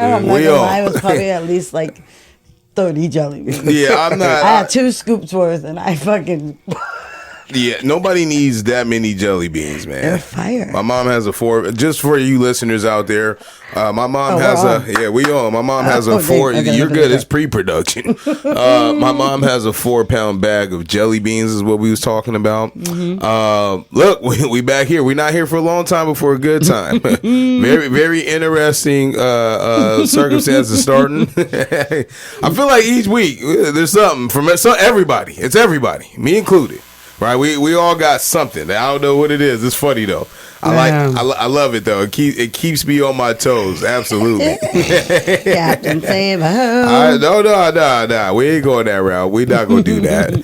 I'm not gonna lie, it was probably at least like 30 jelly beans. Yeah, I'm not. I had 2 scoops worth, and I fucking. Yeah, nobody needs that many jelly beans, man. They're fire. My mom has a 4. Just for you listeners out there, my mom has a. Yeah, we on. My mom has a 4. Okay, you're good. It's pre-production. My mom has a 4-pound bag of jelly beans. Is what we was talking about. Look, we back here. We're not here for a long time, but for a good time. Very, very interesting circumstances starting. I feel like each week there's something from everybody. It's everybody, me included. Right, we all got something. I don't know what it is. It's funny though. I love it though. It keeps me on my toes. Absolutely. Captain Save No. We ain't going that route. We not gonna do that.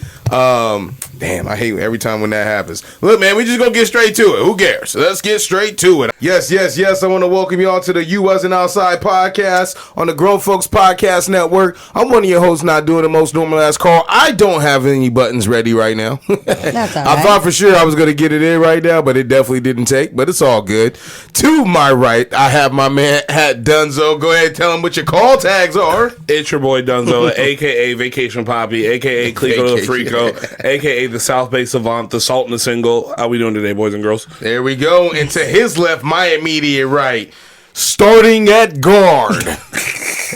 Damn, I hate every time when that happens. Look, man, we just gonna get straight to it. Who cares? Let's get straight to it. Yes. I want to welcome you all to the You Wasn't Outside podcast on the Grown Folks Podcast Network. I'm one of your hosts, not doing the most normal ass call. I don't have any buttons ready right now. That's all right. I thought for sure I was gonna get it in right now, but it definitely didn't take. But it's all good. To my right, I have my man Hat Dunzo. Go ahead, tell him what your call tags are. It's your boy Dunzo, aka Vacation Poppy, aka Clico the Freako, aka the South Bay Savant, the Salt and the Single. How we doing today, boys and girls? There we go. And to his left, my immediate right, starting at guard.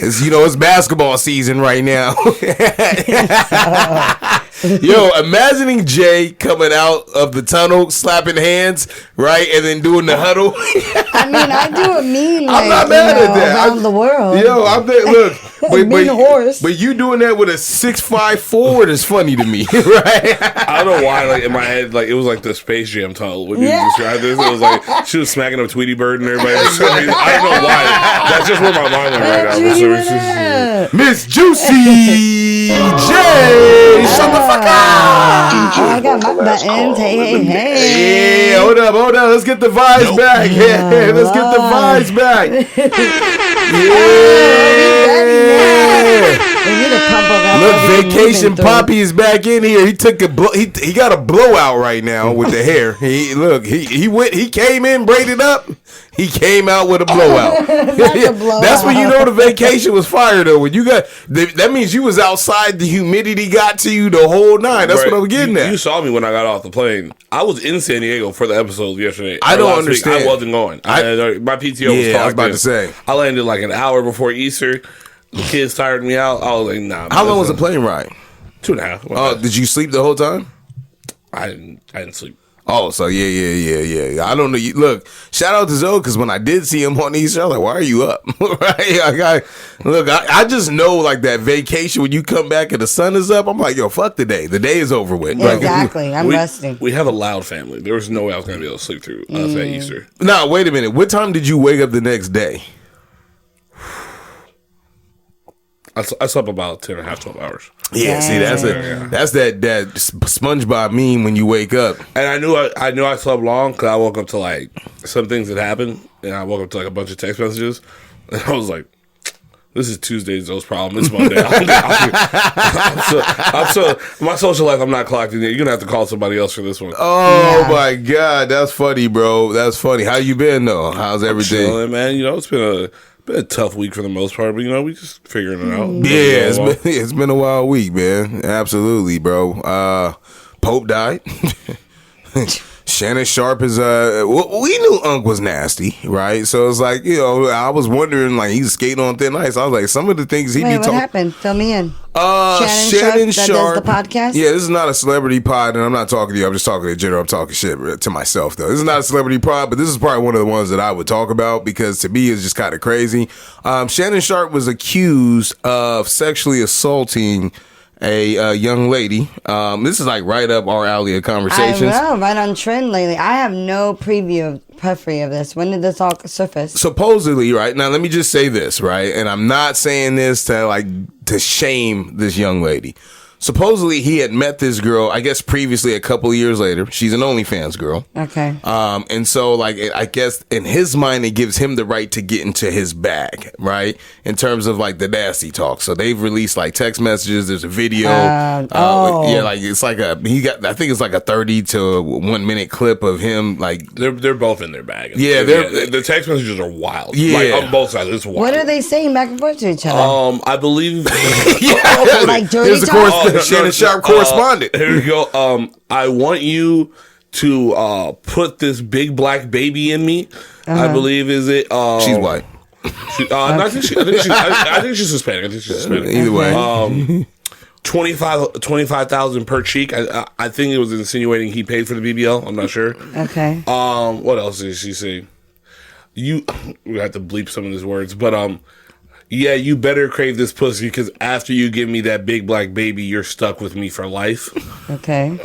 It's basketball season right now. Yo, imagining Jay coming out of the tunnel, slapping hands, right, and then doing the huddle. I mean, I do a mean, I'm not mad at that. around the world. Yo, I'm there. Look, mean horse. But you doing that with a 6'5" forward is funny to me, right? I don't know why, like in my head, like it was like the Space Jam tunnel when you described this. It was like she was smacking up Tweety Bird and everybody. For some reason, I don't know why. That's just where my mind went right now. Miss Juicy J, shut the fuck up! I got my buttons. Hey. Hey, hold up. Let's get the vibes back. Yeah, let's get the vibes back. We need to pump up. Look, Vacation Poppy is back in here. He took he got a blowout right now with the hair. He came in braided up. He came out with a blowout. That's when you know the vacation was fire though. When you got that means you was outside, the humidity got to you the whole night. That's what I'm getting at. You saw me when I got off the plane. I was in San Diego for the episode yesterday. I don't understand. I wasn't going. My PTO was I was about to say. I landed like an hour before Easter. The kids tired me out. I was like, nah. How long was the plane ride? 2.5. Oh, did you sleep the whole time? I didn't sleep. Oh, so yeah. I don't know. Look, shout out to Zoe because when I did see him on Easter, I was like, "Why are you up?" Right? I just know like that vacation when you come back and the sun is up. I'm like, "Yo, fuck the day. The day is over with." Exactly. I'm resting. We have a loud family. There was no way I was going to be able to sleep through us at Easter. Now, wait a minute. What time did you wake up the next day? I slept about 10.5, 12 hours. Yeah, see, that's that SpongeBob meme when you wake up. And I knew I slept long because I woke up to like some things that happened, and I woke up to like a bunch of text messages, and I was like, "This is Tuesday's those problems. It's Monday." My social life. I'm not clocked in. You're gonna have to call somebody else for this one. Oh my god, that's funny, bro. That's funny. How you been though? How's everything? Chilling, man. It's been a tough week for the most part, but we just figuring it out. Yeah, it's been a wild week, man. Absolutely, bro. Pope died. Shannon Sharp is we knew Unc was nasty, right? So it's like, I was wondering, like, he's skating on thin ice. I was like, some of the things he be talking. What happened? Fill me in. Shannon Sharp that does the podcast. Yeah, this is not a celebrity pod, and I'm not talking to you. I'm just talking in general. I'm talking shit to myself, though. This is not a celebrity pod, but this is probably one of the ones that I would talk about because to me it's just kind of crazy. Shannon Sharp was accused of sexually assaulting a young lady. This is like right up our alley of conversations. I know, right on trend lately. I have no preview of this. When did this all surface? Supposedly, right? Now, let me just say this, right? And I'm not saying this to shame this young lady. supposedly he had met this girl, I guess previously a couple of years later. She's an OnlyFans girl. Okay. And so like, I guess in his mind, it gives him the right to get into his bag, right? In terms of like the nasty talk. So they've released like text messages. There's a video. Yeah, like it's like I think it's like a 30 to 1 minute clip of him. Like they're both in their bag. Yeah, the text messages are wild. Yeah. Like on both sides, it's wild. What are they saying back and forth to each other? I believe. Like dirty Here's the talk? Shannon Sharp correspondent. Here we go. I want you to put this big black baby in me. I believe is it. She's white. I think she's Hispanic. Either way. 25,000 per cheek. I think it was insinuating he paid for the BBL. I'm not sure. Okay. What else did she say? We have to bleep some of these words, but yeah, you better crave this pussy because after you give me that big black baby, you're stuck with me for life. Okay.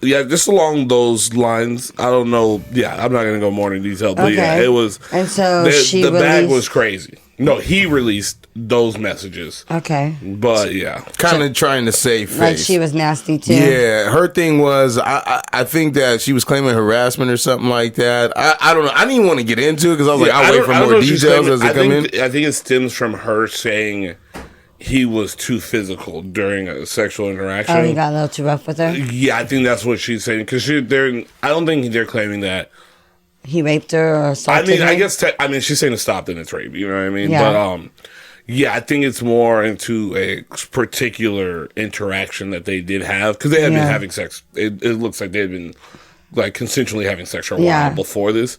Yeah, just along those lines. I don't know. Yeah, I'm not gonna go more into detail, but yeah, it was. And so the bag was crazy. No, he released those messages. Okay. But yeah, kind of trying to save face. Like she was nasty too. Yeah, her thing was I think that she was claiming harassment or something like that. I don't know. I didn't even want to get into it because I was like, I'll wait for more details as they come in. I think it stems from her saying he was too physical during a sexual interaction. Oh, he got a little too rough with her? Yeah, I think that's what she's saying because I don't think they're claiming that he raped her or assaulted her. I guess she's saying to stop, then it's rape. You know what I mean? Yeah. But yeah, I think it's more into a particular interaction that they did have because they had been having sex. It looks like they had been like consensually having sex for a while before this.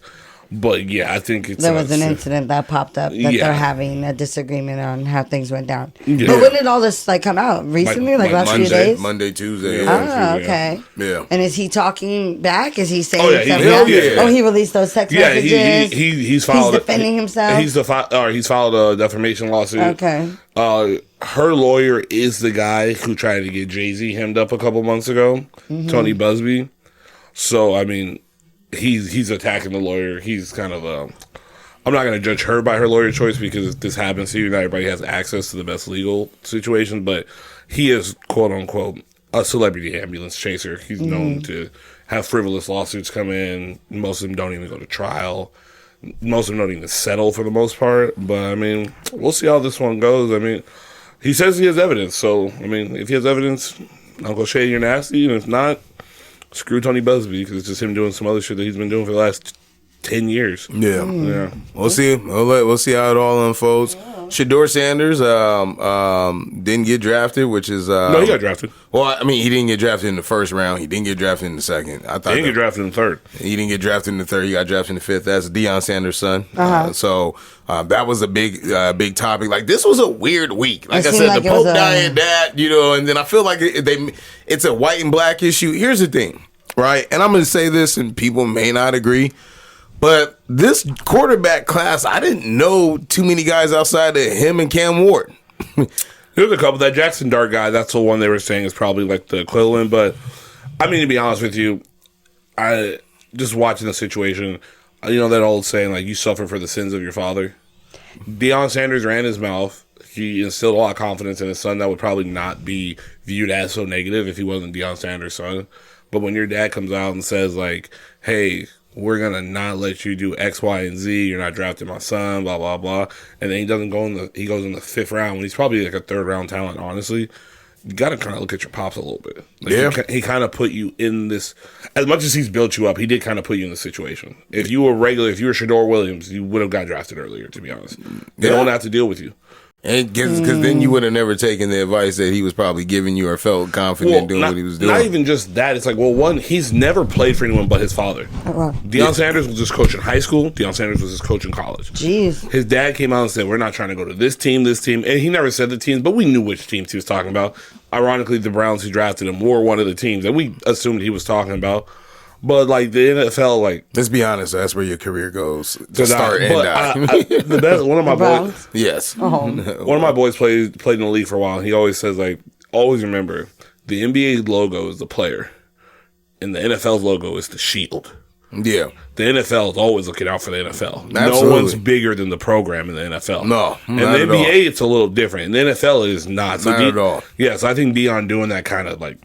But yeah, I think there was an incident that popped up that they're having a disagreement on how things went down. Yeah. But when did all this like come out? Recently, like last few days? Monday, Tuesday. Oh, okay. Yeah. And is he talking back? Is he saying stuff? Oh, he released those text messages. He's filed. He's defending himself. He's filed a defamation lawsuit. Okay. Her lawyer is the guy who tried to get Jay-Z hemmed up a couple months ago, Tony Busby. So I mean. He's attacking the lawyer. He's kind of I'm not going to judge her by her lawyer choice because if this happens to you, not everybody has access to the best legal situation. But he is quote unquote a celebrity ambulance chaser. He's known to have frivolous lawsuits come in. Most of them don't even go to trial. Most of them don't even settle for the most part. But I mean, we'll see how this one goes. I mean, he says he has evidence. So I mean, if he has evidence, Uncle Shay, you're nasty, and if not. Screw Tony Busby because it's just him doing some other shit that he's been doing for the last 10 years. Yeah. We'll see. We'll see how it all unfolds. Shador Sanders didn't get drafted, which is no, he got drafted. Well, I mean, he didn't get drafted in the first round. He didn't get drafted in the second. He didn't get drafted in the third. He didn't get drafted in the third. He got drafted in the fifth. That's Deion Sanders' son. So that was a big topic. Like this was a weird week. Like I said, like the Pope died, that and then I feel like it's a white and black issue. Here's the thing, right? And I'm going to say this, and people may not agree. But this quarterback class, I didn't know too many guys outside of him and Cam Ward. There's a couple. That Jackson Dart guy, that's the one they were saying is probably like the equivalent. But, I mean, to be honest with you, I just watching the situation, that old saying, like, you suffer for the sins of your father. Deion Sanders ran his mouth. He instilled a lot of confidence in his son that would probably not be viewed as so negative if he wasn't Deion Sanders' son. But when your dad comes out and says, like, hey, we're going to not let you do X, Y, and Z. You're not drafting my son, blah, blah, blah. And then he goes in the fifth round when he's probably like a third round talent, honestly. You got to kind of look at your pops a little bit. Like he kind of put you in this, as much as he's built you up, he did kind of put you in this situation. If you were Shador Williams, you would have got drafted earlier, to be honest. They don't have to deal with you. Because then you would have never taken the advice that he was probably giving you or felt confident doing what he was doing. Not even just that. It's like, well, one, he's never played for anyone but his father. Deion Sanders was his coach in high school. Deion Sanders was his coach in college. Jeez. His dad came out and said, we're not trying to go to this team. And he never said the teams, but we knew which teams he was talking about. Ironically, the Browns who drafted him were one of the teams that we assumed he was talking about. But like the NFL, like let's be honest, that's where your career goes to start and die. The best one of my boys, yes, one of my boys played in the league for a while. And he always says, like, always remember the NBA logo is the player, and the NFL's logo is the shield. Yeah. The NFL is always looking out for the NFL. Absolutely. No one's bigger than the program in the NFL. No, and the NBA, it's a little different. And the NFL is not. So not at all. Yeah, so I think Deion doing that kind of like,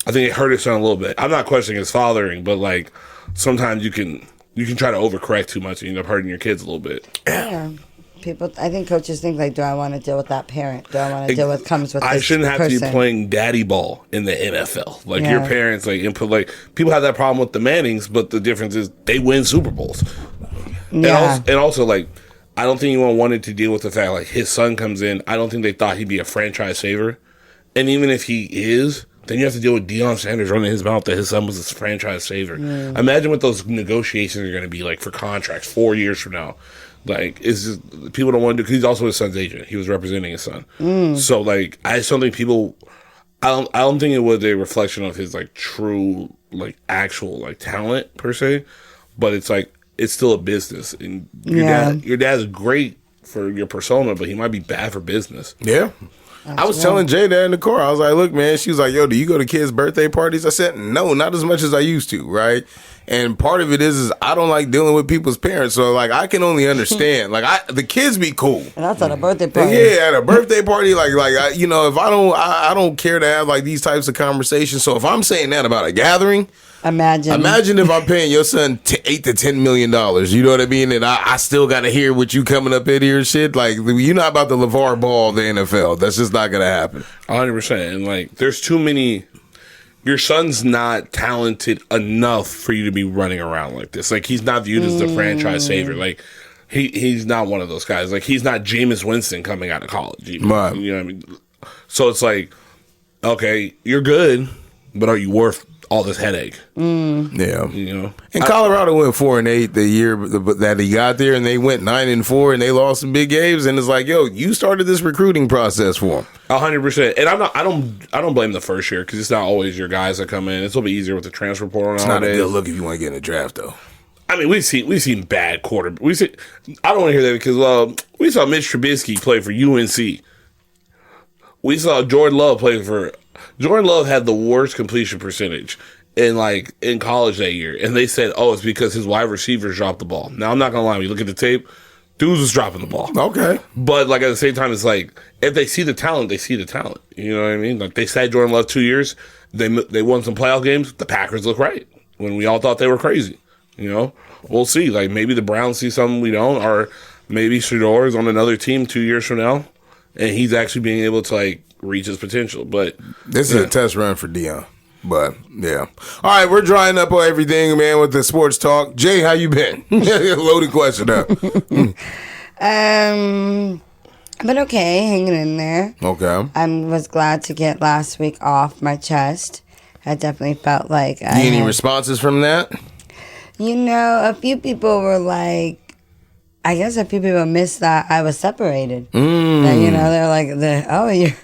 I think it hurt his son a little bit. I'm not questioning his fathering, but like sometimes you can try to overcorrect too much and you end up hurting your kids a little bit. Yeah. People, I think coaches think like, do I want to deal with that parent? Do I want to deal with comes with? I this shouldn't have person? to be playing daddy ball in the NFL. Like Yeah. your parents, like input. Like people have that problem with the Mannings, but the difference is they win Super Bowls. Yeah. And also, like, I don't think anyone wanted to deal with the fact like his son comes in. I don't think they thought he'd be a franchise saver, and even if he is, then you have to deal with Deion Sanders running his mouth that his son was a franchise saver. Imagine what those negotiations are going to be like for contracts 4 years from now. Like, it's just, people don't want to do, because he's also his son's agent. He was representing his son. So, like, I just don't think people, I don't think it was a reflection of his, like, true, like, actual, like, talent, per se. But it's, like, it's still a business. And your dad's great for your persona, but he might be bad for business. Yeah. I was telling Jay that in the car. I was like, look, man, she was like, yo, do you go to kids' birthday parties? I said, no, not as much as I used to, right? And part of it is I don't like dealing with people's parents. So, like, I can only understand. Like, the kids be cool. And that's at a birthday party. Yeah, at a birthday party, like you know, if I don't care to have, like, these types of conversations. So, if I'm saying that about a gathering, Imagine if I'm paying your son $8 to $10 million. You know what I mean? And I still got to hear what you coming up in here and shit. Like, you're not about the LeVar Ball of the NFL. That's just not going to happen. 100%. And, like, there's too many. Your son's not talented enough for you to be running around like this. Like, he's not viewed as the franchise savior. Like, he's not one of those guys. Like, he's not Jameis Winston coming out of college. Even. Right. You know what I mean? So it's like, okay, you're good, but are you worth all this headache? Yeah. You know? And Colorado went 4-8 the year that he got there, and they went 9-4, and they lost some big games. And it's like, yo, you started this recruiting process for him. 100%. And I don't blame the first year, because it's not always your guys that come in. It's a little bit easier with the transfer portal. It's not a good look if you want to get in a draft, though. I mean, we've seen bad quarterbacks. I don't want to hear that because we saw Mitch Trubisky play for UNC. We saw Jordan Love play for. Jordan Love had the worst completion percentage in college that year, and they said, "Oh, it's because his wide receivers dropped the ball." Now, I'm not gonna lie, when you look at the tape, dudes was dropping the ball. Okay, but like at the same time, it's like if they see the talent, they see the talent. You know what I mean? Like they sat Jordan Love 2 years, they won some playoff games. The Packers look right when we all thought they were crazy. You know, we'll see. Like maybe the Browns see something we don't, or maybe Shedeur is on another team 2 years from now, and he's actually being able to like reach his potential. But this is a test run for Deion. But yeah, all right, we're drying up on everything, man, with the sports talk. Jay, how you been? Loaded question, huh? But okay, hanging in there. Okay. I was glad to get last week off my chest. I definitely felt like any responses from that? You know, a few people were like, I guess a few people missed that I was separated. That, you know, they're like,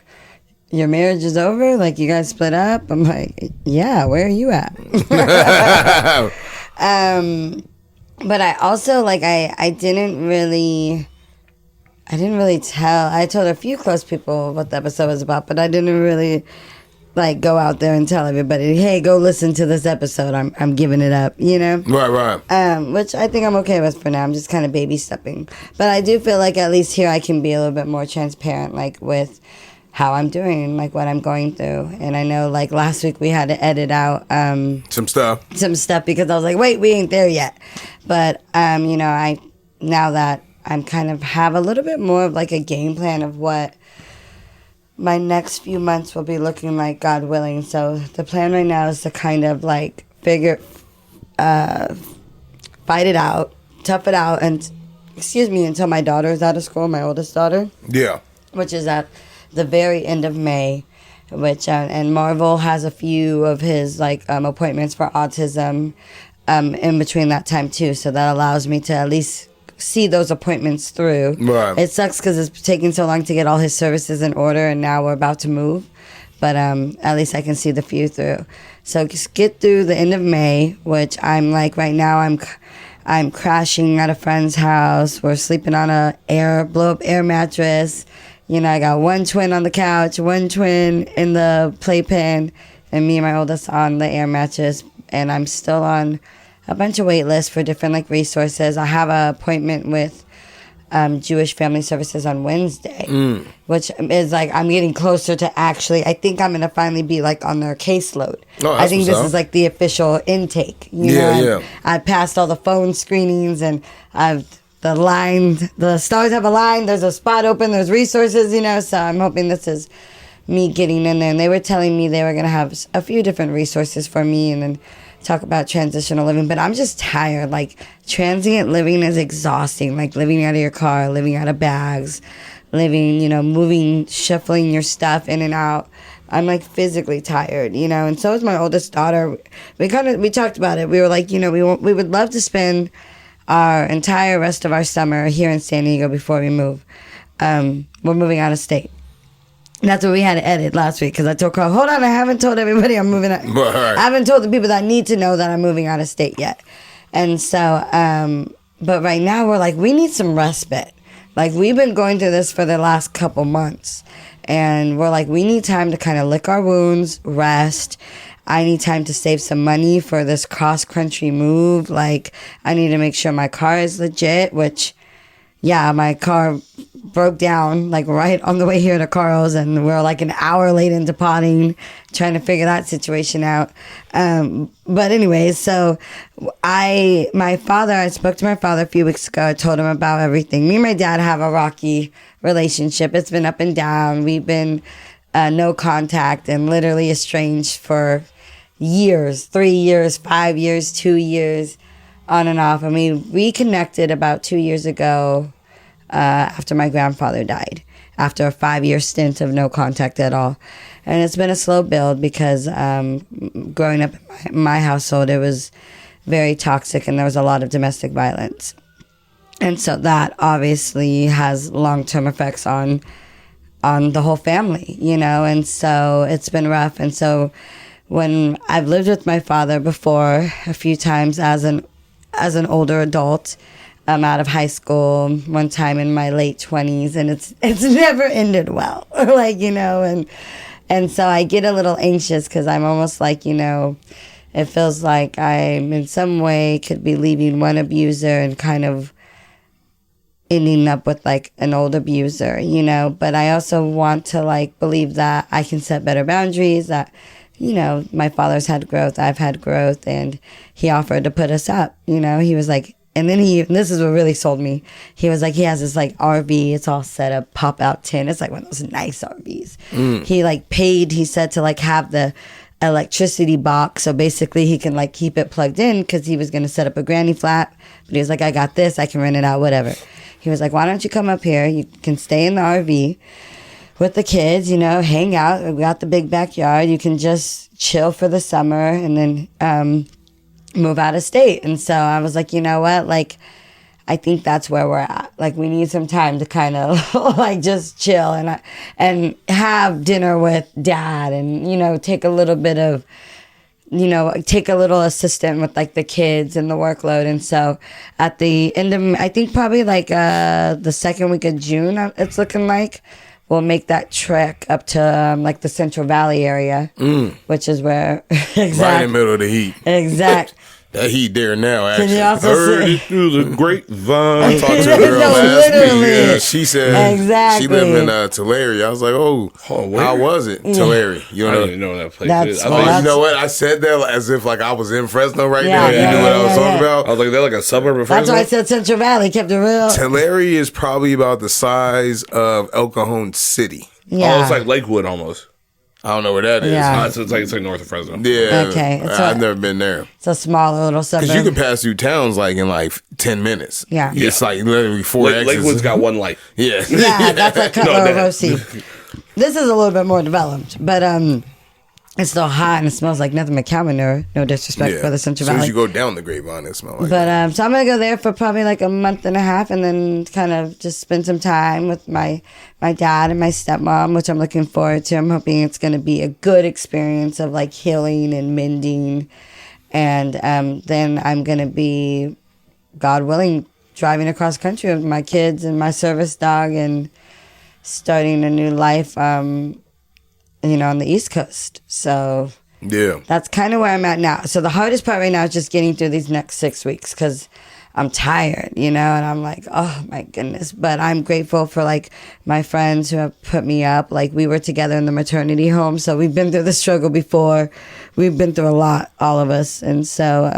your marriage is over? Like, you guys split up? I'm like, yeah, where are you at? But I also, like, I didn't really tell. I told a few close people what the episode was about, but I didn't really, like, go out there and tell everybody, hey, go listen to this episode. I'm giving it up, you know? Right. Which I think I'm okay with for now. I'm just kind of baby stepping. But I do feel like at least here I can be a little bit more transparent, like, with how I'm doing and, like, what I'm going through. And I know, like, last week we had to edit out some stuff because I was like, wait, we ain't there yet. But, you know, now that I'm kind of have a little bit more of, like, a game plan of what my next few months will be looking like, God willing. So the plan right now is to kind of, like, fight it out, tough it out, and, until my daughter's out of school, my oldest daughter. Yeah. Which is at the very end of May, which and Marvel has a few of his appointments for autism in between that time too, so that allows me to at least see those appointments through. Right. It sucks because it's taking so long to get all his services in order, and now we're about to move, but at least I can see the few through. So just get through the end of May, which I'm like right now I'm crashing at a friend's house. We're sleeping on a blow up air mattress. You know, I got one twin on the couch, one twin in the playpen, and me and my oldest on the air mattress. And I'm still on a bunch of wait lists for different like resources. I have an appointment with Jewish Family Services on Wednesday, which is like I'm getting closer to actually. I think I'm gonna finally be like on their caseload. I think this is like the official intake. You know? I passed all the phone screenings, and the stars have aligned. There's a spot open. There's resources. You know, so I'm hoping this is me getting in there. And they were telling me they were gonna have a few different resources for me, and then talk about transitional living, but I'm just tired. Like, transient living is exhausting. Like, living out of your car, living out of bags, living, you know, moving, shuffling your stuff in and out. I'm like physically tired, you know, and so is my oldest daughter. We talked about it. We were like, you know, we would love to spend our entire rest of our summer here in San Diego before we move. We're moving out of state. That's what we had to edit last week, because I told Carl, hold on, I haven't told everybody I'm moving out. I haven't told the people that need to know that I'm moving out of state yet. And so, but right now we're like, we need some respite. Like, we've been going through this for the last couple months. And we're like, we need time to kind of lick our wounds, rest. I need time to save some money for this cross-country move. Like, I need to make sure my car is legit, which... yeah, my car broke down like right on the way here to Carl's, and we're like an hour late into potting, trying to figure that situation out. But anyways, so I spoke to my father a few weeks ago. I told him about everything. Me and my dad have a rocky relationship. It's been up and down. We've been no contact and literally estranged for years, 3 years, 5 years, 2 years. On and off. And we reconnected about 2 years ago after my grandfather died, after a 5-year stint of no contact at all. And it's been a slow build because growing up in my household, it was very toxic and there was a lot of domestic violence. And so that obviously has long-term effects on the whole family, you know, and so it's been rough. And so when I've lived with my father before a few times as an older adult, out of high school, one time in my late 20s, and it's never ended well. Like, you know, and so I get a little anxious because I'm almost like, you know, it feels like I'm in some way could be leaving one abuser and kind of ending up with like an old abuser, you know, but I also want to like believe that I can set better boundaries, that, you know, my father's had growth, I've had growth, and he offered to put us up, you know, he was like, and then this is what really sold me. He was like, he has this like RV, it's all set up, pop out tin. It's like one of those nice RVs. He like paid, he said, to like have the electricity box. So basically he can like keep it plugged in because he was going to set up a granny flat. But he was like, I got this, I can rent it out, whatever. He was like, why don't you come up here? You can stay in the RV with the kids, you know, hang out. We got the big backyard. You can just chill for the summer and then move out of state. And so I was like, you know what? Like, I think that's where we're at. Like, we need some time to kind of like just chill and have dinner with dad and, you know, take a little bit of, you know, take a little assistant with like the kids and the workload. And so at the end of, I think probably like the second week of June, it's looking like we'll make that trek up to like the Central Valley area, which is where right in the middle of the heat. Exact. That heat there now, actually. Can you also Heard it through the grapevine. I talked to a girl No, last literally. week. Yeah, she said Exactly. she lived in Tulare. I was like, how was it? Tulare. You I know, don't even know where that place That's- is. well, I you thought, know what? I said that as if like I was in Fresno right Yeah, now. You yeah, knew what yeah, I was yeah, talking yeah. about. I was like, they're like a suburb of That's Fresno. why I said Central Valley, kept it real. Tulare is probably about the size of El Cajon City. Yeah. Oh, it's like Lakewood almost. I don't know where that is. Yeah. So it's like north of Fresno. Yeah. Okay, it's I've never been there. It's a small little suburb. Because you can pass through towns like in like 10 minutes. Yeah. It's like literally four exits. Lakewood's got one light. Yeah. Yeah, that's like Cutler No, or Rosie. This is a little bit more developed, but it's still hot and it smells like nothing but cow manure. No disrespect for the Central As soon Valley. as you go down the grapevine, it smells like But so I'm gonna go there for probably like a month and a half, and then kind of just spend some time with my dad and my stepmom, which I'm looking forward to. I'm hoping it's gonna be a good experience of like healing and mending, and then I'm gonna be, God willing, driving across country with my kids and my service dog and starting a new life. You know, on the East Coast. So Yeah. That's kind of where I'm at now. So the hardest part right now is just getting through these next 6 weeks because I'm tired, and I'm like, oh my goodness. But I'm grateful for like my friends who have put me up. Like we were together in the maternity home, so we've been through the struggle before. We've been through a lot, all of us, and so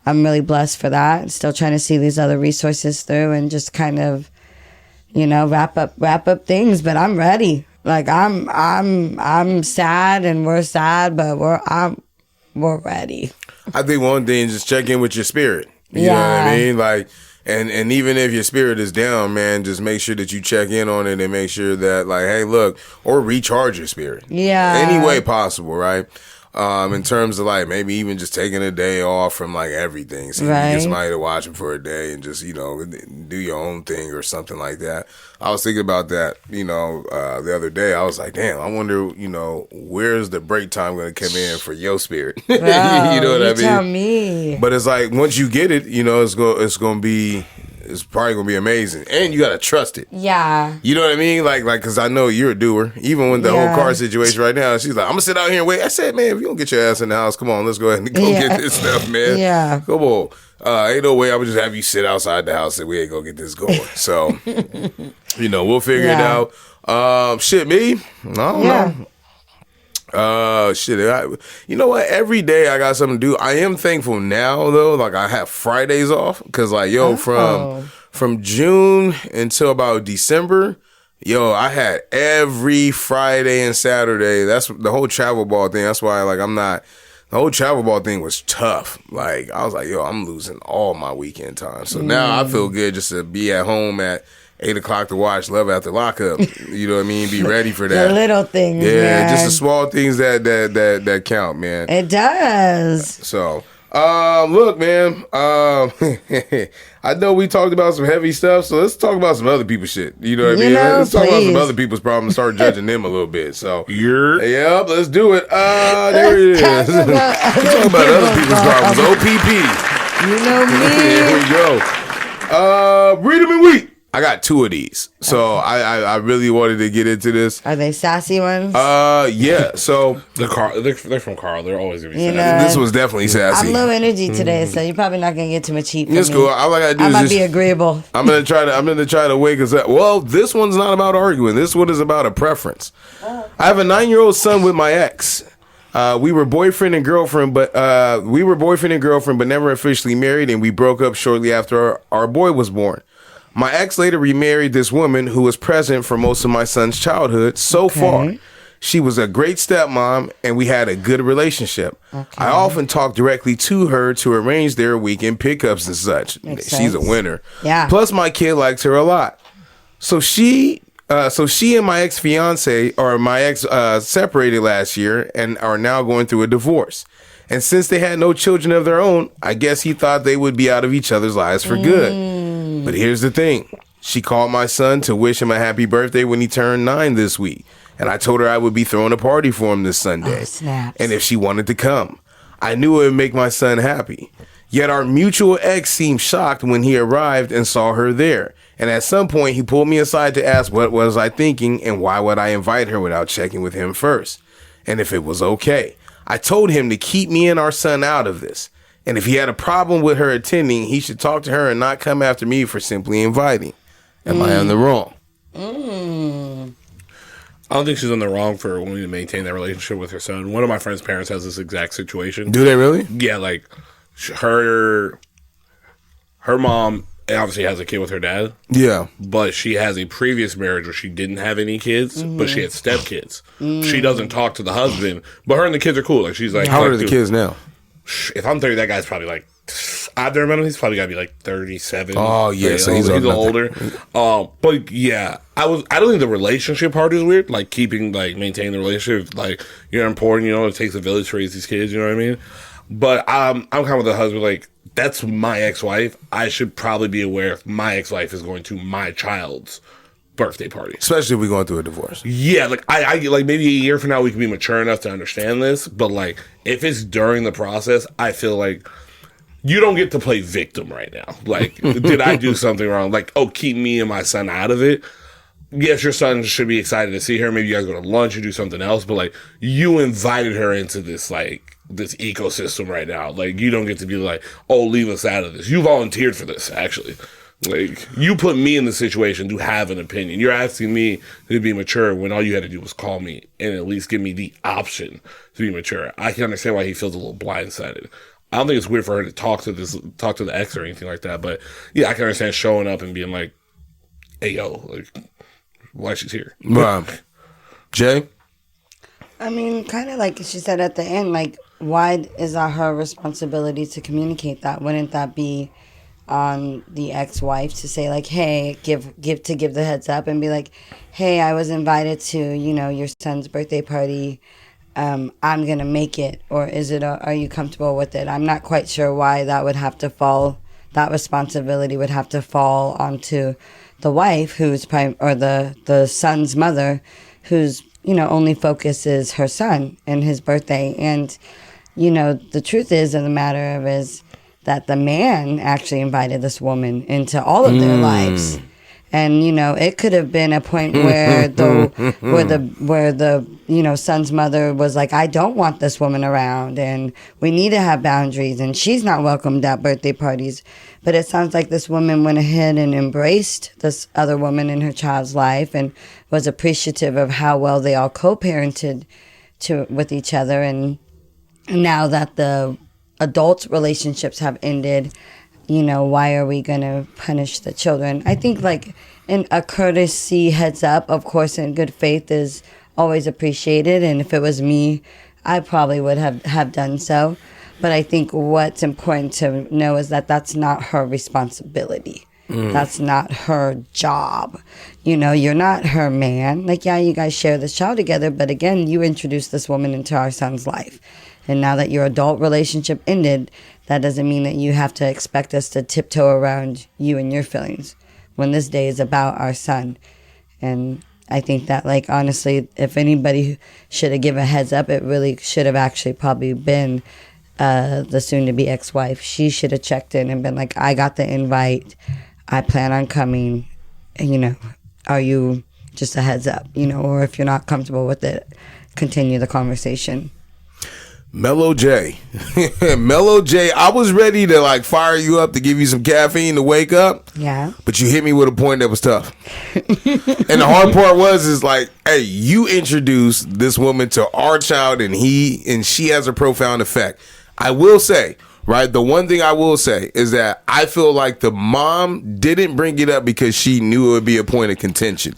I'm really blessed for that. Still trying to see these other resources through and just kind of, wrap up things. But I'm ready. Like I'm sad and we're sad, but we're ready. I think one thing is just check in with your spirit. You know what I mean? Like, and even if your spirit is down, man, just make sure that you check in on it and make sure that, like, hey, look, or recharge your spirit. Yeah. Any way possible, right? In terms of like maybe even just taking a day off from like everything. So you get somebody to watch it for a day and just, do your own thing or something like that. I was thinking about that, the other day. I was like, damn, I wonder, where's the break time going to come in for your spirit? Bro, you know what I mean? Tell me. But it's like once you get it, it's going to be. It's probably gonna be amazing, and you gotta trust it. Yeah, you know what I mean. Like, because I know you're a doer. Even with the whole car situation right now, she's like, "I'm gonna sit out here and wait." I said, "Man, if you don't get your ass in the house, come on, let's go ahead and go get this stuff, man. Yeah, come on. Ain't no way I would just have you sit outside the house and we ain't gonna get this going. So, we'll figure it out. Shit, me, I don't know. Shit. You know what? Every day I got something to do. I am thankful now though. Like I have Fridays off because like from June until about December, I had every Friday and Saturday. That's the whole travel ball thing. That's why like the whole travel ball thing was tough. Like I was like, I'm losing all my weekend time. So now I feel good just to be at home at 8:00 to watch Love After Lockup. You know what I mean? Be ready for that. The little things, man. Just the small things that count, man. It does. So, look, man. I know we talked about some heavy stuff, so let's talk about some other people's shit. You know what I mean? Let's talk about some other people's problems and start judging them a little bit. So, yep, let's do it. There it is. Let's talk about other people's problems. OPP. You know me. Here we go. Read them in week. I got 2 of these, so I really wanted to get into this. Are they sassy ones? Yeah. So they're from Carl. They're always gonna be sassy. This was definitely sassy. I'm low energy today, so you're probably not gonna get too much heat. It's cool. All I gotta do I is might be agreeable. I'm gonna try to wake us up. Well, this one's not about arguing. This one is about a preference. I have a 9-year-old son with my ex. We were boyfriend and girlfriend, but never officially married, and we broke up shortly after our boy was born. My ex later remarried this woman who was present for most of my son's childhood. So far, she was a great stepmom, and we had a good relationship. Okay. I often talk directly to her to arrange their weekend pickups and such. She's a winner. Yeah. Plus, my kid likes her a lot. So she and my ex-fiance or my ex separated last year and are now going through a divorce. And since they had no children of their own, I guess he thought they would be out of each other's lives for good. But here's the thing. She called my son to wish him a happy birthday when he turned 9 this week. And I told her I would be throwing a party for him this Sunday. And if she wanted to come. I knew it would make my son happy. Yet our mutual ex seemed shocked when he arrived and saw her there. And at some point, he pulled me aside to ask what was I thinking and why would I invite her without checking with him first. And if it was okay. I told him to keep me and our son out of this. And if he had a problem with her attending, he should talk to her and not come after me for simply inviting. Am I on the wrong? I don't think she's on the wrong for wanting to maintain that relationship with her son. One of my friend's parents has this exact situation. Do they really? Yeah, like her mom obviously has a kid with her dad. Yeah. But she has a previous marriage where she didn't have any kids, but she had stepkids. She doesn't talk to the husband, but her and the kids are cool. Like she's like, how old are the kids now? If I'm 30, that guy's probably like, I've never met him. He's probably got to be like 37. Oh, yeah. So he's older. But yeah, I don't think the relationship part is weird. Like maintaining the relationship. Like, you're important, it takes a village to raise these kids, you know what I mean? But I'm kind of with the husband, like, that's my ex-wife. I should probably be aware if my ex-wife is going to my child's birthday party. Especially if we're going through a divorce. Yeah, like I like maybe a year from now we can be mature enough to understand this, but like if it's during the process, I feel like you don't get to play victim right now. Like, did I do something wrong? Like, keep me and my son out of it. yes, your son should be excited to see her. Maybe you guys go to lunch or do something else, but like you invited her into this this ecosystem right now. Like you don't get to be like, oh, leave us out of this. You volunteered for this, actually. Like you put me in the situation to have an opinion. You're asking me to be mature when all you had to do was call me and at least give me the option to be mature. I can understand why he feels a little blindsided. I don't think it's weird for her to talk to the ex or anything like that. But yeah, I can understand showing up and being like, hey, yo, like, why she's here. Jay? I mean, kind of like she said at the end, like, why is that her responsibility to communicate that? Wouldn't that be on the ex-wife to say, like, hey, give the heads up and be like, hey, I was invited to, your son's birthday party. I'm going to make it. Or are you comfortable with it? I'm not quite sure why that responsibility would have to fall onto the wife or the son's mother, whose, only focus is her son and his birthday. And, the truth is of the matter is that the man actually invited this woman into all of their lives. And, it could have been a point where the son's mother was like, I don't want this woman around and we need to have boundaries and she's not welcomed at birthday parties. But it sounds like this woman went ahead and embraced this other woman in her child's life and was appreciative of how well they all co-parented with each other. And now that the adult relationships have ended, why are we going to punish the children? I think like a courtesy heads up, of course, in good faith is always appreciated. And if it was me, I probably would have done so. But I think what's important to know is that that's not her responsibility. That's not her job. You're not her man. Like, yeah, you guys share this child together. But again, you introduced this woman into our son's life. And now that your adult relationship ended, that doesn't mean that you have to expect us to tiptoe around you and your feelings when this day is about our son. And I think that, like, honestly, if anybody should have given a heads up, it really should have actually probably been the soon-to-be ex-wife. She should have checked in and been like, I got the invite. I plan on coming. Are you just a heads up? Or if you're not comfortable with it, continue the conversation. Mellow J. Mellow J, I was ready to like fire you up to give you some caffeine to wake up. Yeah. But you hit me with a point that was tough. And the hard part is like, hey, you introduced this woman to our child and she has a profound effect. I will say, right, the one thing I will say is that I feel like the mom didn't bring it up because she knew it would be a point of contention.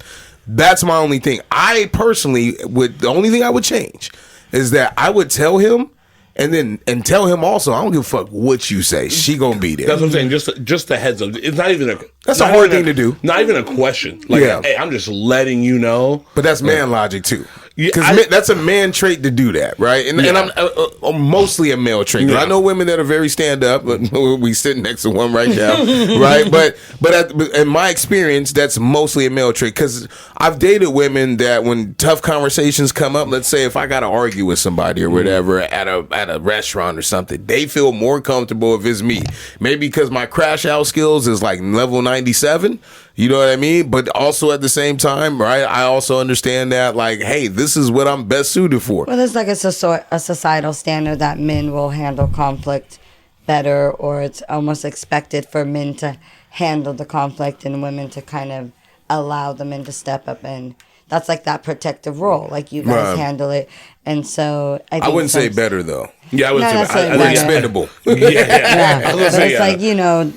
That's my only thing. I personally the only thing I would change is that I would tell him and tell him also, I don't give a fuck what you say. She gonna be there. That's what I'm saying. Just a heads up. It's not even that's a hard thing to do. Not even a question. Like, hey, I'm just letting you know. But that's man logic too. Because that's a man trait to do that, right? And I'm mostly a male trait. I know women that are very stand up, but we sitting next to one right now, right? But in my experience, that's mostly a male trait. Because I've dated women that when tough conversations come up, let's say if I got to argue with somebody or whatever at a restaurant or something, they feel more comfortable if it's me. Maybe because my crash out skills is like level 97. You know what I mean? But also at the same time, right, I also understand that, like, hey, this is what I'm best suited for. Well, there's like a societal standard that men will handle conflict better, or it's almost expected for men to handle the conflict and women to kind of allow the men to step up. And that's like that protective role. Like, you guys handle it. And so I wouldn't say better, though. Yeah, I wouldn't say better. Expendable. Yeah. But it's like,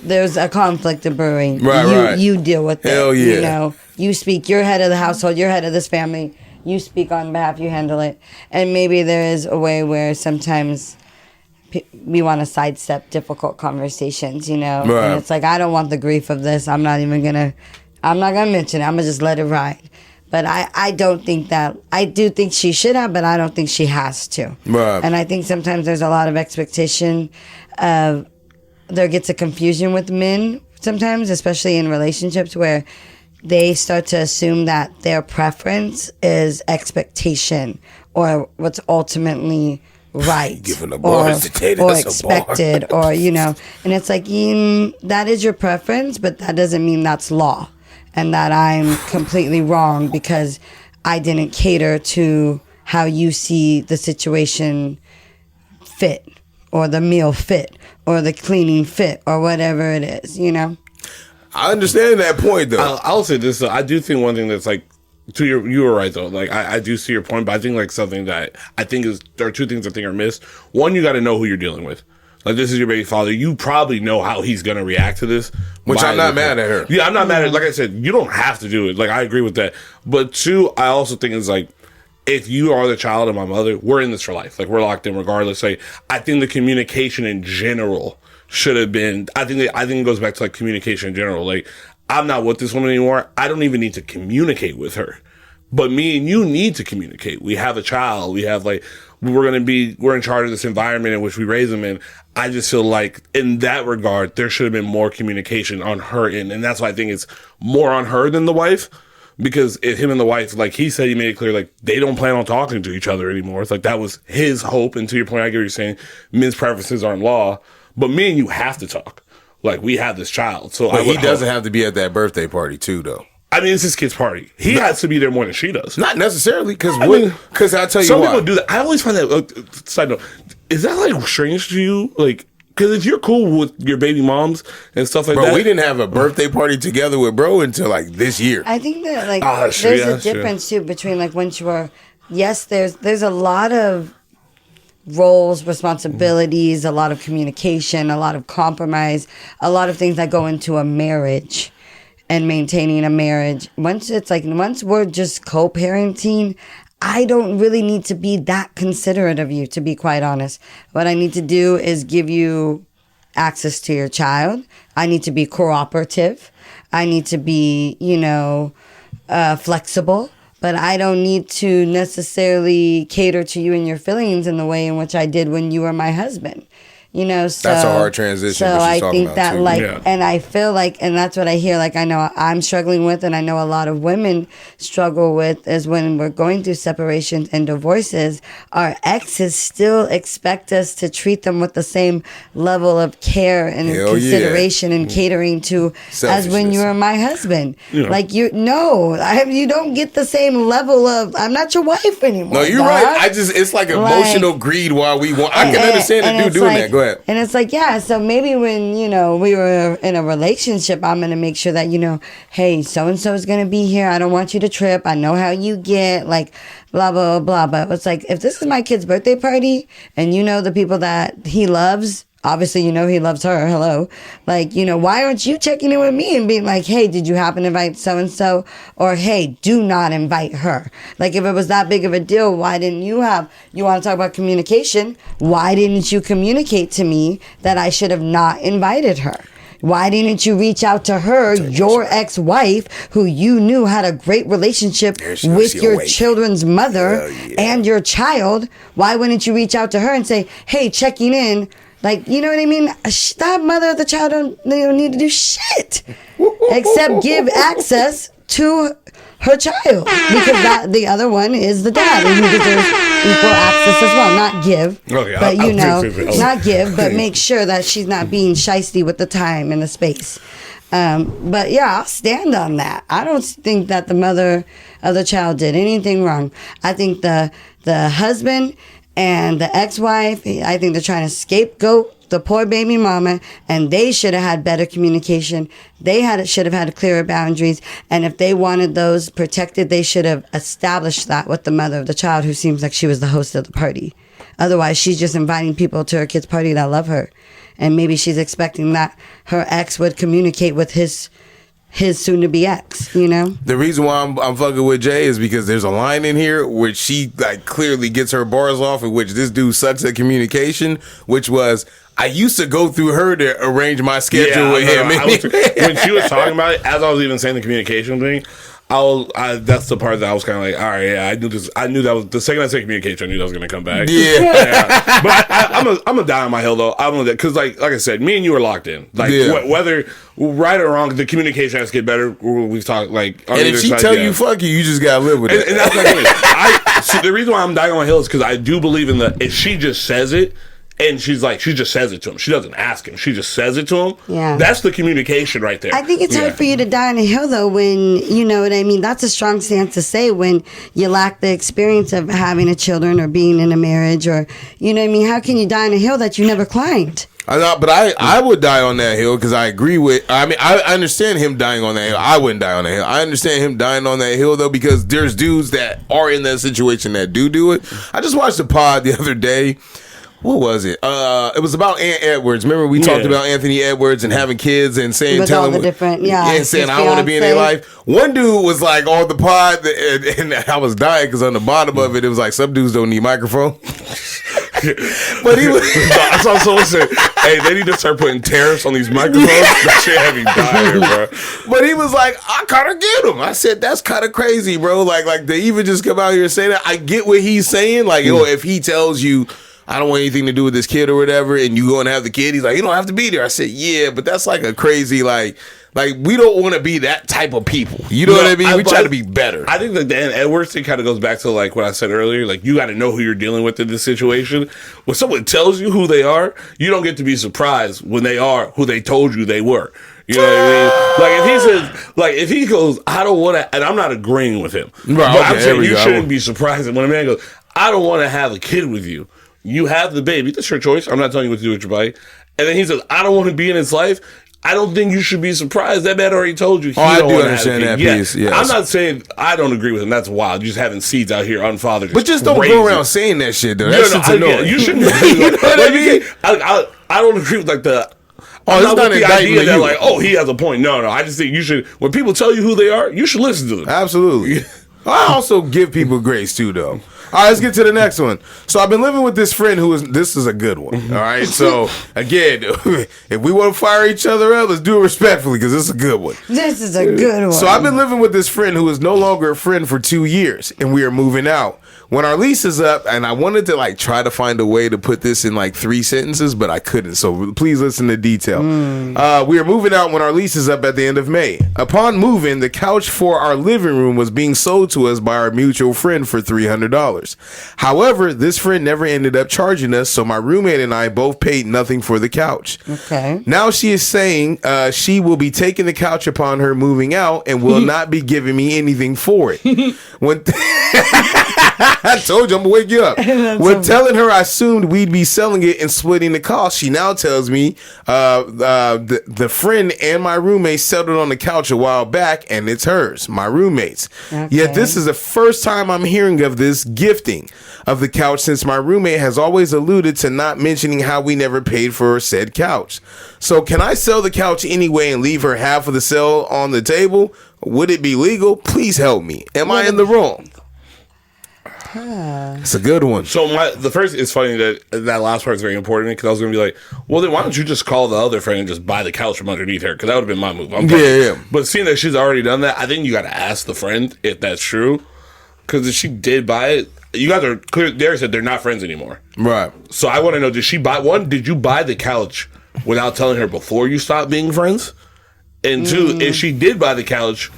there's a conflict of brewing. Right. You deal with it. Hell yeah. You speak. You're head of the household. You're head of this family. You speak on behalf. You handle it. And maybe there is a way where sometimes we want to sidestep difficult conversations, Right. And it's like, I don't want the grief of this. I'm not going to mention it. I'm going to just let it ride. But I don't think that, I do think she should have, but I don't think she has to. Right. And I think sometimes there's a lot of expectation. There gets a confusion with men sometimes, especially in relationships where they start to assume that their preference is expectation or what's ultimately right Giving a bar or expected or, and it's like, that is your preference, but that doesn't mean that's law. and that I'm completely wrong because I didn't cater to how you see the situation fit, or the meal fit, or the cleaning fit, or whatever it is, you know? I understand that point, though. I'll say this, though. I do think one thing that's like, you were right, though. Like, I do see your point, but I think like something that I think there are two things I think are missed. One, you got to know who you're dealing with. Like, this is your baby father. You probably know how he's going to react to this. Which I'm not mad at her. Yeah, I'm not mad at, like I said, you don't have to do it. Like, I agree with that. But two, I also think it's like, if you are the child of my mother, we're in this for life. Like, we're locked in regardless. Like, I think the communication in general should have been, I think it goes back to like communication in general. Like, I'm not with this woman anymore. I don't even need to communicate with her. But me and you need to communicate. We have a child. We have like, we're in charge of this environment in which we raise them in. I just feel like in that regard, there should have been more communication on her end. And that's why I think it's more on her than the wife. Because if him and the wife, like he said, he made it clear, like they don't plan on talking to each other anymore. It's like that was his hope. And to your point, I get what you're saying. Men's preferences aren't law. But me and you have to talk. Like, we have this child. So he doesn't have to be at that birthday party, too, though. I mean, it's his kid's party. He has to be there more than she does. Not necessarily, because I'll tell you some why. people do that. I always find that, side note, is that like strange to you? Like, because if you're cool with your baby moms and stuff like that. Bro, we didn't have a birthday party together with bro until like this year. I think that like true, there's a difference too between like once you are, yes, there's a lot of roles, responsibilities, a lot of communication, a lot of compromise, a lot of things that go into a marriage and maintaining a marriage. Once we're just co-parenting, I don't really need to be that considerate of you, to be quite honest. What I need to do is give you access to your child. I need to be cooperative. I need to be, flexible. But I don't need to necessarily cater to you and your feelings in the way in which I did when you were my husband. So that's a hard transition. So I think that too. And I feel like, and that's what I hear. Like I know I'm struggling with, and I know a lot of women struggle with, is when we're going through separations and divorces, our exes still expect us to treat them with the same level of care and consideration and catering to as when you were my husband. Yeah. Like you don't get the same level of. I'm not your wife anymore. No, you're right. It's like emotional greed while we want. I can understand a dude doing that. Go ahead. And it's like, yeah, so maybe when, we were in a relationship, I'm going to make sure that, hey, so-and-so is going to be here. I don't want you to trip. I know how you get, like, blah, blah, blah. But it's like, if this is my kid's birthday party and the people that he loves, obviously, he loves her. Hello. Like, why aren't you checking in with me and being like, hey, did you happen to invite so-and-so? Or, hey, do not invite her. Like, if it was that big of a deal, why didn't you want to talk about communication? Why didn't you communicate to me that I should have not invited her? Why didn't you reach out to her, your ex-wife, who you knew had a great relationship with your children's mother and your child? Why wouldn't you reach out to her and say, hey, checking in? Like, you know what I mean? That mother of the child don't need to do shit except give access to her child, because the other one is the dad, and he deserves equal access as well. Not give, not give, but make sure that she's not being shysty with the time and the space. But yeah, I'll stand on that. I don't think that the mother of the child did anything wrong. I think the husband and the ex-wife, I think they're trying to scapegoat the poor baby mama, and they should have had better communication. They should have had clearer boundaries, and if they wanted those protected, they should have established that with the mother of the child, who seems like she was the host of the party. Otherwise, she's just inviting people to her kid's party that love her, and maybe she's expecting that her ex would communicate with his soon-to-be ex, The reason why I'm fucking with Jay is because there's a line in here which she like clearly gets her bars off, in which this dude sucks at communication, which was, I used to go through her to arrange my schedule with him. When she was talking about it, as I was even saying the communication thing, that's the part that I was kind of like, all right, yeah, I knew this. I knew that was the second I said communication, I knew that was going to come back. Yeah. But I'm a die on my hill though. I'm because like I said, me and you are locked in. Like whether right or wrong, the communication has to get better. We've talked like, and if she tell you fuck you just gotta live with it. And that's the thing. The reason why I'm dying on my hill is because I do believe in if she just says it, And she's like, she just says it to him. She doesn't ask him. She just says it to him. Yeah. That's the communication right there. I think it's hard for you to die on a hill, though, when, you know what I mean? That's a strong stance to say when you lack the experience of having a children or being in a marriage or, you know what I mean? How can you die on a hill that you never climbed? But I would die on that hill because I agree with. I mean, I understand him dying on that hill. I wouldn't die on that hill. I understand him dying on that hill though because there's dudes that are in that situation that do it. I just watched a pod the other day. What was it? It was about Aunt Edwards. Remember we talked about Anthony Edwards and having kids and saying, With all the different, and saying I want to be in their life. One dude was like on the pod, and I was dying because on the bottom of it, it was like some dudes don't need microphone. But he was. I saw someone say, "Hey, they need to start putting tariffs on these microphones." That shit had me dying, bro. But he was like, "I kind of get him." I said, "That's kind of crazy, bro. Like they even just come out here and say that." I get what he's saying. Like, yo, if he tells you, I don't want anything to do with this kid or whatever, and you go and have the kid, he's like, you don't have to be there. I said, yeah, but that's like a crazy, like we don't want to be that type of people. You know what I mean? We try to be better. I think the Dan Edwards thing kind of goes back to like what I said earlier. Like you got to know who you're dealing with in this situation. When someone tells you who they are, you don't get to be surprised when they are who they told you they were. You know what I mean? Like if he says, like if he goes, I don't want to, and I'm not agreeing with him, right, but okay, I'm saying you go. shouldn't be surprised when a man goes, I don't want to have a kid with you. You have the baby. That's your choice. I'm not telling you what to do with your body. And then he says, I don't want to be in his life. I don't think you should be surprised. That man already told you. He I don't do want understand to have that piece. Yes. I'm not saying I don't agree with him. That's wild. Just having seeds out here unfathered. But just don't go around saying that shit, though. That shit's annoying. You shouldn't. You know what I mean? I don't agree with like the. Oh, it's not the idea that like, oh, he has a point. No. I just think you should. When people tell you who they are, you should listen to them. Absolutely. I also give people grace too, though. All right, let's get to the next one. So I've been living with this friend this is a good one. All right. So again, if we want to fire each other up, let's do it respectfully because this is a good one. This is a good one. So I've been living with this friend who is no longer a friend for 2 years, and we are moving out. When our lease is up, and I wanted to like try to find a way to put this in like 3 sentences, but I couldn't. So please listen to detail. We are moving out when our lease is up at the end of May. Upon moving, the couch for our living room was being sold to us by our mutual friend for $300. However, this friend never ended up charging us, so my roommate and I both paid nothing for the couch. Okay. Now she is saying she will be taking the couch upon her moving out and will not be giving me anything for it. When I told you I'm gonna wake you up. When telling her I assumed we'd be selling it and splitting the cost, she now tells me the friend and my roommate settled on the couch a while back and it's hers, my roommate's. Okay. Yet this is the first time I'm hearing of this gifting of the couch since my roommate has always alluded to not mentioning how we never paid for said couch. So can I sell the couch anyway and leave her half of the sale on the table? Would it be legal? Please help me. Am I in the wrong? It's a good one. So the first, it's funny that last part is very important because I was going to be like, well, then why don't you just call the other friend and just buy the couch from underneath her? Because that would have been my move. Yeah. But seeing that she's already done that, I think you got to ask the friend if that's true. Because if she did buy it, you guys are clear. Derek said they're not friends anymore. Right. So I want to know, did you buy the couch without telling her before you stopped being friends? And two, if she did buy the couch,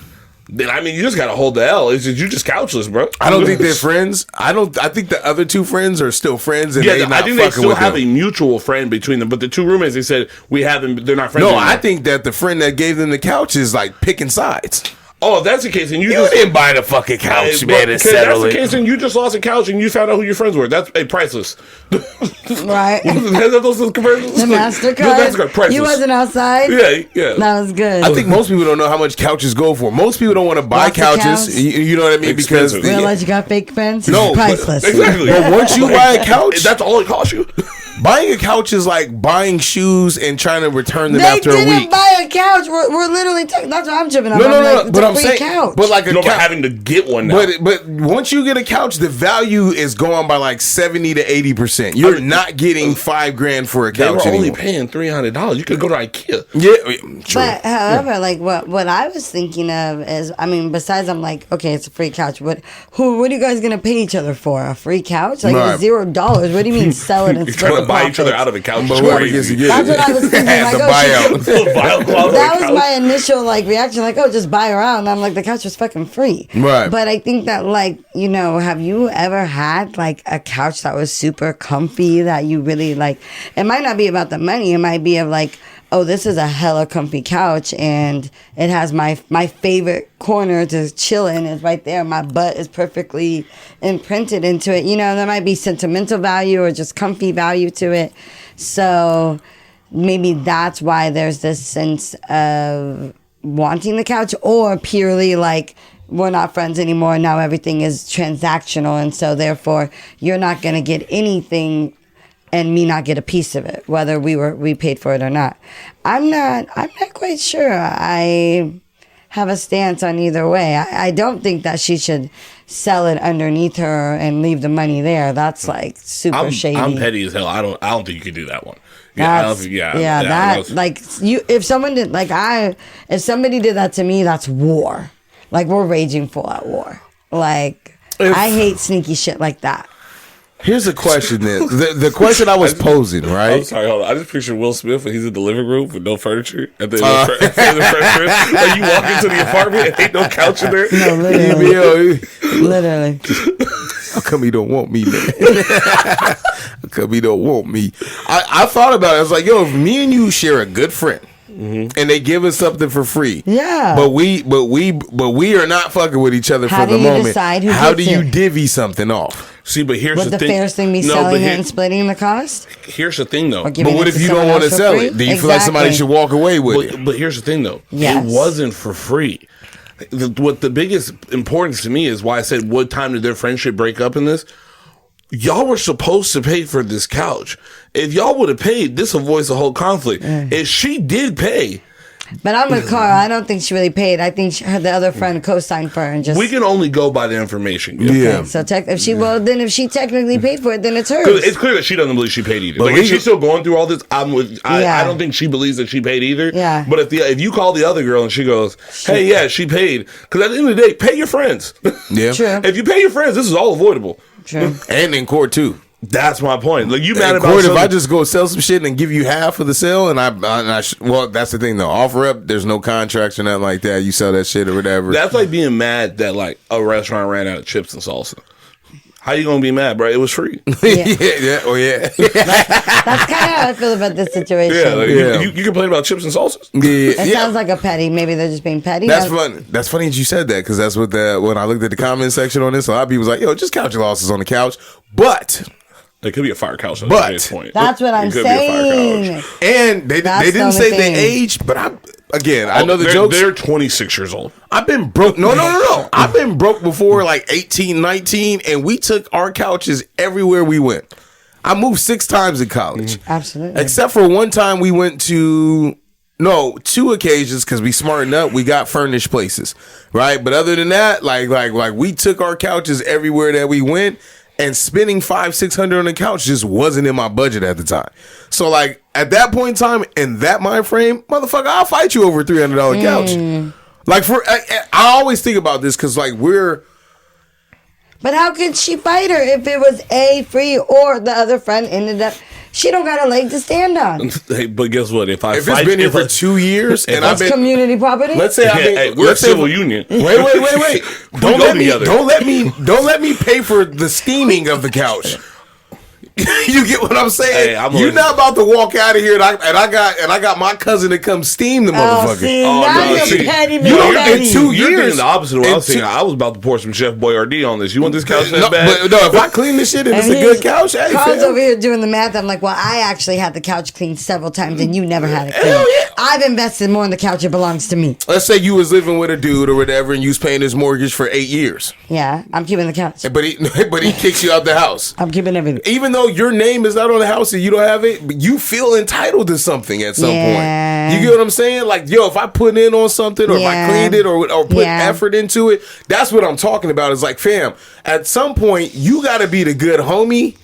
then I mean you just gotta hold the L. It's just, you just couchless, bro. I don't think they're friends. I think the other two friends are still friends, and I think they still have a mutual friend between them. But the two roommates, they said they're not friends. No, anymore. I think that the friend that gave them the couch is like picking sides. Oh, if that's the case, then you didn't buy the fucking couch, man, and that's settle the it. case, then you just lost a couch and you found out who your friends were. That's priceless. Right. Those are commercials? The MasterCard. The MasterCard, priceless. You wasn't outside? Yeah. That was good. I think most people don't know how much couches go for. Most people don't want to buy Lots of couches. counts. You know what I mean? Expensive. Because Realize you got fake friends? No, It's priceless. Exactly. But once you buy a couch, that's all it costs you. buying a couch is like buying shoes and trying to return them They after a didn't week. buy a couch. We're literally that's what I'm tripping on. No. Like, But it's a I'm free saying, couch. but like a No, but couch. having to get one now. But once you get a couch, the value is going by like 70 to 80%. You're not getting $5,000 for a They were couch only anymore. paying $300. You could go to IKEA. Yeah, true. But however, like what I was thinking of is, I mean, besides I'm like, okay, it's a free couch. What are you guys gonna pay each other for? A free couch? Like Right. $0. What do you mean sell it and You're split trying to to buy each other out of a couch. But It's whoever gets to crazy. get That's what I was thinking. Has Like, to oh, buy she- out. that was my initial like reaction, like, oh, just buy her out. And I'm like, the couch was fucking free. Right. But I think that, like, you know, have you ever had like a couch that was super comfy that you really like? It might not be about the money. It might be of like, oh, this is a hella comfy couch and it has my favorite corner to chill in is right there. My butt is perfectly imprinted into it. You know, there might be sentimental value or just comfy value to it. So maybe that's why there's this sense of wanting the couch, or purely like we're not friends anymore. Now everything is transactional. And so therefore you're not going to get anything and me not get a piece of it, whether we paid for it or not. I'm not quite sure. I have a stance on either way. I don't think that she should sell it underneath her and leave the money there. That's like super shady. I'm petty as hell. I don't think you can do that one. That's like you. If someone did if somebody did that to me, that's war. Like we're raging full at war. Like I hate sneaky shit like that. Here's the question then. The question I was posing, right? I'm sorry, hold on. I just picture Will Smith when he's in the living room with no furniture. And then like you walk into the apartment and ain't no couch in there. No, literally. Literally. How come he don't want me, man? How come he don't want me? I thought about it. I was like, yo, if me and you share a good friend, and they give us something for free. Yeah. But we are not fucking with each other How for the do you moment. decide who How do gets you it? divvy something off? See, but here's Would the thing. fairest thing be No, selling but it and splitting the cost? Here's the thing, though. Or giving But what it if to you don't someone want to else for sell free? it? Do you feel like somebody should walk away with it? But here's the thing, though. Yes. It wasn't for free. What the biggest importance to me is why I said, what time did their friendship break up in this? Y'all were supposed to pay for this couch. If y'all would have paid, this avoids the whole conflict. If she did pay... But I'm with Carl. I don't think she really paid. I think the other friend co-signed for her and just. We can only go by the information. Yeah. So if she technically paid for it, then it's hers. 'Cause it's clear that she doesn't believe she paid either. But Like, if she's still going through all this, I don't think she believes that she paid either. Yeah. But if you call the other girl and she goes, hey, yeah, she paid. Because at the end of the day, pay your friends. Yeah. True. If you pay your friends, this is all avoidable. True. And in court too. That's my point. Like, you mad In about court, if something. I just go sell some shit and give you half of the sale, well, that's the thing though. Offer up, there's no contracts or nothing like that. You sell that shit or whatever. That's like being mad that like a restaurant ran out of chips and salsa. How you gonna be mad, bro? It was free. yeah. Oh yeah. That's kind of how I feel about this situation. Yeah, like, Yeah. You complain about chips and salsas? It sounds like a petty. Maybe they're just being petty. That's funny. That's funny that you said that because that's what when I looked at the comment section on this, a lot of people was like, "Yo, just couch your losses on the couch." But It could be a fire couch at this point. That's what I'm It could be a fire saying. couch. and they That's didn't the say only the thing. age, but I know the jokes. They're 26 years old. I've been broke. No. I've been broke before, like 18, 19, and we took our couches everywhere we went. I moved 6 times in college. Absolutely. Except for one time we went to, 2 occasions because we smartened up. We got furnished places, right? But other than that, like we took our couches everywhere that we went, and spending $500-$600 on the couch just wasn't in my budget at the time. So like at that point in time, in that mind frame, motherfucker, I'll fight you over a $300 couch. Like I always think about this because like But how could she fight her if it was A, free, or the other friend ended up... She don't got a leg to stand on. Hey, but guess what? If it's been here for 2 years and I've That's been community property? let's say I've been we're a let's say civil union. Wait. Don't go let me together. don't let me pay for the steaming of the couch. You get what I'm saying? Hey, You're not about to walk out of here and I got my cousin to come steam the motherfucker. See, Oh, now no, you're see, petty, you man. know, Petty. in 2 You're years, thinking the opposite of what I was in thinking. I was about to pour some Chef Boyardee on this. You want this couch in no, that bag? but no, if I clean this shit and it's a here's- good couch, hey, Carl's fam. over here doing the math. I'm like, well, I actually had the couch cleaned several times and you never had it cleaned. Hell yeah. I've invested more in the couch. It belongs to me. Let's say you was living with a dude or whatever and you was paying his mortgage for 8 years. Yeah, I'm keeping the couch. But he kicks you out the house. I'm keeping everything. Even though your name is not on the house and you don't have it, but you feel entitled to something at some Yeah. point. You get what I'm saying? Like, yo, if I put in on something or if I Yeah. cleaned it or put Yeah. effort into it, that's what I'm talking about. It's like, fam, at some point, you got to be the good homie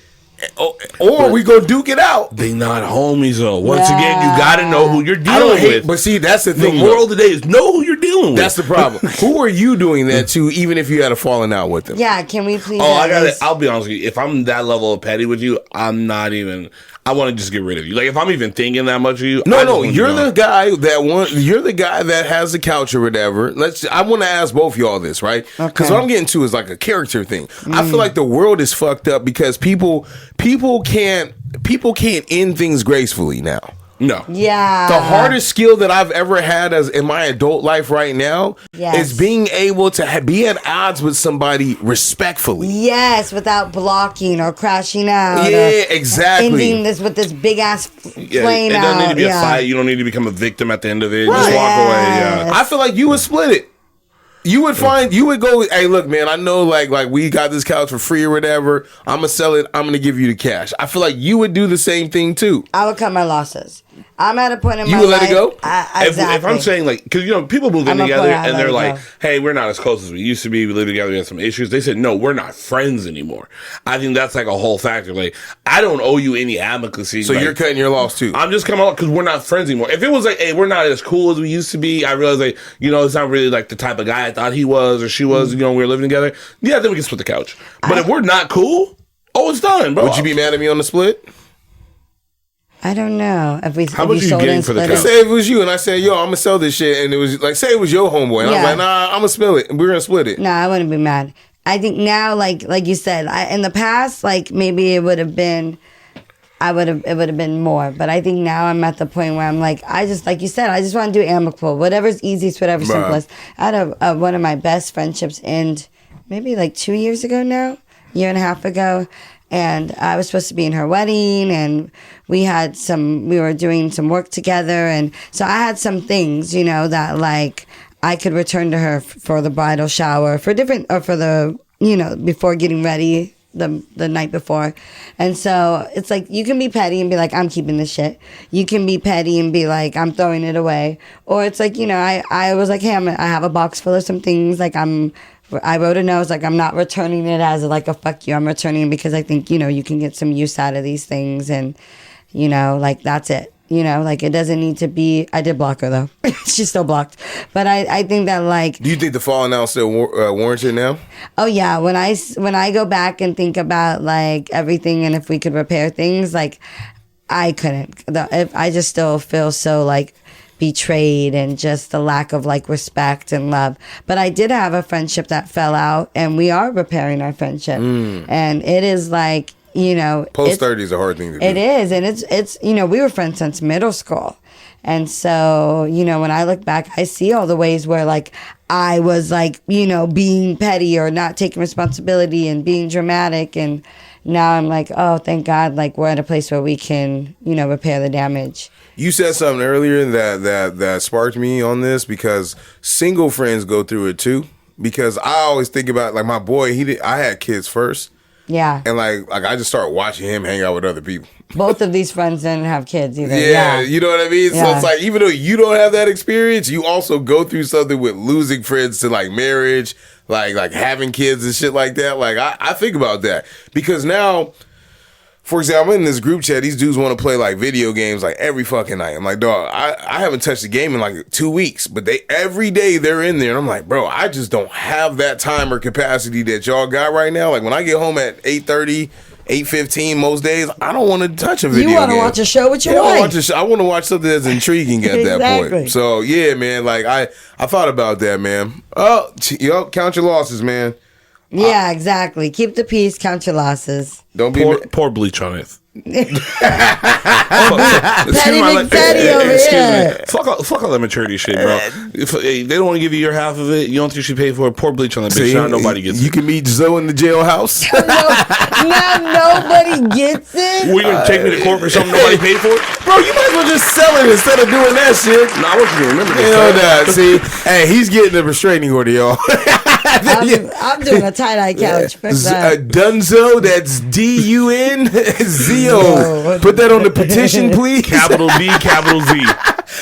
or we go duke it out. They not homies though. Once again, you got to know who you're I dealing don't hate, with. but see, that's the The thing. moral today is know who you're dealing with. That's the problem. Who are you doing that to, even if you had a falling out with them? Yeah, can we please? Oh, at least- I'll be honest with you. If I'm that level of petty with you, I'm not even I want to just get rid of you. Like if I'm even thinking that much of you, No, you're the guy you're the guy that has the couch or whatever. I want to ask both y'all this, right? Because what I'm getting to is like a character thing. I feel like the world is fucked up because people can't end things gracefully now. No. Yeah. The hardest skill that I've ever had as in my adult life right now is being able to be at odds with somebody respectfully. Yes, without blocking or crashing out. Yeah, exactly. Ending this with this big ass flame it out. doesn't need to be a fight. You don't need to become a victim at the end of it. Just walk away. Yeah. I feel like you would split it. You would go, hey, look, man, I know like we got this couch for free or whatever. I'm going to sell it. I'm going to give you the cash. I feel like you would do the same thing too. I would cut my losses. I'm at a point in my life. You would let it go? Exactly. If I'm saying like, because people move in together and they're like, go. hey, we're not as close as we used to be. We live together. We have some issues. They said, no, we're not friends anymore. I think that's like a whole factor. Like, I don't owe you any advocacy. So you're cutting your loss too. I'm just coming out because we're not friends anymore. If it was like, hey, we're not as cool as we used to be, I realize like, it's not really like the type of guy I thought he was or she was, we were living together. Yeah, then we can split the couch. But if we're not cool, it's done, bro. Would you be mad at me on the split? I don't know if we. How much are you getting for the couch? Say if it was you and I said, yo, I'm gonna sell this shit, and it was like, say it was your homeboy, and I was like, nah, I'm gonna spill it, and we're gonna split it. No, I wouldn't be mad. I think now, like you said, in the past, like maybe it would have been, it would have been more. But I think now I'm at the point where I'm like, like you said, I just want to do amicable, whatever's easiest, whatever's simplest. I had one of my best friendships end maybe like 2 years ago now, year and a half ago. And I was supposed to be in her wedding, and we were doing some work together. And so I had some things, that like I could return to her for the bridal shower, before getting ready the night before. And so it's like, you can be petty and be like, I'm keeping this shit. You can be petty and be like, I'm throwing it away. Or it's like, I was like, hey, I have a box full of some things. Like I wrote a note, like, I'm not returning it as like a fuck you. I'm returning it because I think, you can get some use out of these things. And, like, that's it. Like, it doesn't need to be. I did block her, though. She's still blocked. But I think that, like. Do you think the falling out still warranted now? Oh, yeah. When I go back and think about, like, everything and if we could repair things, like, I couldn't. I just still feel so, like, betrayed and just the lack of like respect and love. But I did have a friendship that fell out, and we are repairing our friendship. And it is like, post 30 is a hard thing to do. It is, and it's we were friends since middle school. And so, when I look back, I see all the ways where like I was like, being petty or not taking responsibility and being dramatic. And now I'm like, oh, thank God, like we're at a place where we can, repair the damage. You said something earlier that sparked me on this, because single friends go through it too. Because I always think about like my boy, I had kids first. Yeah. And like I just started watching him hang out with other people. Both of these friends didn't have kids either. Yeah, you know what I mean? Yeah. So it's like, even though you don't have that experience, you also go through something with losing friends to like marriage, like having kids and shit like that. Like I think about that because now, for example, I'm in this group chat. These dudes want to play like video games like every fucking night. I'm like, dog, I haven't touched a game in like 2 weeks, but every day they're in there. And I'm like, bro, I just don't have that time or capacity that y'all got right now. Like when I get home at 8:30, 8:15 most days, I don't want to touch a video game. You want to watch a show with your wife. I want to watch something that's intriguing at that point. So yeah, man, like I thought about that, man. Oh, count your losses, man. Yeah, exactly. Keep the peace, count your losses. Don't pour bleach on it. Petty McFetty over here. Fuck all that maturity shit, bro. If they don't want to give you your half of it, you don't think you should pay for it, pour bleach on that bitch. Now nobody gets it. You can meet Zoe in the jailhouse. Now nobody gets it. We're going to take me to court for something nobody paid for? Bro, you might as well just sell it instead of doing that shit. I want you to remember this. See, hey, he's getting a restraining order, y'all. I'm doing a tie-dye couch. Dunzo, that's D-U-N-Z-O. Put that on the petition, please. Capital D, capital Z.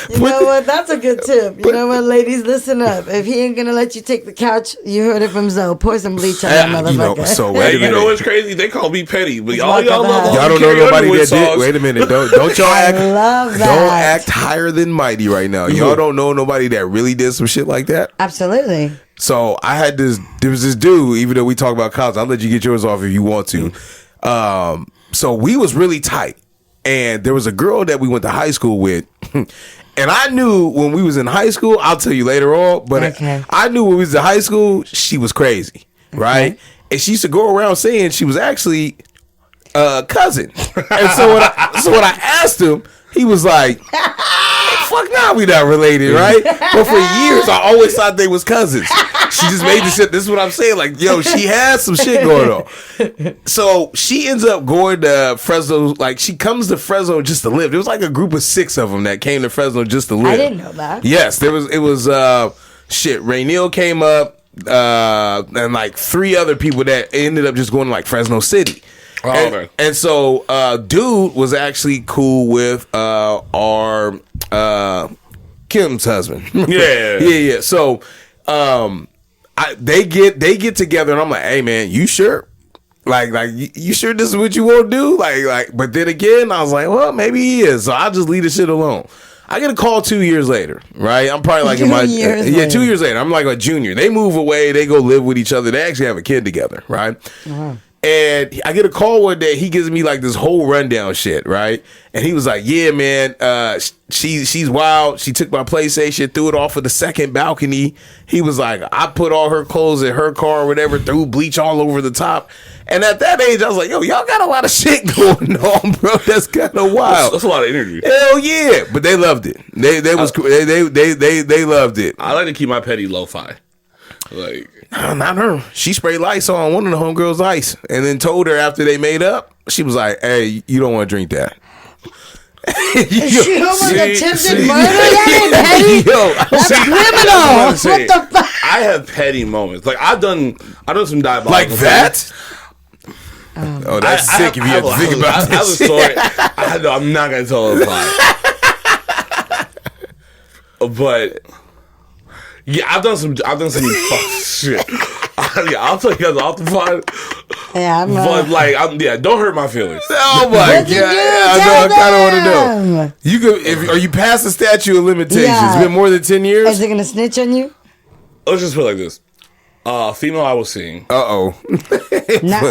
You know what? That's a good tip. You know what, ladies? Listen up. If he ain't gonna let you take the couch, you heard it from Zoe. Pour some bleach on that motherfucker. You know what's crazy? They call me petty, but y'all don't know nobody that did. Wait a minute. Don't y'all act. I love that. Don't act higher than mighty right now. Y'all don't know nobody that really did some shit like that. Absolutely. So there was this dude, even though we talk about college, I'll let you get yours off if you want to. So we was really tight. and there was a girl that we went to high school with. And I knew when we was in high school, I'll tell you later on, but I knew when we was in high school, she was crazy, right? And she used to go around saying she was actually a cousin. And so when I asked him, he was like, fuck nah, we not related, right? But for years, I always thought they was cousins. She just made the shit. This is what I'm saying. Like, yo, she has some shit going on. So she ends up going to Fresno. Like, she comes to Fresno just to live. There was like a group of 6 of them that came to Fresno just to live. I didn't know that. Yes, it was Rayneel came up, and like 3 other people that ended up just going to like Fresno City. And so dude was actually cool with our Kim's husband. Yeah. So they get together, and I'm like, hey man, you sure? Like you sure this is what you want to do? Like, but then again, I was like, well, maybe he is. So I'll just leave the shit alone. I get a call 2 years later, right? I'm probably like 2 years later. I'm like a junior. They move away. They go live with each other. They actually have a kid together, right? And I get a call one day. He gives me like this whole rundown shit, right? And he was like, yeah, man, she's wild. She took my PlayStation, threw it off of the second balcony. He was like, I put all her clothes in her car or whatever, threw bleach all over the top. And at that age, I was like, yo, y'all got a lot of shit going on, bro. That's kind of wild. That's a lot of energy. Hell yeah. But they loved it. They loved it. I like to keep my petty lo-fi. Like, no, not her. She sprayed lights on one of the homegirls' ice, and then told her after they made up, she was like, "Hey, you don't want to drink that." She almost attempted murder. That ain't petty. That's criminal. What the fuck? I have petty moments. Like I've done some diabolical. Like that. Oh, that's sick. If you have to think about that. I have a story. I'm not gonna tell the plot. But yeah, I've done some fuck shit. I'll tell you guys off the pod. Yeah, but like, don't hurt my feelings. Oh my god! I kind of want to know. You could, are you past the statute of limitations? Yeah. It's been more than 10 years. Is it gonna snitch on you? Let's just put it like this. Female I was seeing. Not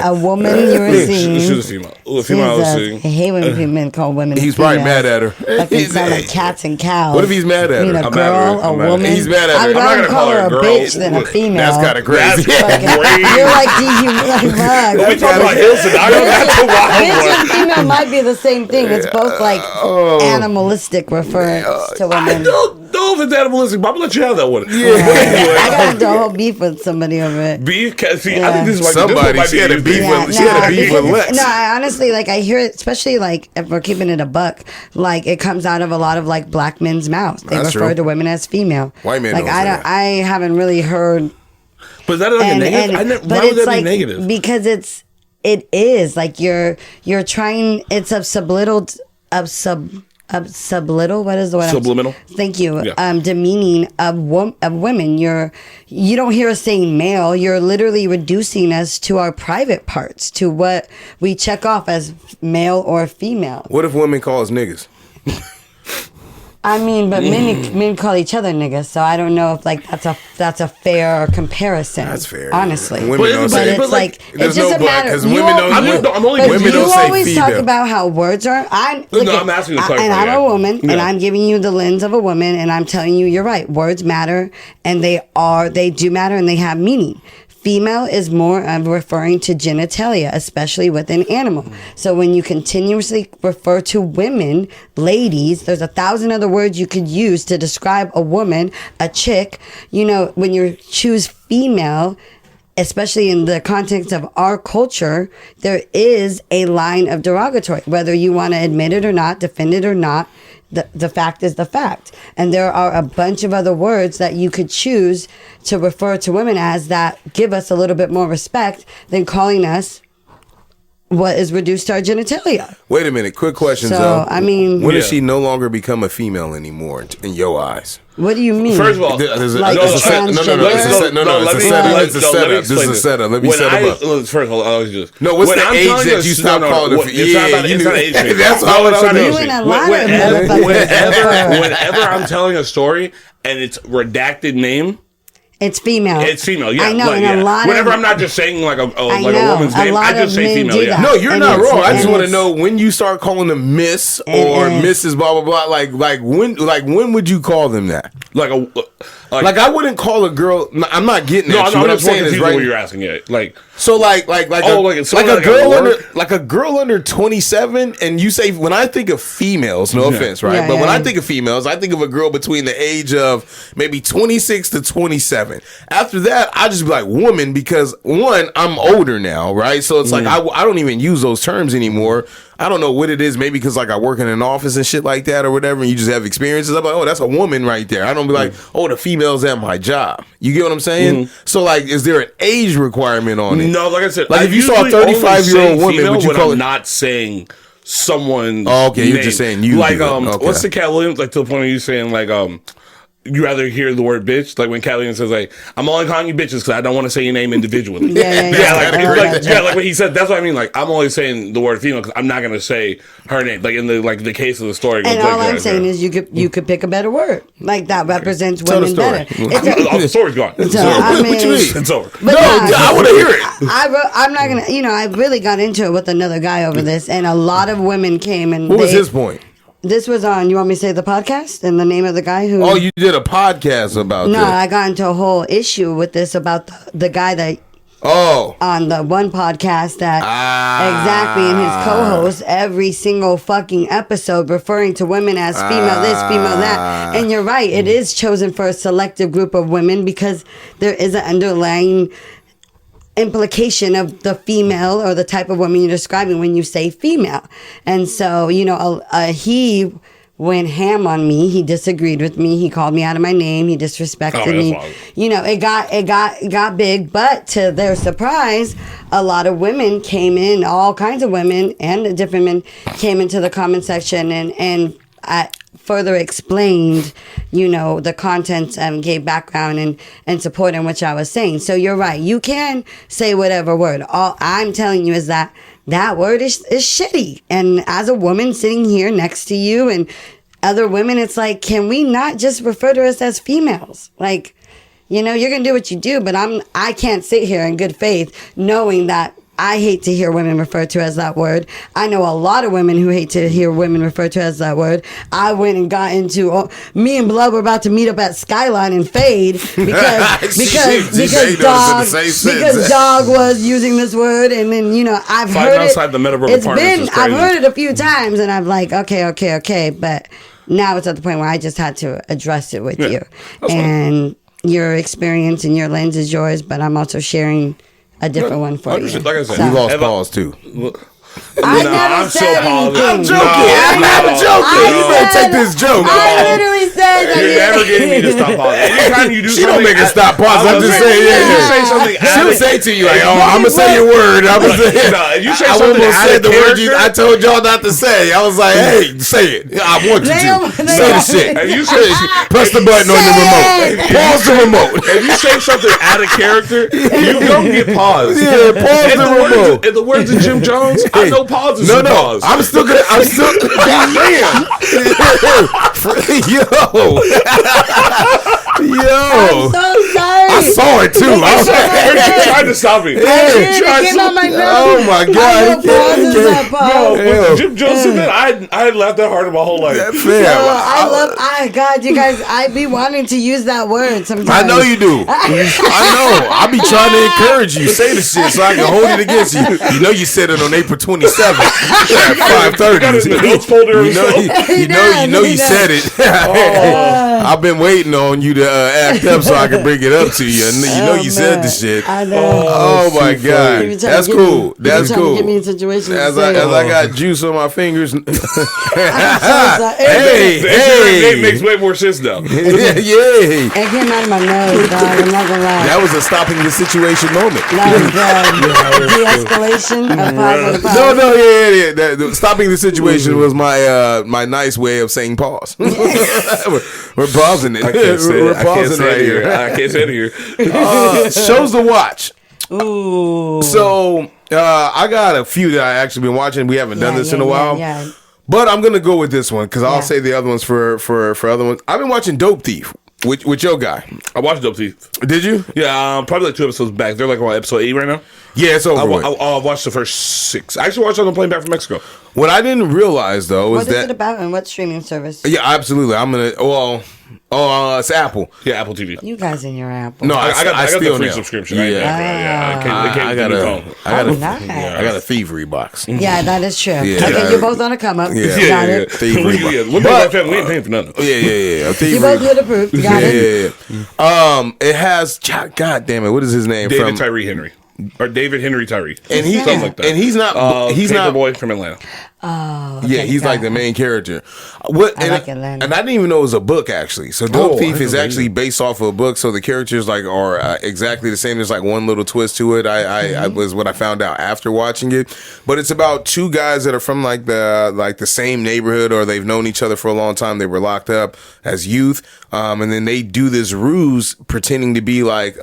a woman you were seeing. She was a female. A female I was seeing. I hate when men call women. He's probably mad at her. Fucking sound like cats and cows. What if he's mad at her? You mean a girl, a woman? He's mad at her. I would rather call her a bitch than a female. That's kind of crazy. You're like dehumanized. When we talk about Hilson, I know that's a wild bitch and female might be the same thing. It's both like animalistic reference to women. I don't know if it's animalistic, but I'm gonna let you have that one. I got the whole beef with somebody over it. Beef? See, I think this is like somebody. She had a beef with Lex. No, I honestly, like, I hear it, especially like if we're keeping it a buck, like it comes out of a lot of like black men's mouths. They refer to women as female. White men like don't say that. I haven't really heard. But is that like a negative? Why would that be negative? Because it is like you're trying. It's a subliminal. What is the word? Subliminal. Thank you. Yeah. Demeaning of women. You don't hear us saying male. You're literally reducing us to our private parts, to what we check off as male or female. What if women call us niggas? I mean, but men call each other niggas, so I don't know if like that's a fair comparison. That's fair. Honestly, women don't say. But it's like it's just a matter. Because women don't say always female. talk about how words are. I'm asking you to clarify. And I'm a woman, and I'm giving you the lens of a woman, and I'm telling you, you're right. Words matter, and they do matter, and they have meaning. Female is more of referring to genitalia, especially with an animal. So when you continuously refer to women, ladies, there's 1,000 other words you could use to describe a woman, a chick. You know, when you choose female, especially in the context of our culture, there is a line of derogatory, whether you want to admit it or not, defend it or not. The fact is the fact. And there are a bunch of other words that you could choose to refer to women as that give us a little bit more respect than calling us what is reduced to our genitalia. Wait a minute. Quick question, So, I mean... when does she no longer become a female anymore in your eyes? What do you mean? First of all, like it's a setup. This is a setup. Let me set him up. First of all, I was just... No, what's the age that you stopped calling it? It's not age. That's all I was Whenever I'm telling a story and it's redacted name, It's female. It's female, yeah. I know, like, and a lot whenever of... I'm not just saying like a I woman's know, a name, lot I just of say men female, do yeah. that. No, you're And not it's- wrong. I just and want to it's- know when you start calling them Miss or Mrs. blah blah blah. Like when would you call them that? Like Like I wouldn't call a girl. I'm not getting no, at you. I'm What I'm just more saying is confused right. what you're asking it. Like So like Oh, like it's a someone girl at under work? like a girl under 27, and you say when I think of females, no offense, right? Yeah, but when yeah. I think of females, I think of a girl between the age of maybe 26 to 27. After that, I just be like woman because one, I'm older now, right? So it's like I don't even use those terms anymore. I don't know what it is. Maybe because like I work in an office and shit like that or whatever, and you just have experiences. I'm like, oh, that's a woman right there. I don't be like, oh, the female's at my job. You get what I'm saying? So like, is there an age requirement on it? no, like I said, Like, I if you saw a usually only 35-year-old say woman, female would you when call I'm it- not saying someone? Oh, okay, you're just saying you Like do it. Okay. what's the Cat Williams like to the point of you saying like you rather hear the word bitch, like when Cat Williams says like I'm only calling you bitches because I don't want to say your name individually. Yeah. Like what he said. That's what I mean. Like I'm only saying the word female because I'm not gonna say her name. Like in the case of the story. And like, all I'm saying is you could pick a better word. Like that represents Tell the women story. better. the story's gone. So, I mean, what you mean? It's over. But No, I want to hear it. I'm not gonna. I really got into it with another guy over this, and a lot of women came and. What was his point? This was on. You want me to say the podcast and the name of the guy who? Oh, you did a podcast about No, this. I got into a whole issue with this about the guy that Oh. on the one podcast that exactly, and his co-host every single fucking episode referring to women as female this, female that. And you're right, it is chosen for a selective group of women because there is an underlying implication of the female or the type of woman you're describing when you say female. And so, he went ham on me. He disagreed with me. He called me out of my name. He disrespected me. Fine. It got big, but to their surprise, a lot of women came in, all kinds of women and different men came into the comment section and I further explained, the contents and gave background and support in which I was saying. So you're right. You can say whatever word. All I'm telling you is that word is shitty. And as a woman sitting here next to you and other women, it's like, can we not just refer to us as females? Like, you're going to do what you do, but I can't sit here in good faith knowing that I hate to hear women referred to as that word. I know a lot of women who hate to hear women referred to as that word. I went and got into me and Blood were about to meet up at Skyline and Fade because Dog was using this word, and then I've Fighting heard outside it. the Meadowbrook It's Apartments been is crazy. I've heard it a few times, and I'm like, okay, but now it's at the point where I just had to address it with you, and your experience and your lens is yours, but I'm also sharing a different one for you. Like I said, So- You lost If I- pause too. I Nah, never I'm so said positive. anything. I'm joking. I'm joking. You better take this joke. I literally said that. You're never getting me to stop pausing. Anytime you do She something, don't make us stop pause. I'm just saying, If you yeah. say something, She'll say to you like, "Oh, I'm gonna say your word." I'm gonna say. No, if you say I something almost out said of the word you. character- I told y'all not to say. I was like, "Hey, say it. I want you to say the shit. If you say Press the button on the remote. Pause the remote. if you say something out of character, you don't get paused. Yeah, pause the remote. In the words of Jim Jones, I know pause is No, pause. I'm still gonna. Damn. Yo. I'm so sorry. I saw it too. I was You tried to stop me. I did. It came out my nose. Oh my I God. know pauses are pause. When Jim Jones said that, I had laughed that hard in my whole life. God, you guys, I be wanting to use that word sometimes. I know you do. I know. I be trying to encourage you. Say the shit so I can hold it against you. You know you said it on April 27th at 5:30. Got it in the notes folder. You know you said it. I've been waiting on you to act up so I can bring it up to you. And you know you said the shit. I know. Oh my God. You be trying to That's get cool. me- That's you be trying to cool. Get me in situations. As to I say, got juice on my fingers. sorry. Hey, The Instagram name hey. makes way more sense now. Yeah. It came out of my nose, dog. I'm not gonna lie. That was a stopping the situation moment. That was De-escalation of pause. No, yeah. Stopping the situation was my nice way of saying pause. we're pausing it. I can't say We're it. I can't pausing say right it here. here. I can't say it here. Shows to watch. Ooh. So I got a few that I actually been watching. We haven't done this in a while. Yeah. But I'm gonna go with this one because I'll Yeah. say the other ones for other ones. I've been watching Dope Thief. With your guy. I watched Dope Thief. Did you? Yeah, probably like 2 episodes back. They're like on episode 8 right now. Yeah, it's over. I watched the first 6. I actually watched it on the plane back from Mexico. What I didn't realize though What is is that it about and what streaming service? yeah, absolutely. I'm gonna. It's Apple. Yeah, Apple TV. You guys in your Apple. No, I got the still free now. subscription. Yeah, I got a thievery box. Yeah, that is true. Yeah. Okay, you're both on a come up. Yeah. Got it. Thievery box. We're both family. We ain't paying for nothing. Yeah. You both would approve. Got it. Yeah. It has. God damn it! What is his name? David Tyree Henry. Or David Henry Tyree. And something like that. And he's not. He's not boy from Atlanta. Oh, yeah, he's like the main character. What? I like Atlanta. And I didn't even know it was a book actually. So Dope Thief is actually based off of a book. So the characters like are exactly the same. There's like one little twist to it. I was what I found out after watching it. But it's about 2 guys that are from like the same neighborhood or they've known each other for a long time. They were locked up as youth, and then they do this ruse pretending to be like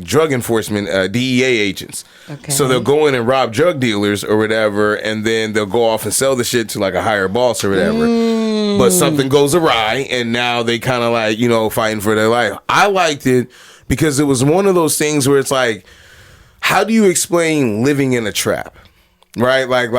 drug enforcement DEA agents. Okay. So they'll go in and rob drug dealers or whatever, and then they'll go off and sell the shit to like a higher boss or whatever. But something goes awry, and now they kind of like, fighting for their life. I liked it because it was one of those things where it's like, how do you explain living in a trap? Right, like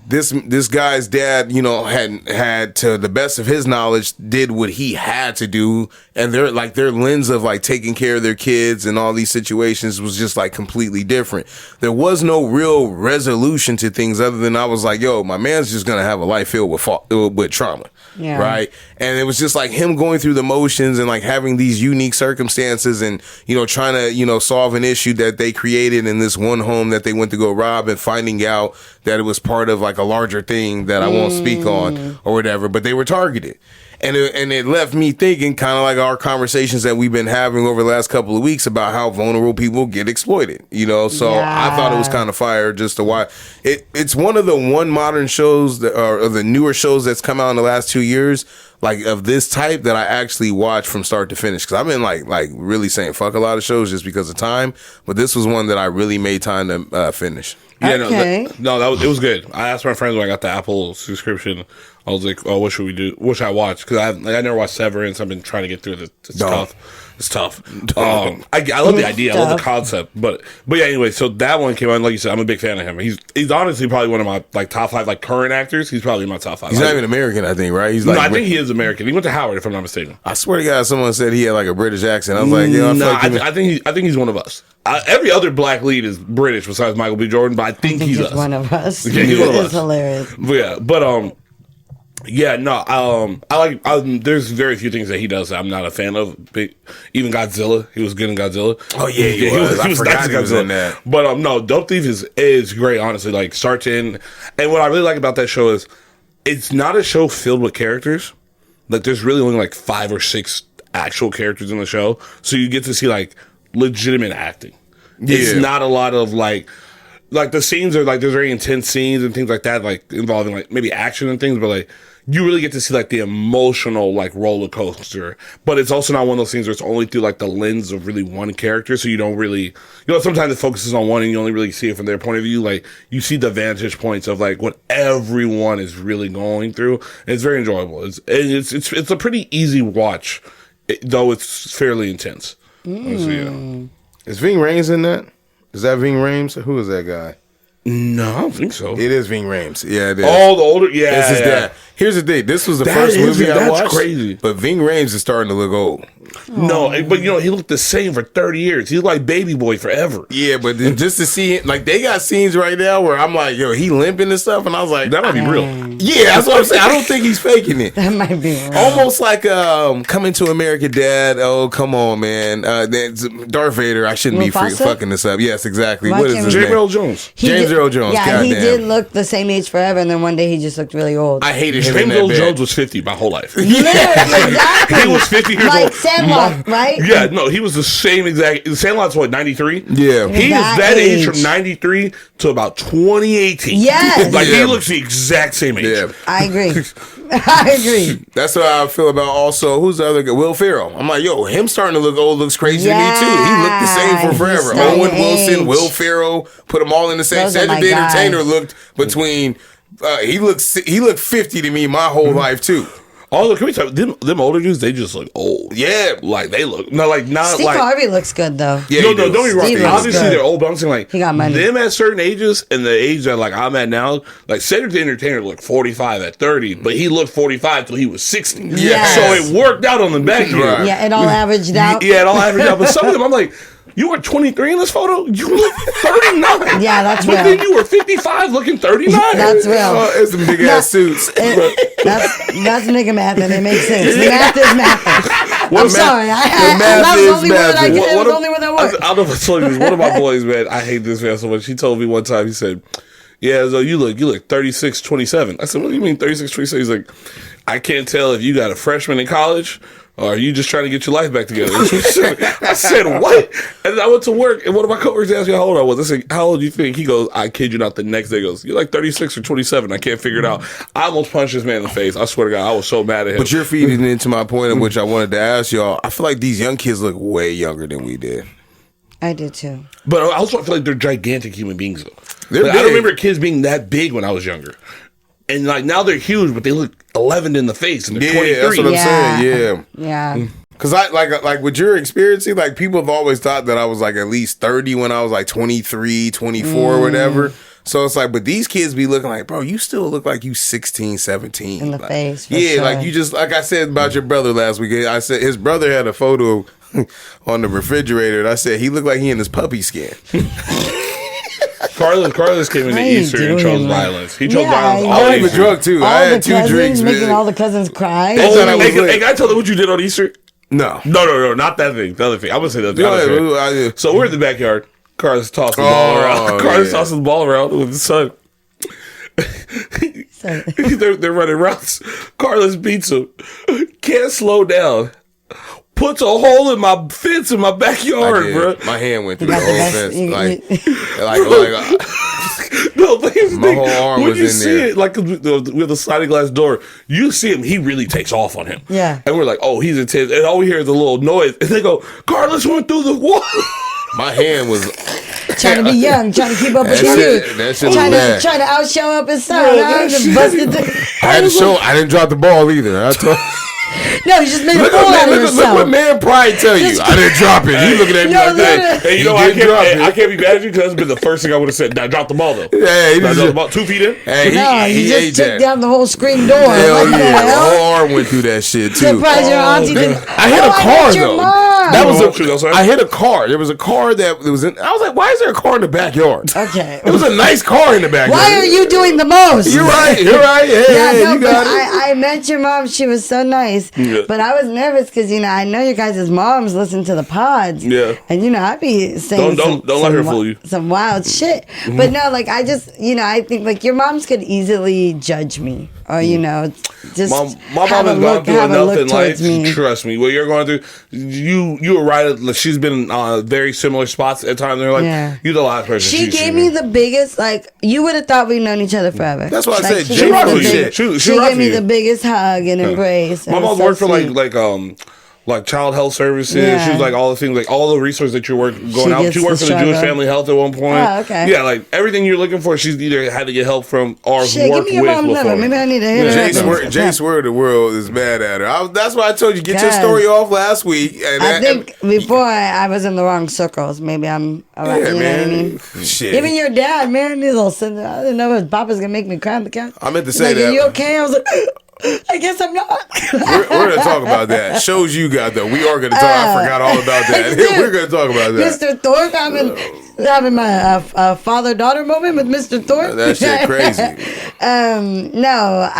this guy's dad, had to the best of his knowledge did what he had to do, and their lens of like taking care of their kids and all these situations was just like completely different. There was no real resolution to things other than I was like, yo, my man's just gonna have a life filled with trauma, right? And it was just like him going through the motions and like having these unique circumstances and trying to solve an issue that they created in this one home that they went to go rob and finding out that it was part of like a larger thing that I won't speak on or whatever, but they were targeted. And it left me thinking kind of like our conversations that we've been having over the last couple of weeks about how vulnerable people get exploited, so I thought it was kind of fire just to watch. It's one of the modern shows that or the newer shows that's come out in the last 2 years, like of this type that I actually watched from start to finish. Cause I've been like really saying fuck a lot of shows just because of time, but this was one that I really made time to finish. Yeah, okay. it was good. I asked my friends when I got the Apple subscription. I was like, "Oh, what should we do? What should I watch?" Because I never watched Severance. I've been trying to get through it. It's tough. It's tough. I love the idea. I love the concept. But yeah. Anyway, so that one came out. Like you said, I'm a big fan of him. He's honestly probably one of my like top 5 like current actors. He's probably in my top 5. He's not even American, I think, right? He's like, no, I think he is American. He went to Howard, if I'm not mistaken. I swear to God, someone said he had like a British accent. I was like, yo, I think he's one of us. Every other black lead is British besides Michael B. Jordan, but I think he's us. One of us. Yeah, he's one of us. It's hilarious. There's very few things that he does that I'm not a fan of. Even Godzilla, he was good in Godzilla. Oh yeah, he was. I forgot he was in that. But no, Dope Thief is great, honestly. Like start to end. And what I really like about that show is it's not a show filled with characters. Like there's really only like 5 or 6 actual characters in the show, so you get to see like legitimate acting. Yeah. It's not a lot of like the scenes are like there's very intense scenes and things like that, like involving like maybe action and things, but like you really get to see like the emotional like roller coaster. But it's also not one of those things where it's only through like the lens of really one character, so you don't really sometimes it focuses on one and you only really see it from their point of view. Like you see the vantage points of like what everyone is really going through. And it's very enjoyable. It's a pretty easy watch, though it's fairly intense. So, yeah. Is Ving Rhames in that? Is that Ving Rhames? Who is that guy? No, I don't think so. It is Ving Rhames. Yeah, it is. Oh, the older, yeah. This is that. Here's the thing. This was the first movie I watched. That's crazy. But Ving Rhames is starting to look old. No, but he looked the same for 30 years. He looked like Baby Boy forever. Yeah, but then just to see it, like they got scenes right now where I'm like, yo, he limping and stuff, and I was like, that might be real. Yeah, that's what I'm saying. I don't think he's faking it. That might be real. Almost like Coming to America, Dad. Oh, come on, man. Darth Vader. I shouldn't be fucking this up. Yes, exactly. What is his name? James Earl Jones. James Earl Jones. Yeah, he did look the same age forever, and then one day he just looked really old. I hated him. James Earl Jones was 50 my whole life. Exactly. He was 50 years old. Like Sandlot, right? Yeah, no, he was the same exact. Sandlot's what, 93? Yeah. He was that age from 93 to about 2018. Yes. Like, he looks the exact same age. Yeah. I agree. I agree. That's what I feel about also, who's the other guy? Will Ferrell. I'm like, yo, him starting to look old looks crazy to me, too. He looked the same for forever. Owen Wilson, Will Ferrell, put them all in the same. Cedric the Entertainer looked between... he looked 50 to me my whole life too. Although, can we talk them older dudes? They just look old. Yeah, Like they look not Steve like. Harvey looks good though. yeah. No, don't get me Steve wrong. looks Obviously, good. they're old, but I'm saying like He got money. them at certain ages and the age that like I'm at now. Like Cedric the Entertainer looked 45 at 30, but he looked 45 till he was 60. Yes. So it worked out on the back end. Right. Yeah, it all averaged out. Yeah, it all averaged out. But some of them, I'm like, you were 23 in this photo. You look 39. Yeah, that's but real. then you were 55, looking 39. That's real. Oh, it's some big ass suits. That's nigga math, and it makes sense. Math is math. I'm sorry. math That was is the only word I math. could. It was One the of- only word I I worked. don't know if I told you this. One of my boys, man, I hate this man so much. He told me one time, he said, yeah, so you look 36, 27. I said, what do you mean 36, 27? He's like, I can't tell if you got a freshman in college or are you just trying to get your life back together? I said, what? And then I went to work, and one of my coworkers asked me how old I was. I said, how old do you think? He goes, I kid you not, the next day he goes, you're like 36 or 27. I can't figure it out. I almost punched this man in the face. I swear to God, I was so mad at him. But you're feeding into my point, of which I wanted to ask y'all. I feel like these young kids look way younger than we did. I did too. But I also feel like they're gigantic human beings, though. They're Like, I big. don't remember kids being that big when I was younger. And like now they're huge, but they look 11 in the face and they're Yeah, 23. that's what I'm Yeah. saying. Yeah. Yeah. Cause I like what you're experiencing, like people have always thought that I was like at least 30 when I was like 23, 24 or whatever. So it's like, but these kids be looking like, bro, you still look like you 16, 17. In the Like, face, for yeah, sure. like you just, like I said about your brother last week, I said his brother had a photo on the refrigerator. And I said he looked like he in his puppy skin. Carlos came into How you Easter and doing, chose man? violence. He chose Yeah, violence I all know. I was Easter. drunk too. All I the had 2 cousins drinks, making man. all the cousins cry. They thought I was Hey, lit. can I tell them what you did on Easter? No. No, not that thing. The other thing. I'm gonna say that thing. Go I don't ahead. care. I- So we're in the backyard. Carlos tossing the ball Oh, around. Carlos yeah. tossing the ball around with his son. So- they're running routes. Carlos beats him. Can't slow down. Puts a hole in my fence in my I backyard, did. bro. My hand went through You the got the whole best- fence. you- No, but here's the My thing. whole arm when was you in see there. it, like with the sliding glass door, you see him. He really takes off on him. Yeah. and we're like, oh, he's intense. And all we hear is a little noise, and they go, "Carlos went through the wall." my hand was. trying to be young, trying to keep up with That you. shit- that shit was Trying bad. to outshow up his son. Bro, I that just shit- busted the- I had to show. I didn't drop the ball either. I told. No, you just made a Look, fool out of look what yourself. man pride tell you. I didn't drop it. You looking at me No, like that. Hey, you know, He I didn't drop can't. it. I can't be mad at you because that's been the first thing I would have said. Now drop the ball though. Yeah, he Now, just- drop the ball 2 feet in. Hey, No, he you ate just took that. down the whole screen door. Hell What the yeah, the hell? whole arm went through that shit too. Surprised your auntie didn't. I hit a Oh, car hit your though. mom. That was Oh, shoot, I'm sorry. I hit a car. There was a car that was in. I was like, why is there a car in the backyard? Okay. It was a nice car in the backyard. Why are you doing the most? You're right. You're right. Hey, Yeah, hey, no, you but got it. I met your mom. She was so nice. Yeah. But I was nervous because, I know your guys' moms listen to the pods. Yeah. And, I'd be saying Don't let her fool you. some wild shit. But no, like, I just, I think, like, your moms could easily judge me. Or, just My mom have has a gone look, through have a enough look in life. towards me. Trust me, what you're going through, you were right. She's been very similar spots at times in her life. Yeah. You're the last person. She she's gave seen. me the biggest, like, you would have thought we'd known each other forever. That's what I said. She She gave me rocked the with you. big- She She rocked gave me with you. the biggest hug and embrace. My It was mom so worked for sweet. like child health services. Yeah. She was like all the things, like all the resources that you're going She out. gets She the worked for the Jewish struggle. Family Health at one point. Oh, okay. Yeah, like everything you're looking for, she's either had to get help from or Shit, give worked me your with mom's before. number. Maybe I need to hit her Jay up. Swear, Jay Swear the world is mad at her. That's why I told you get your God. story off last week. And I think before I was in the wrong circles. Maybe I'm around, yeah, you know man. what I mean? Shit. Even your dad, man, he's all sitting there. I didn't know his papa's gonna make me cry on the couch. I meant to He's say like, that. Are you okay? I was like, I guess I'm not. We're going to talk about that. Shows you got, though. We are going to talk. I forgot all about that. Dude, We're going to talk about that. Mr. Thorpe, having my father-daughter moment with Mr. Thorpe. That shit crazy. No,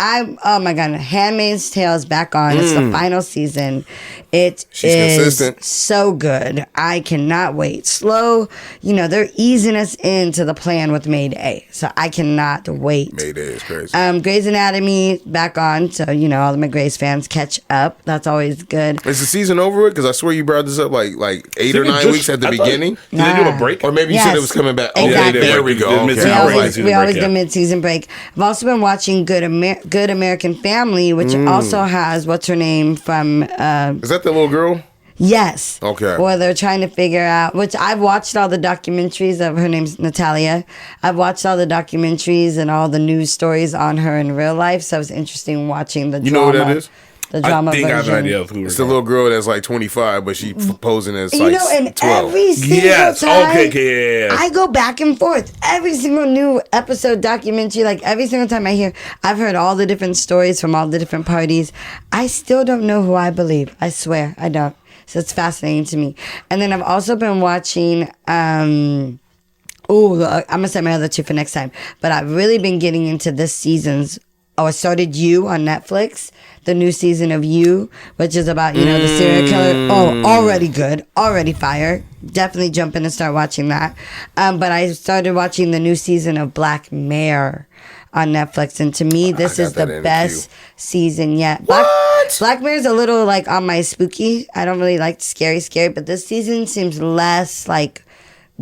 oh my God, Handmaid's Tale is back on. It's the final season. It She's is consistent. so good. I cannot wait. Slow, they're easing us into the plan with Mayday. So I cannot wait. Mayday is crazy. Grey's Anatomy back on. So, all of my Grey's fans catch up. That's always good. Is the season over with? Because I swear you brought this up like 8 or 9 weeks at the beginning. Did they do a break? Or maybe you said Yes. it was coming back. Exactly. Okay, Yeah, they there did we break. go. They did Okay. mid-season We break. always, Season we always break, do yeah. mid-season break. I've also been watching Good American Family, which also has what's her name from. Is that the little girl? Yes. Okay. Where they're trying to figure out, which I've watched all the documentaries of, her name's Natalia. I've watched all the documentaries and all the news stories on her in real life, so it's interesting watching the You know drama. who that is? the drama I think version. I have an idea of who we're It's the little girl that's like 25, but she posing as You like know, and 12. every single Yes. time, Okay. Yeah. I go back and forth. Every single new episode documentary, like every single time I've heard all the different stories from all the different parties. I still don't know who I believe. I swear, I don't. So it's fascinating to me. And then I've also been watching. I'm gonna set my other two for next time. But I've really been getting into this season's. I started You on Netflix, the new season of You, which is about, the serial killer. Oh, already good. Already fire. Definitely jump in and start watching that. But I started watching the new season of Black Mirror on Netflix. And to me, this is the best season yet. Black Mirror's a little like on my spooky. I don't really like scary, but this season seems less like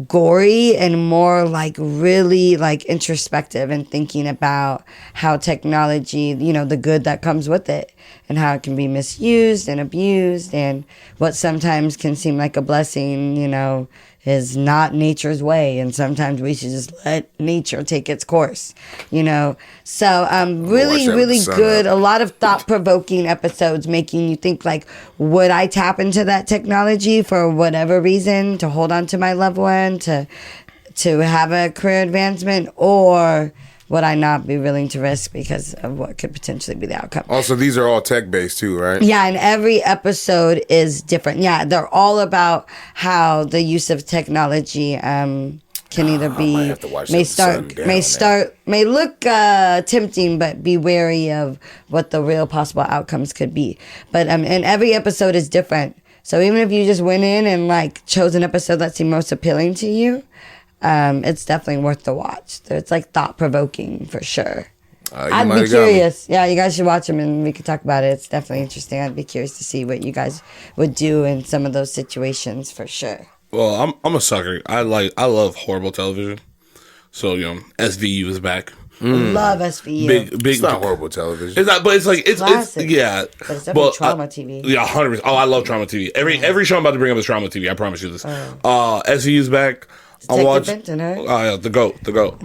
gory and more like really like introspective and thinking about how technology, the good that comes with it and how it can be misused and abused, and what sometimes can seem like a blessing, is not nature's way, and sometimes we should just let nature take its course, So really good. A lot of thought-provoking episodes making you think like, would I tap into that technology for whatever reason, to hold on to my loved one, to have a career advancement, or would I not be willing to risk because of what could potentially be the outcome? Also, these are all tech-based too, right? Yeah, and every episode is different. Yeah, they're all about how the use of technology can either be may look tempting, but be wary of what the real possible outcomes could be. But and every episode is different. So even if you just went in and like chose an episode that seemed most appealing to you, it's definitely worth the watch. It's like thought-provoking for sure. I'd be curious. Yeah, you guys should watch them and we could talk about it. It's definitely interesting. I'd be curious to see what you guys would do in some of those situations for sure. Well, I'm a sucker. I love horrible television. So, SVU is back. Love SVU. Big. It's not horrible television. It's not, but it's like it's yeah. But it's definitely trauma TV. Yeah, 100%. Oh, I love trauma TV. Every show I'm about to bring up is trauma TV. I promise you this. SVU's back. I watch. Yeah, the goat. The goat.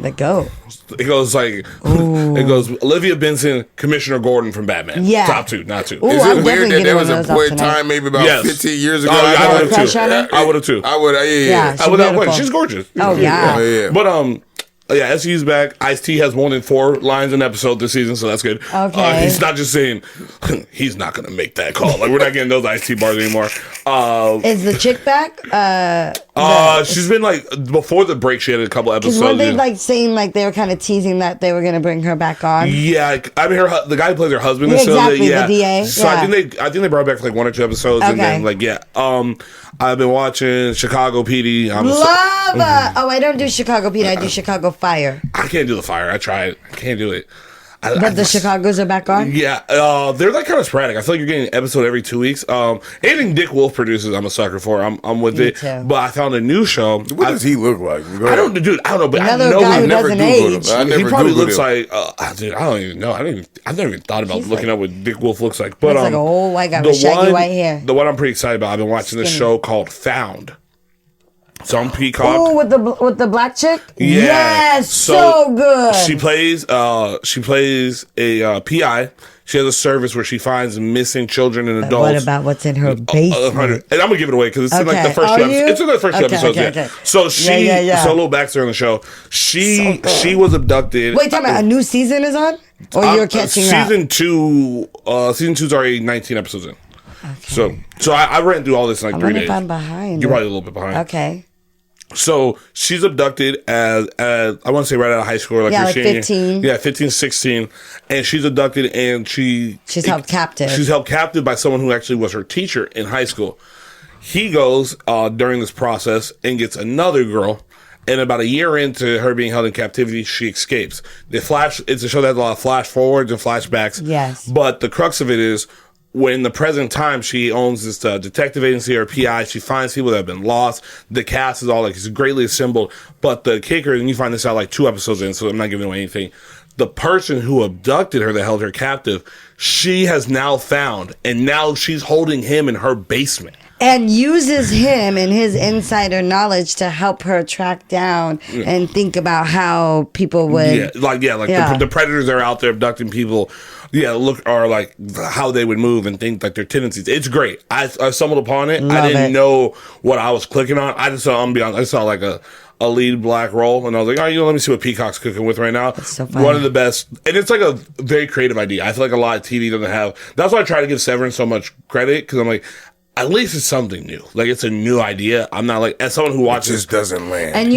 It goes like, it goes Olivia Benson, Commissioner Gordon from Batman. Yeah, top two, not two. Ooh, is I'm it weird that there was a point in tonight. time, maybe about 15 years ago? I would have too. I would have too. I would. Yeah. She's Wait, she's gorgeous. Oh yeah. But yeah, SU's back. Ice-T has more than 4 lines an episode this season, so that's good. Okay. He's not just saying, he's not going to make that call. Like, we're not getting those Ice-T bars anymore. Is the chick back? She's been like, before the break, she had a couple episodes. Were they like saying like they were kind of teasing that they were going to bring her back on? Yeah, I mean, the guy who plays her husband. Exactly, the DA. So I think they brought her back for like 1 or 2 episodes, and then like I've been watching Chicago PD. I don't do Chicago PD. I do Chicago Fire. I can't do the Fire. I tried. I can't do it. But the Chicagos are back on? Yeah. They're like kind of sporadic. I feel like you're getting an episode every 2 weeks. Anything Dick Wolf produces, I'm a sucker for. I'm with it. Too. But I found a new show. What does he look like? I don't know, but Another I know guy who never doesn't Googled age. he probably looks like. Dude, I don't even know. I've never even thought about looking up what Dick Wolf looks like. But looks like an old white guy with shaggy white hair. The one I'm pretty excited about. I've been watching this show called Found. It's on Peacock. Oh, with the black chick? Yeah. Yes, so good. She plays a PI. She has a service where she finds missing children and adults. What about what's in her basement? And I'm gonna give it away because it's in like the first 2 episodes. It's in the first 2 episodes. Okay. So so a little backstory on the show. She was abducted. Wait, tell me, a new season is on, or you're catching up? Season 2. Season 2's already 19 episodes in. Okay. So I ran through all this in like 3 days. If I'm behind. You're probably a little bit behind. Okay. So she's abducted as I want to say right out of high school, like 15. Yeah, 15, 16, and she's abducted and she's held captive. She's held captive by someone who actually was her teacher in high school. He goes during this process and gets another girl. And about a year into her being held in captivity, she escapes. It's a show that has a lot of flash forwards and flashbacks. Yes. But the crux of it is, when the present time she owns this detective agency or PI, she finds people that have been lost. The cast is all like it's greatly assembled. But the kicker, and you find this out like 2 episodes in, so I'm not giving away anything. The person who abducted her, that held her captive, she has now found, and now she's holding him in her basement. and uses him and his insider knowledge to help her track down and think about how people would the predators that are out there abducting people are like how they would move and think like their tendencies. It's great. I stumbled upon it. I didn't know what I was clicking on. I just saw, I'm be honest, I saw like a lead black roll, and I was like, let me see what Peacock's cooking with right now. So funny. One of the best, and it's like a very creative idea. I feel like a lot of TV doesn't have. That's why I try to give Severance so much credit, because I'm like, at least it's something new. Like, it's a new idea. I'm not like, as someone who watches, it just doesn't land. And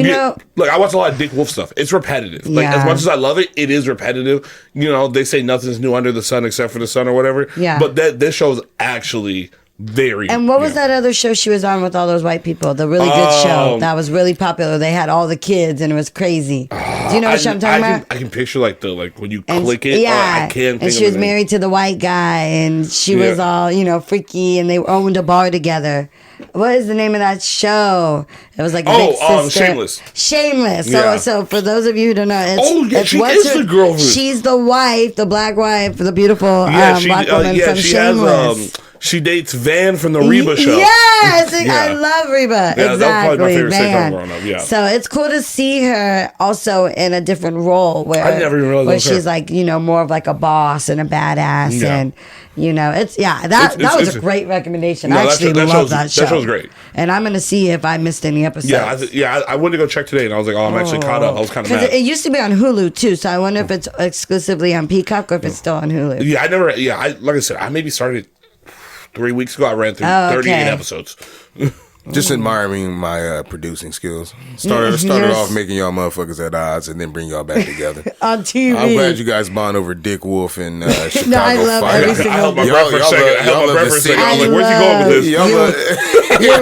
like, I watch a lot of Dick Wolf stuff. It's repetitive. Like, as much as I love it, it is repetitive. They say nothing's new under the sun except for the sun or whatever. Yeah. But this show's actually very. And what was that other show she was on with all those white people? The really good show that was really popular. They had all the kids and it was crazy. Do you know what I'm talking about? I can picture like when you click it. Yeah, I can't. And she was married to the white guy, and she was all freaky, and they owned a bar together. What is the name of that show? It was like Big Sister. Shameless. Shameless. So for those of you who don't know, she is the girl. She's the wife, the black wife, the beautiful black woman from Shameless. She dates Van from the Reba show. Yes, I love Reba. Yeah, exactly. that was probably my favorite sitcom growing up. Yeah. So it's cool to see her also in a different role where I never even realized where that was she's her. like more of like a boss and a badass and that was a great recommendation. I actually love that show. That show's great. And I'm gonna see if I missed any episodes. I went to go check today, and I was like, I'm actually caught up. I was kind of mad. It used to be on Hulu too, so I wonder if it's exclusively on Peacock or if it's still on Hulu. Yeah, like I said, I maybe started 3 weeks ago. I ran through 38 episodes. Just admiring my producing skills. Started off making y'all motherfuckers at odds and then bring y'all back together. On TV. I'm glad you guys bond over Dick Wolf and Chicago I love Fire. every single I held my breath for a second. I was like, where's he going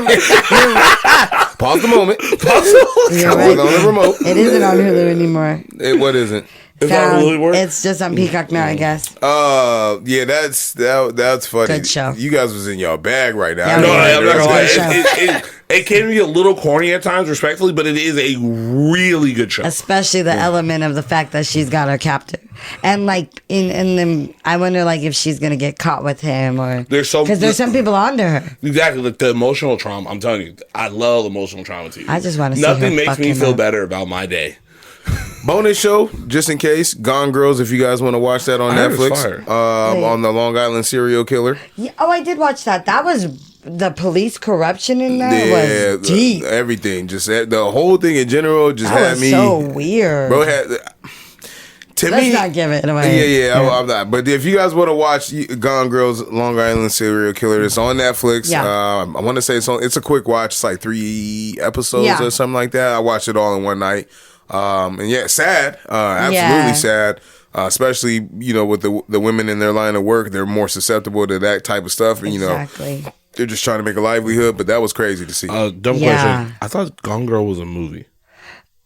with this? Pause the moment. Right. On the remote. It isn't on Hulu anymore. What isn't? Is that really work? It's just on Peacock now, I guess. Yeah, that's funny. Good show. You guys was in your bag right now. Yeah, No, I'm not gonna lie. Good It can be a little corny at times, respectfully, but it is a really good show. Especially the element of the fact that she's got her captive, and like in the, I wonder like if she's gonna get caught with him or because there's some people under her. Exactly, like the emotional trauma. I'm telling you, I love emotional trauma TV. I just want to see nothing her makes me feel up. better about my day. Bonus show, just in case, Gone Girls, if you guys want to watch that on Netflix, on the Long Island serial killer. Yeah, I did watch that. That was the police corruption in that was deep. Everything, just the whole thing in general, just that had was me so weird. Bro, Let's not give it away. Yeah. I'm not. But if you guys want to watch Gone Girls, Long Island serial killer, it's on Netflix. Yeah. I want to say it's a quick watch. It's like 3 episodes or something like that. I watched it all in one night. And sad, absolutely sad. Especially with the women in their line of work, they're more susceptible to that type of stuff, and they're just trying to make a livelihood. But that was crazy to see. Dumb question. I thought Gone Girl was a movie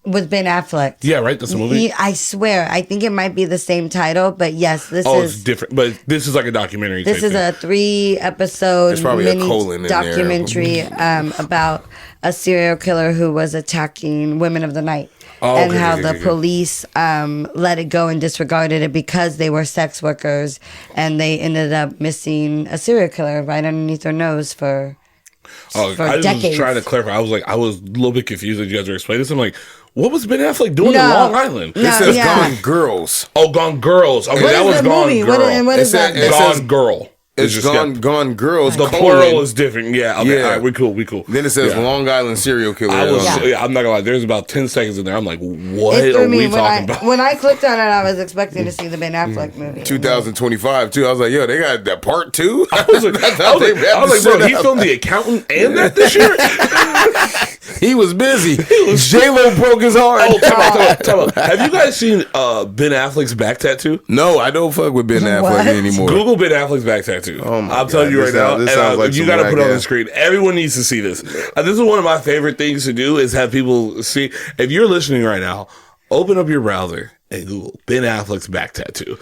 with Ben Affleck. Yeah, right. That's a movie. I swear, I think it might be the same title, but yes, this is it's different. But this is like a documentary. This is a 3-episode mini documentary about a serial killer who was attacking women of the night. How the police let it go and disregarded it because they were sex workers, and they ended up missing a serial killer right underneath their nose for I decades. was trying to clarify. I was a little bit confused as you guys were explaining this. I'm like, what was Ben Affleck doing in Long Island? It says Gone Girls. Oh, Gone Girls. Okay, that was Gone movie? Girl. What is that? Gone Girl. It's Gone Girls. The plural is different. Yeah. Okay. All right, we cool. Then it says Long Island serial killer. I'm not gonna lie. There's about 10 seconds in there. I'm like, what are we talking about? When I clicked on it, I was expecting to see the Ben Affleck movie. 2025 too. I was like, yo, they got that part 2. I was like, bro, he filmed The Accountant and that this year. He was busy. J-Lo broke his heart. Tell me. Have you guys seen Ben Affleck's back tattoo? No, I don't fuck with Ben Affleck anymore. Google Ben Affleck's back tattoo. I'm telling you right now. And you got to put it on the screen. Everyone needs to see this. This is one of my favorite things to do is have people see. If you're listening right now, open up your browser and Google Ben Affleck's back tattoo.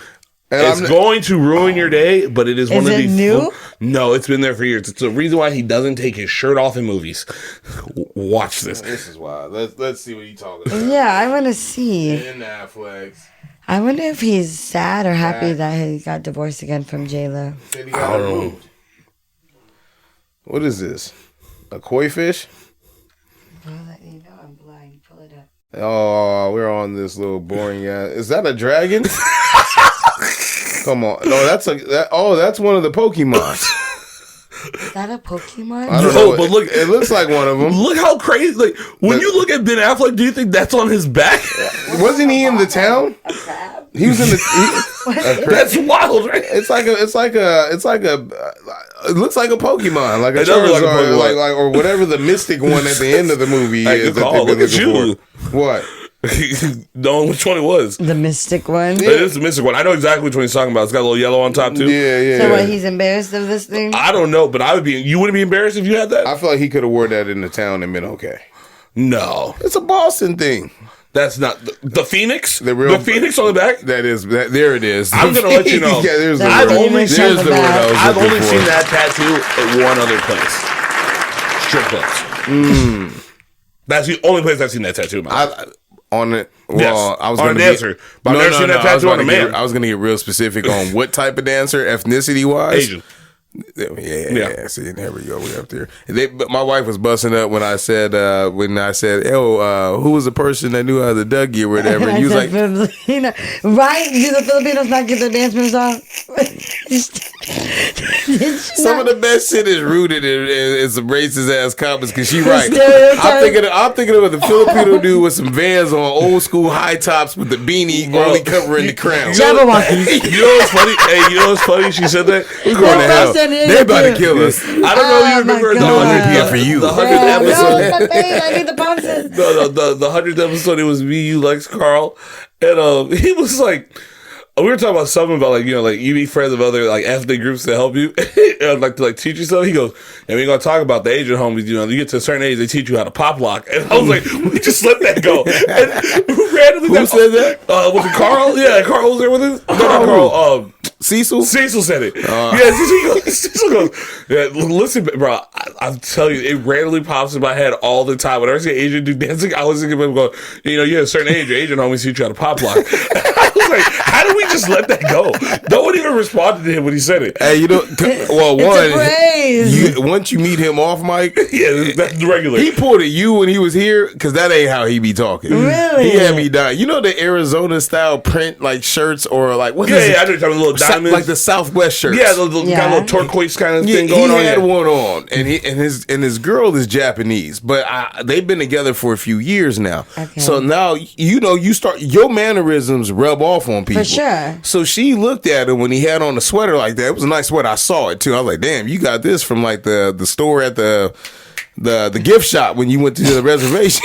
And it's going to ruin your day, but it is one of these. New? No, it's been there for years. It's the reason why he doesn't take his shirt off in movies. Watch this. This is wild. Let's see what he's talking about. Yeah, I want to see. Ben Affleck. I wonder if he's sad or happy that he got divorced again from J-Lo. I don't know. What is this? A koi fish? I'll let you know I'm blind. Pull it up. Oh, we're on this little boring ass. Is that a dragon? Come on. No, that's one of the Pokemon. Is that a Pokemon? I don't know, but look, it looks like one of them. Look how crazy! Like when you look at Ben Affleck, do you think that's on his back? Wasn't he in the town? A crab? He was in the. That's wild, right? It looks like a Pokemon, like a It does look like a Charizard, Pokemon. like or whatever the mystic one at the end of the movie Hey, is good that call. they've been Look at looking you. for. What? Knowing which one it was. The mystic one? It is the mystic one. I know exactly which one he's talking about. It's got a little yellow on top too. Yeah. So what, he's embarrassed of this thing? I don't know, but I would be. You wouldn't be embarrassed if you had that. I feel like he could have wore that in the town and been okay. No, It's a Boston thing. that's not the Phoenix. The real- the Phoenix on the back. There it is. I'm gonna let you know. Yeah, there's the I've word. only There's seen the the word I was I've looking only for. seen that tattoo at one other place. Strip clubs. That's the only place I've seen that tattoo. In my life. On it. Well, Yes. I was On a going to dancer. But I've never seen that I was tattoo on a gonna man. I was going to get real specific on what type of dancer, ethnicity wise. Asian. Yeah. See, there we go. We up there. But my wife was busting up when I said, "Oh, who was the person that knew how to Dougie or whatever?" And I you was like, said Filipino. Right? Do the Filipinos not get their dance moves off? "Some of the best shit is rooted in some racist ass comments." Because she right. Stereotype. I'm thinking of the Filipino dude with some Vans on, old school high tops with the beanie only covering the crown. Jabberwockies. You know what's funny? Hey, you know what's funny? She said that. We're going to They're hell. busting in They about to too. kill us. I don't know if you remember my the God. 100th for you. The 100th Yeah, episode. no, it's my face. I need the boxes. The 100th episode, it was me, you, Lex, Carl, and he was like, we were talking about something about like you be friends of other like ethnic groups to help you, and like to like teach you something. He goes, and we ain't gonna talk about the Asian homies. You get to a certain age, they teach you how to pop lock. And I was like, we just let that go. And randomly, Who said that? Was it Carl? Yeah, Carl was there with us. No, not Carl. Cecil? Cecil said it. Cecil goes, yeah, listen, bro, I'm telling you, it randomly pops in my head all the time. Whenever I see an Asian dude dancing, I was thinking about him going, you're a certain age, your Asian homies teach you how to pop lock. I was like, how do we just let that go? No one even responded to him when he said it. Hey, well, It's a praise. once you meet him off mic, Yeah, that's regular. he pulled at you when he was here, because that ain't how he be talking. Really? He had me dying. You know the Arizona style print like shirts or like what is yeah, it? I know you're talking about little diamonds. Like the Southwest shirts. yeah, the kind Yeah. of little turquoise kind of Yeah, thing going he on. had Yeah. one on, and his girl is Japanese, but they've been together for a few years now. Okay. So now you start your mannerisms rub off on people For sure. So she looked at him when he had on a sweater like that. It was a nice sweater. I saw it too. I was like, damn, you got this from like the store at the gift shop when you went to the reservation.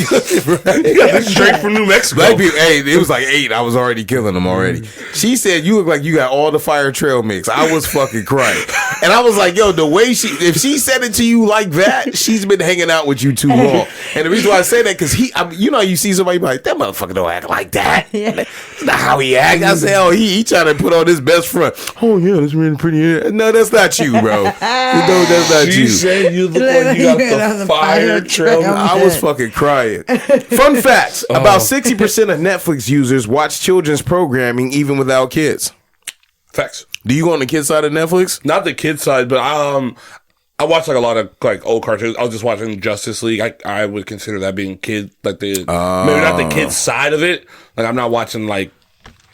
You got this straight from New Mexico. Black people, hey, it was like 8. I was already killing them already. She said, "You look like you got all the fire trail mix." I was fucking crying. And I was like, yo, the way if she said it to you like that, she's been hanging out with you too long. And the reason why I say that, because you see somebody be like, that motherfucker don't act like that. Yeah. That's not how he act. I said, oh, he trying to put on his best front. Oh, yeah, that's really pretty. No, that's not you, bro. No, that's not She you. said you look like you got the fire trail. I was fucking crying. Fun facts. About 60% of Netflix users watch children's programming even without kids. Facts. Do you go on the kid side of Netflix? Not the kid side, but I watch like a lot of like old cartoons. I was just watching Justice League. I would consider that being kid, like maybe not the kid side of it. Like I'm not watching like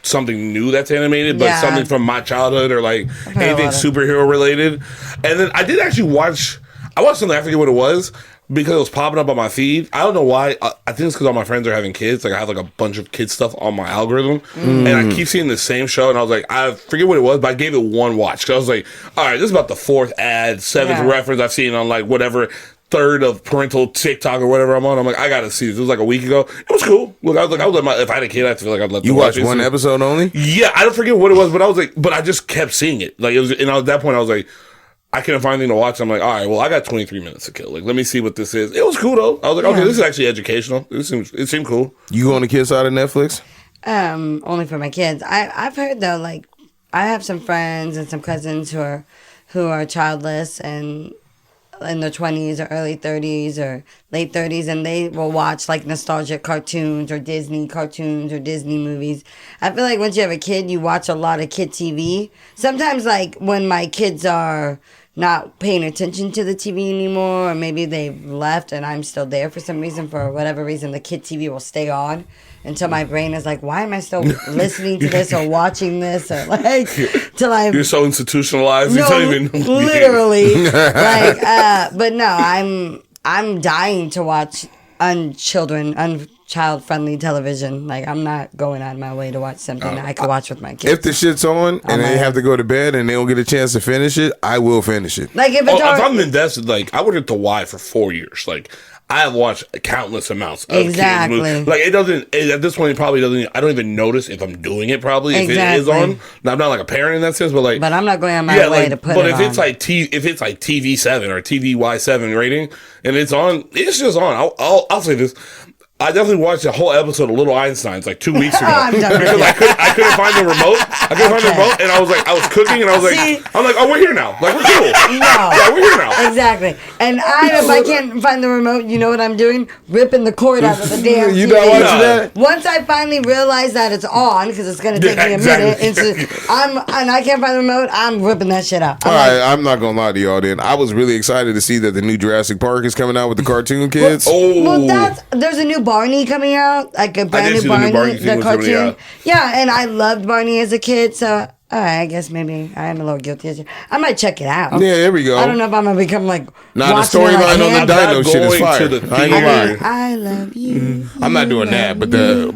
something new that's animated, but Yeah. something from my childhood or like heard a anything lot of- superhero related. And then I did actually watch something, I forget what it was, because it was popping up on my feed. I don't know why. I think it's because all my friends are having kids. Like I have like a bunch of kid stuff on my algorithm, and I keep seeing the same show. And I was like, I forget what it was, but I gave it one watch because I was like, all right, this is about the 4th ad, 7th Yeah. reference I've seen on like whatever 3rd of parental TikTok or whatever I'm on. I'm like, I gotta see this. It was like a week ago. It was cool. Look, I would let if I had a kid, I feel like I'd let You them watched watch it. one episode only? Yeah, I don't forget what it was, but I was like, but I just kept seeing it. Like it was, and at that point, I was like, I couldn't find anything to watch. I'm like, all right, well, I got 23 minutes to kill. Like, let me see what this is. It was cool though. I was like, okay, this is actually educational. It seemed cool. You go on the kid side of Netflix? Only for my kids. I've heard though, like I have some friends and some cousins who are childless and in their 20s or early 30s or late 30s, and they will watch like nostalgic cartoons or Disney cartoons or Disney movies. I feel like once you have a kid, you watch a lot of kid TV. Sometimes like when my kids are not paying attention to the TV anymore, or maybe they've left and I'm still there for some reason. For whatever reason, the kid TV will stay on until my brain is like, why am I still listening to this or watching this, or like till I You're so institutionalized. no, You don't even literally like. But no, I'm dying to watch unchild friendly television. Like, I'm not going out of my way to watch something that I could watch with my kids. If the shit's on and they have to go to bed and they don't get a chance to finish it, I will finish it. Like, if it's if I'm invested, like I worked at the Y for 4 years. Like I have watched countless amounts of Exactly. kids movies. Like it doesn't at this point. It probably doesn't. I don't even notice if I'm doing it. Probably if it is Exactly. on. Now, I'm not like a parent in that sense, but like. but I'm not going on my way to put but it if on. it's like if it's like TV7 or TVY7 rating and it's on, it's just on. I'll say this. I definitely watched a whole episode of Little Einsteins like 2 weeks ago I'm done with because I couldn't find the remote. I couldn't find the remote, and I was cooking, and I was like, See? I'm like, oh, we're here now. Like we're cool. No. Yeah, we're here now. Exactly. And if I can't find the remote, you know what I'm doing? Ripping the cord out of the damn You TV. not watching No. that? Once I finally realize that it's on, because it's going to take Yeah, me a exactly. minute, and I can't find the remote, I'm ripping that shit out. I'm All like, right, I'm not gonna lie to y'all. Then I was really excited to see that the new Jurassic Park is coming out with the cartoon kids. Oh, well, there's a new Barney coming out, like a brand did new see the new Barney, Barney the thing was coming cartoon. out. Yeah, and I loved Barney as a kid, so all right, I guess maybe I am a little guilty. I might check it out. Yeah, there we go. I don't know if I'm gonna become like Nah, the watching it like storyline on him. the I'm dino not shit is going fire. to the I ain't gonna I lie. mean, I love you. I'm not doing that,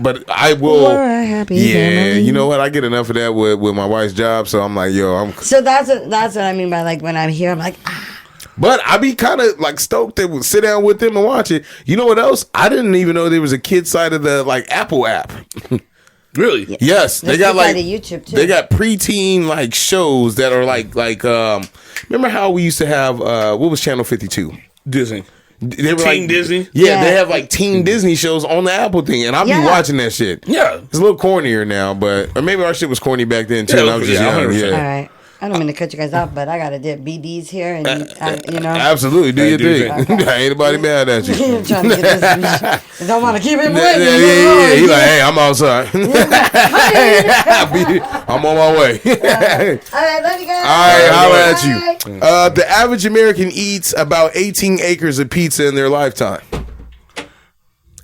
but I will. We're a happy Yeah, family. you know what? I get enough of that with my wife's job, so I'm like, yo, So that's what I mean by like when I'm here, I'm like, But I be kind of like stoked to sit down with them and watch it. You know what else? I didn't even know there was a kid side of the like Apple app. really? Yes, they There's got kids like side of YouTube, too. they got preteen like shows that are like remember how we used to have what was Channel 52? Disney. They were Teen like, Disney? Yeah, they Yeah. have like teen Disney shows on the Apple thing, and I'll be Yeah. watching that shit. Yeah. It's a little cornier now, but or maybe our shit was corny back then too. Yeah, and I was just yeah, young. 100%. Yeah. all right. I don't mean to cut you guys off, but I gotta dip BDs here, and you know. Absolutely, do Yeah, your do your thing. thing. Ain't nobody mad at you. I'm trying to get this. I don't want to keep him Yeah, waiting. yeah. He like, hey, I'm outside. I'm on my way. All right, love you guys. All right, holla at Bye. you. The average American eats about 18 acres of pizza in their lifetime.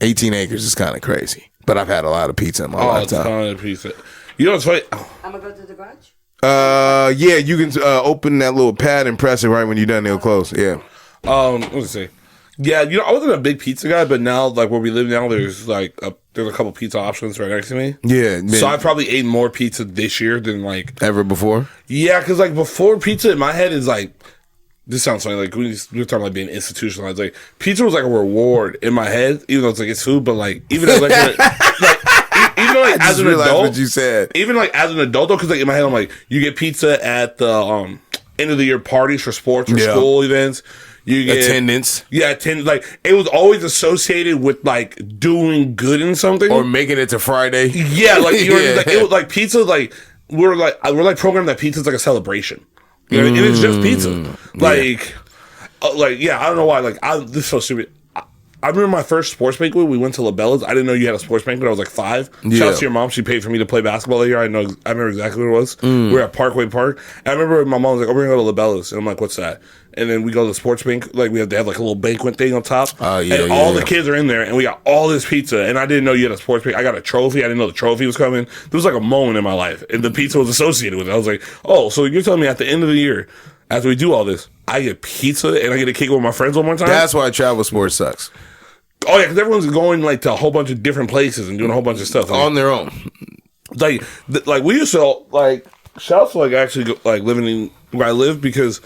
18 acres is kind of crazy, but I've had a lot of pizza in my Oh, it's lifetime. on a piece of. You know what's funny? Oh, I'm gonna go to the garage. Yeah, you can open that little pad and press it right when you're done. It'll close. Yeah. what was I say? Yeah, you know, I wasn't a big pizza guy, but now, like where we live now, there's there's a couple pizza options right next to me. Yeah. Man. So I probably ate more pizza this year than like Ever before? yeah, because like before pizza in my head is like this sounds funny like we were talking about being institutionalized. Like pizza was like a reward in my head, even though it's like it's food, but like even as like even like I as just an realized adult, what you said. even like as an adult though, because like in my head I'm like you get pizza at the end of the year parties for sports or Yeah. school events. You get Attendance. Yeah, like it was always associated with like doing good in something. Or making it to Friday. Yeah, like you Yeah. were, like, it was like pizza. Like we're programmed that pizza's like a celebration. You know, and it's just pizza. Like yeah, I don't know why. Like this is so stupid. I remember my first sports banquet. We went to LaBella's. I didn't know you had a sports banquet. I was like 5. Yeah. Shout out to your mom. She paid for me to play basketball that year. I remember exactly what it was. We were at Parkway Park. I remember my mom was like, "Oh, we're gonna go to LaBella's," and I'm like, "What's that?" And then we go to the sports bank. Like they have like a little banquet thing on top. Oh, yeah, and yeah, all yeah. the kids are in there, and we got all this pizza. And I didn't know you had a sports bank. I got a trophy. I didn't know the trophy was coming. There was like a moment in my life, and the pizza was associated with it. I was like, "Oh, so you're telling me at the end of the year, after we do all this, I get pizza and I get to kick it with my friends one more time?" That's why travel sports sucks. Oh yeah, because everyone's going like to a whole bunch of different places and doing a whole bunch of stuff. Like, On their own. like we used to like shout out to like actually like living in where I live because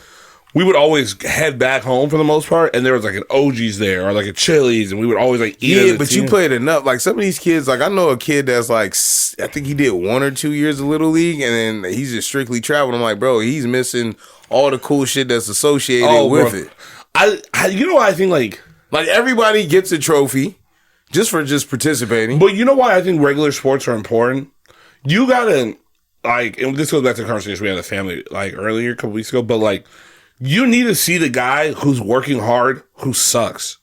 we would always head back home for the most part, and there was like an OG's there or like a Chili's, and we would always like eat. Yeah, as a but you team. played enough. Like some of these kids, like I know a kid that's like, I think he did 1 or 2 years of Little League, and then he's just strictly traveling. I'm like, bro, he's missing all the cool shit that's associated with bro. it. I you know what I think Like everybody gets a trophy just for participating. but you know why I think regular sports are important. You gotta like, and this goes back to the conversation we had with the family like earlier a couple weeks ago, but like. You need to see the guy who's working hard who sucks.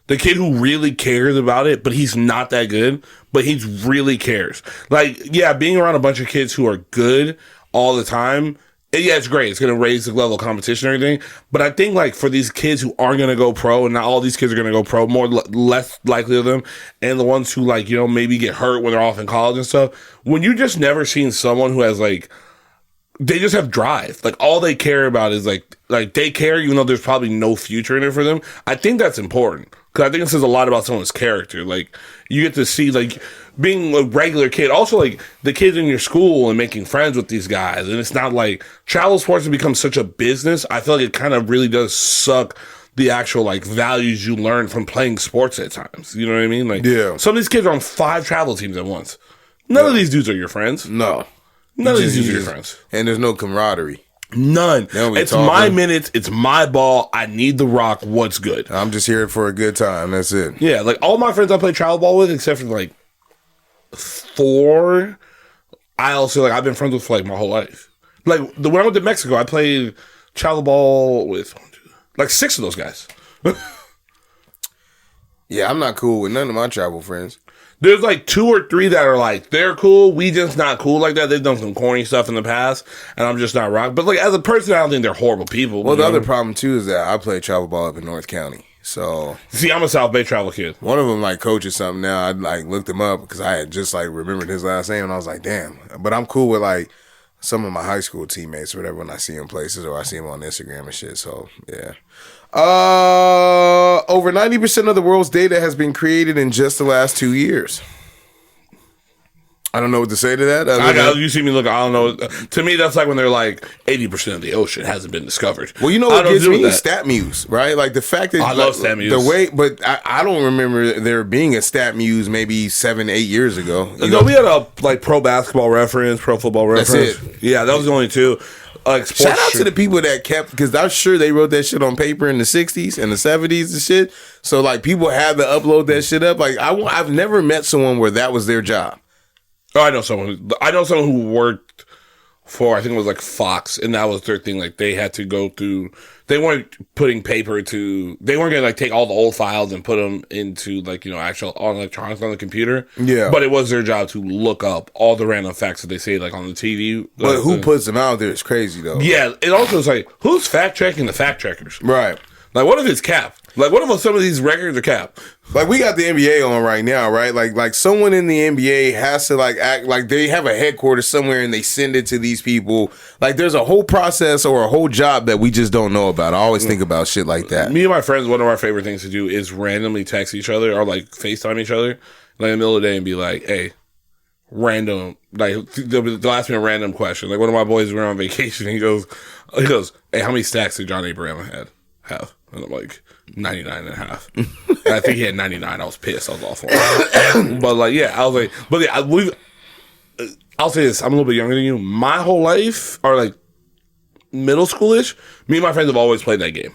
The kid who really cares about it, but he's not that good, but he really cares. Like, yeah, being around a bunch of kids who are good all the time Yeah, it's great. It's going to raise the level of competition and everything. But I think, like, for these kids who aren't going to go pro, and not all these kids are going to go pro, less likely of them, and the ones who, like, maybe get hurt when they're off in college and stuff, when you just never seen someone who has, like, they just have drive. Like, all they care about is, like they care even though there's probably no future in it for them. I think that's important. Because I think it says a lot about someone's character. Like, you get to see, like, being a regular kid. Also, like, the kids in your school and making friends with these guys. And it's not like travel sports have become such a business. I feel like it kind of really does suck the actual, like, values you learn from playing sports at times. You know what I mean? Like, yeah. Some of these kids are on 5 travel teams at once. None of these dudes are your friends. No. None of these dudes are your friends. And there's no camaraderie. None. It's my minutes. It's my ball. I need the rock. What's good? I'm just here for a good time. That's it. Yeah, like all my friends I play travel ball with, except for like 4, I also like I've been friends with for like my whole life. Like when I went to Mexico, I played travel ball with like 6 of those guys. Yeah, I'm not cool with none of my travel friends. There's like 2 or 3 that are like, they're cool. We just not cool like that. They've done some corny stuff in the past, and I'm just not rock. But like as a person, I don't think they're horrible people. Well, the other problem too is that I play travel ball up in North County. So see, I'm a South Bay travel kid. One of them like coaches something now. I like looked him up because I had just like remembered his last name, and I was like, damn. But I'm cool with like some of my high school teammates or whatever when I see them places or I see them on Instagram and shit. So yeah. Over 90% of the world's data has been created in just the last 2 years. I don't know what to say to that. You see me look, I don't know. To me, that's like when they're like 80% of the ocean hasn't been discovered. Well, you know what gives me StatMuse, right? Like the fact that I love StatMuse. The way, but I don't remember there being a StatMuse maybe 7-8 years ago. No, we had a like pro basketball reference, pro football reference. That's it. Yeah, that was the only 2. Shout out to the people that kept, because I'm sure they wrote that shit on paper in the 60s and the 70s and shit. So like people had to upload that shit up. Like I've never met someone where that was their job. Oh, I know someone who worked for, I think it was like Fox, and that was their thing. Like they had to go through, they weren't putting paper to, they weren't going to like take all the old files and put them into like, actual on electronics on the computer. Yeah. But it was their job to look up all the random facts that they say like on the TV. But who puts them out there is crazy though. Yeah. It also is like, who's fact checking the fact checkers? Right. Like what if it's cap? Like what if some of these records are cap? Like we got the NBA on right now, right? Like someone in the NBA has to like act like they have a headquarters somewhere and they send it to these people. Like there's a whole process or a whole job that we just don't know about. I always think about shit like that. Me and my friends, one of our favorite things to do is randomly text each other or like FaceTime each other like in the middle of the day and be like, hey, random, like the last minute random question. Like one of my boys were on vacation and he goes, hey, how many stacks did John Abraham have? And I'm like, 99 and a half. And I think he had 99. I was pissed. I was awful. But like, yeah, I was like, but yeah, I'll say this. I'm a little bit younger than you. My whole life, or like middle schoolish, me and my friends have always played that game.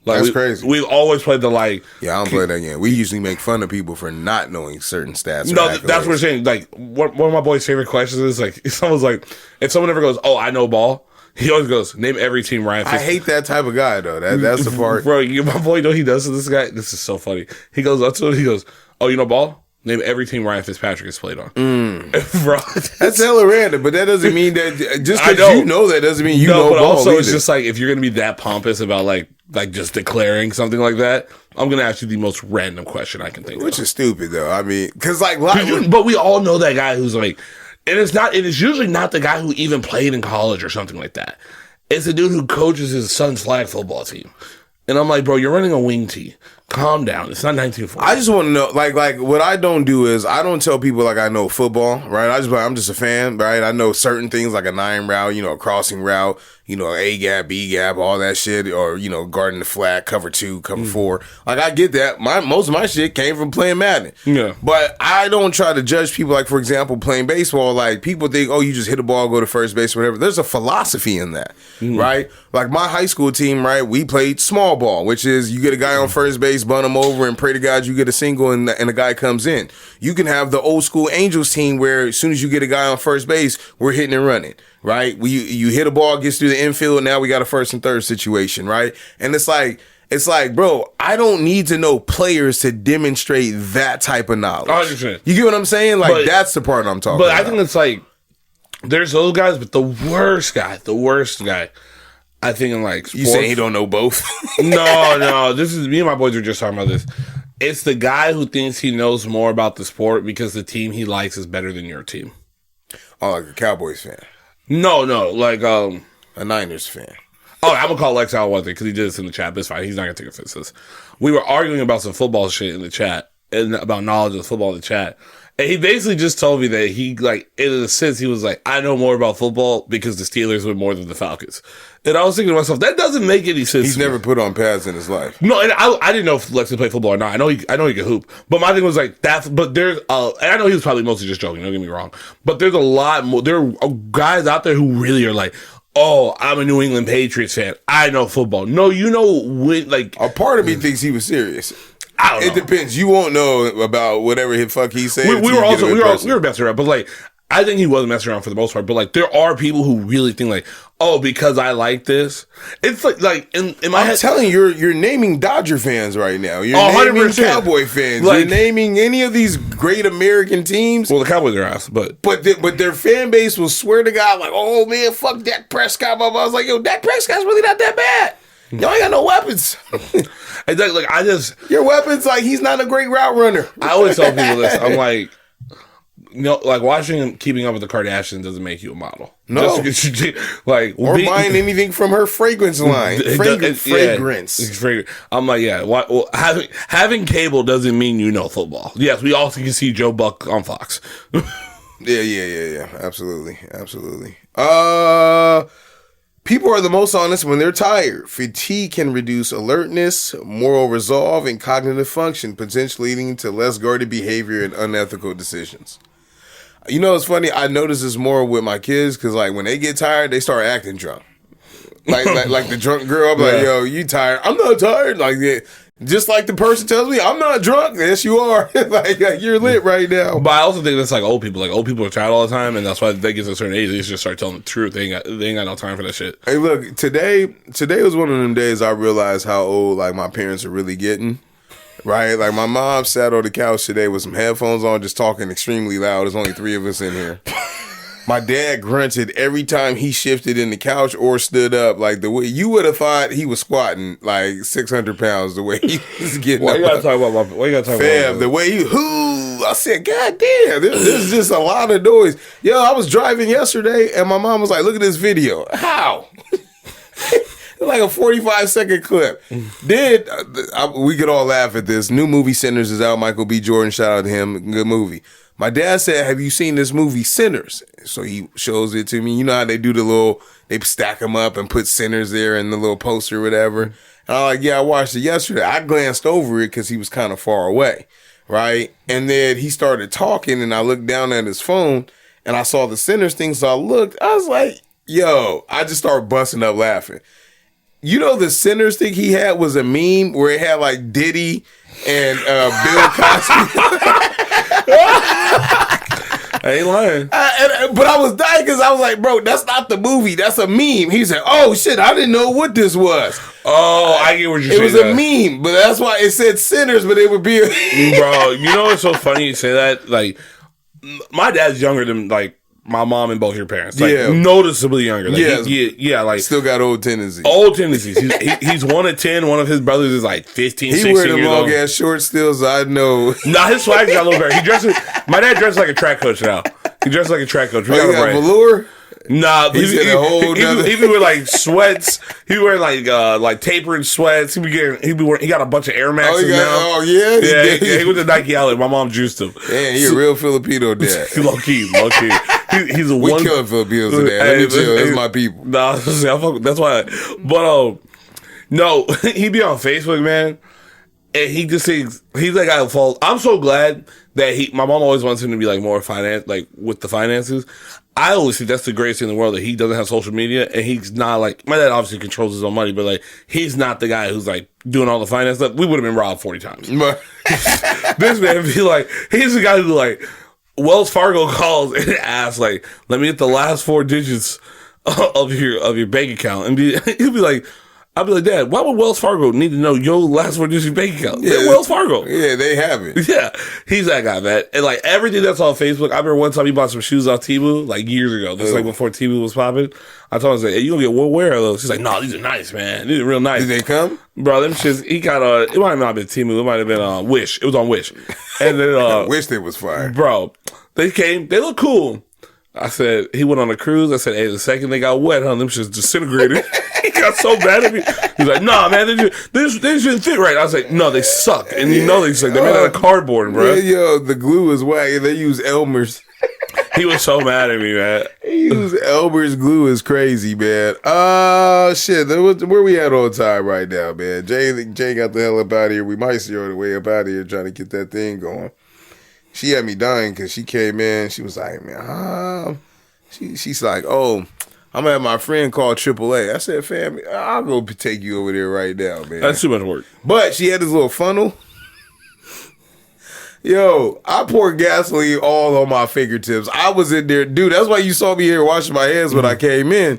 Like That's crazy. We've always played the like. Yeah, I don't play that game. We usually make fun of people for not knowing certain stats. No, that's what we're saying. Like one of my boys' favorite questions is like, if someone ever goes, "Oh, I know ball," he always goes, "Name every team Ryan Fitzpatrick." I hate that type of guy though. That's the part, bro. My boy, he does to this guy. This is so funny. He goes up to him. He goes, "Oh, you know ball? Name every team Ryan Fitzpatrick has played on." Bro, that's hella random, but that doesn't mean that just because you know that doesn't mean you know but ball. Also, either. It's just like if you're gonna be that pompous about like just declaring something like that, I'm gonna ask you the most random question I can think of. Which is stupid though. I mean, because like, but we all know that guy who's like, and it is usually not the guy who even played in college or something like that. It's the dude who coaches his son's flag football team. And I'm like, bro, you're running a wing tee. Calm down. It's not 1940. I just want to know, like what I don't do is I don't tell people like I know football, right? I'm just a fan, right? I know certain things like a 9 route, a crossing route, A gap, B gap, all that shit, or guarding the flat, cover 2, cover 4. Like I get that. Most of my shit came from playing Madden. Yeah. But I don't try to judge people. Like for example, playing baseball. Like people think, oh, you just hit a ball, go to first base, whatever. There's a philosophy in that, right? Like my high school team, right? We played small ball, which is you get a guy on first base, bunt him over, and pray to God you get a single, and the guy comes in. You can have the old school Angels team where as soon as you get a guy on first base, we're hitting and running, right? You hit a ball, gets through the infield, now we got a first and third situation, right? And it's like, bro, I don't need to know players to demonstrate that type of knowledge. 100%. You get what I'm saying? Like that's the part I'm talking about. But I think it's like, There's those guys, but the worst guy, I think in like sports. You saying he don't know both? No. This is me and my boys were just talking about this. It's the guy who thinks he knows more about the sport because the team he likes is better than your team. Oh, like a Cowboys fan? No, like a Niners fan. Oh, I'm gonna call Lex out one thing because he did this in the chat. But it's fine. He's not gonna take offense to this. We were arguing about some football shit in the chat and about knowledge of football in the chat. And he basically just told me that he, like, in a sense, he was like, I know more about football because the Steelers win more than the Falcons. And I was thinking to myself, that doesn't make any sense. He's never put on pads in his life. No, and I didn't know if Lex could play football or not. I know he could hoop. But my thing was like, but there's, and I know he was probably mostly just joking, don't get me wrong. But there's a lot more, there are guys out there who really are like, oh, I'm a New England Patriots fan. I know football. No, you know when, like. A part of me thinks he was serious. I don't know. It depends. You won't know about whatever the fuck he said. We were messing around, but like, I think he wasn't messing around for the most part. But like, there are people who really think like, oh, because I like this. It's like in my head. I'm telling you, you're naming Dodger fans right now. You're 100%. naming Cowboy fans. Like, you're naming any of these great American teams. Well, the Cowboys are ass, but their fan base will swear to God like, oh man, fuck Dak Prescott. Blah, blah. I was like, yo, Dak Prescott's really not that bad. Y'all ain't got no weapons. Your weapons, like, he's not a great route runner. I always tell people this. I'm like, like watching him Keeping Up with the Kardashians doesn't make you a model. No. Like, or buying anything from her fragrance line. Fragrance. Yeah, I'm like, yeah. Well, having cable doesn't mean you know football. Yes, we also can see Joe Buck on Fox. Yeah. Absolutely. People are the most honest when they're tired. Fatigue can reduce alertness, moral resolve, and cognitive function, potentially leading to less guarded behavior and unethical decisions. You know, it's funny. I notice this more with my kids because, like, when they get tired, they start acting drunk. Like the drunk girl. I'm like, yo, you tired? I'm not tired. Like, yeah. Just like the person tells me, I'm not drunk. Yes, you are. like you're lit right now. But I also think that's like old people. Like, old people are tired all the time, and that's why they get to a certain age, they just start telling the truth. They ain't got no time for that shit. Hey, look, today was one of them days I realized how old, like, my parents are really getting. Right? Like, my mom sat on the couch today with some headphones on, just talking extremely loud. There's only 3 of us in here. My dad grunted every time he shifted in the couch or stood up. Like, the way you would have thought he was squatting like 600 pounds the way he was getting Why up. You gotta talk about the way he, I said, God damn, there's just a lot of noise. Yo, I was driving yesterday and my mom was like, look at this video. How? Like a 45-second clip. Then we could all laugh at this. New movie Sinners is out. Michael B. Jordan, shout out to him. Good movie. My dad said, have you seen this movie Sinners? So he shows it to me. You know how they do they stack them up and put Sinners there in the little poster or whatever. And I'm like, yeah, I watched it yesterday. I glanced over it because he was kind of far away, right? And then he started talking and I looked down at his phone and I saw the Sinners thing. So I was like, yo, I just started busting up laughing. You know, the Sinners thing he had was a meme where it had like Diddy and Bill Cosby. I ain't lying. But I was dying because I was like, bro, that's not the movie. That's a meme. He said, oh, shit, I didn't know what this was. Oh, I get what you're saying. It was a meme, but that's why it said Sinners, but it would be Bro, you know what's so funny you say that? Like, my dad's younger than, like, my mom and both your parents. Like, noticeably younger. Like, like, still got old tendencies. He's 1 of 10. One of his brothers is like 15, 16 years old. He wear the long ass shorts still, so I know. Nah, his swag got a little better. My dad dresses like a track coach now. He dresses like a track coach. We got velour? Nah, he be wearing like sweats. He wear like tapering sweats. He got a bunch of Air Maxes now. Oh yeah, He went to Nike outlet. My mom juiced him. Man, he a real Filipino dad. Low key. He's a we killing Filipinos today. Let me chill. That's my people. Nah, that's why. But no, he be on Facebook, man, and he just thinks he's like I'm so glad that my mom always wants him to be like more like with the finances. I always think that's the greatest thing in the world, that he doesn't have social media and he's not like, my dad obviously controls his own money, but like, he's not the guy who's like doing all the finance stuff. We would have been robbed 40 times. This man be like, he's the guy who like, Wells Fargo calls and asks like, let me get the last 4 digits of your bank account, and he'll be like, I'll be like, Dad, why would Wells Fargo need to know your last four digits bank account? Yeah, Wells Fargo. Yeah, they have it. Yeah, he's that guy, man. And like everything that's on Facebook, I remember one time he bought some shoes off Temu, like years ago. This is like before Temu was popping. I told him, I was like, hey, you gonna get one wear of those? He's like, no, these are nice, man. These are real nice. Did they come? Bro, them shits, he got it might have not been Temu, it might have been Wish. It was on Wish. And then I wish they was fire. Bro, they came, they look cool. I said, he went on a cruise. I said, hey, the second they got wet, them shits disintegrated. He got so mad at me. He's like, nah, man, they shouldn't fit right. I was like, no, they suck. And you know they suck. They're made out of cardboard, bro. Yeah, yo, the glue is whack. They use Elmer's. He was so mad at me, man. He used Elmer's glue is crazy, man. Shit. Where we at on time right now, man? Jay got the hell up out of here. We might see her on the way up out of here trying to get that thing going. She had me dying because she came in. She was like, man, she's like, oh, I'm going to have my friend call AAA. I said, fam, I'll go take you over there right now, man. That's too much work. But she had this little funnel. Yo, I poured gasoline all on my fingertips. I was in there. Dude, that's why you saw me here washing my hands when I came in.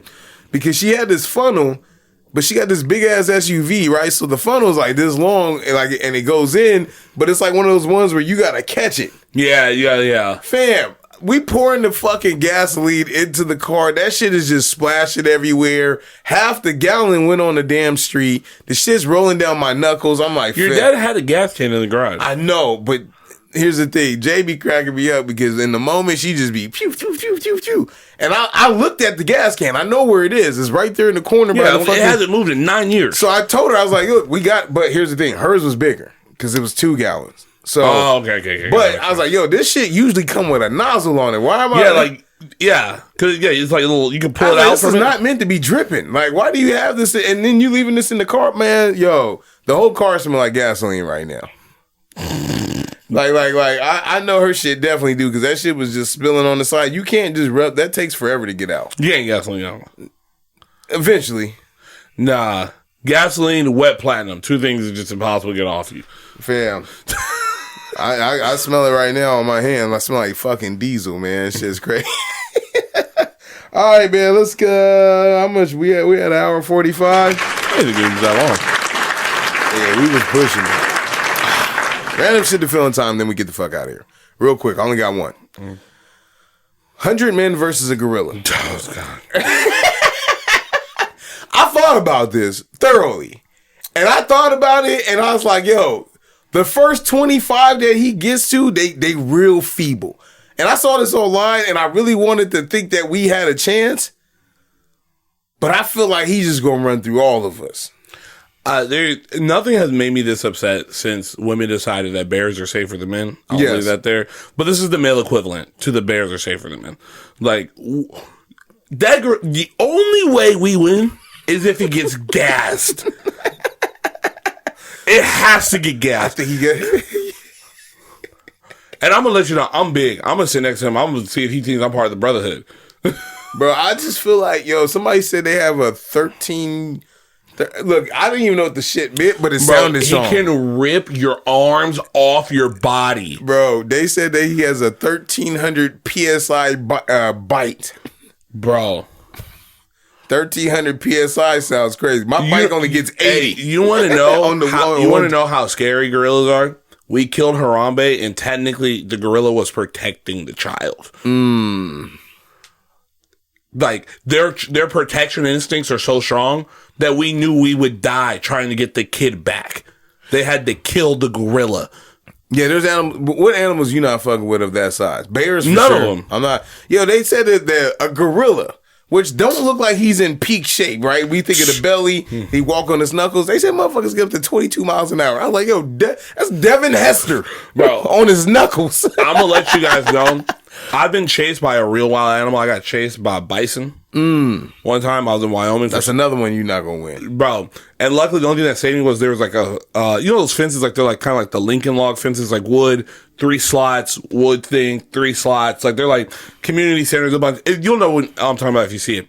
Because she had this funnel, but she got this big ass SUV, right? So the funnel is like this long, and it goes in, but it's like one of those ones where you gotta catch it. Yeah. Fam, we pouring the fucking gasoline into the car. That shit is just splashing everywhere. Half the gallon went on the damn street. The shit's rolling down my knuckles. I'm like, your dad had a gas can in the garage. I know, but here's the thing. Jay be cracking me up because in the moment she just be pew, pew, pew, pew, pew. And I looked at the gas can. I know where it is. It's right there in the corner. Yeah, by the fucking, it hasn't moved in 9 years. So I told her, I was like, look, but here's the thing. Hers was bigger because it was 2 gallons. So, okay. But I was like, yo, this shit usually come with a nozzle on it. Why am I? Because it's like a little, you can pull it out. This is not meant to be dripping. Like, why do you have this? And then you leaving this in the car, man. Yo, the whole car smells like gasoline right now. I know her shit definitely do because that shit was just spilling on the side. You can't just rub. That takes forever to get out. You ain't gasoline on. Eventually. Nah. Gasoline, wet platinum. 2 things are just impossible to get off you. Fam. I smell it right now on my hand. I smell like fucking diesel, man. Shit's crazy. All right, man. Let's go. How much we had? We had an hour and 45. I didn't give that long. Yeah, we was pushing. Random shit to fill in time, then we get the fuck out of here. Real quick. I only got one. 100 men versus a gorilla. Oh, God. I thought about this thoroughly. And I thought about it, and I was like, yo, the first 25 that he gets to, they real feeble. And I saw this online, and I really wanted to think that we had a chance. But I feel like he's just going to run through all of us. Nothing has made me this upset since women decided that bears are safer than men. I'll leave that there. But this is the male equivalent to the bears are safer than men. Like, the only way we win is if he gets gassed. It has to get gassed. I think he And I'm going to let you know, I'm big. I'm going to sit next to him. I'm going to see if he thinks I'm part of the brotherhood. Bro, I just feel like, yo, somebody said they have a 13... Look, I didn't even know what the shit meant, but it sounded strong. He can rip your arms off your body. Bro, they said that he has a 1,300 PSI bite. Bro. 1,300 PSI sounds crazy. My bike only gets 80. You want to know you want to know how scary gorillas are? We killed Harambe, and technically the gorilla was protecting the child. Like their protection instincts are so strong that we knew we would die trying to get the kid back. They had to kill the gorilla. Yeah, there's animals. What animals you not fucking with of that size? Bears, for none sure. of them. I'm not. Yo, they said that a gorilla, which don't look like he's in peak shape, right? We think of the belly, he walk on his knuckles. They said motherfuckers get up to 22 miles an hour. I was like, yo, that's Devin Hester, bro, on his knuckles. I'm gonna let you guys know. I've been chased by a real wild animal. I got chased by a bison. One time I was in Wyoming. That's another one you're not gonna win, bro. And luckily, the only thing that saved me was there was like a, you know, those fences, like they're like kind of like the Lincoln log fences, like wood, 3 slots, wood thing, 3 slots. Like they're like community centers. A bunch. You'll know what I'm talking about if you see it.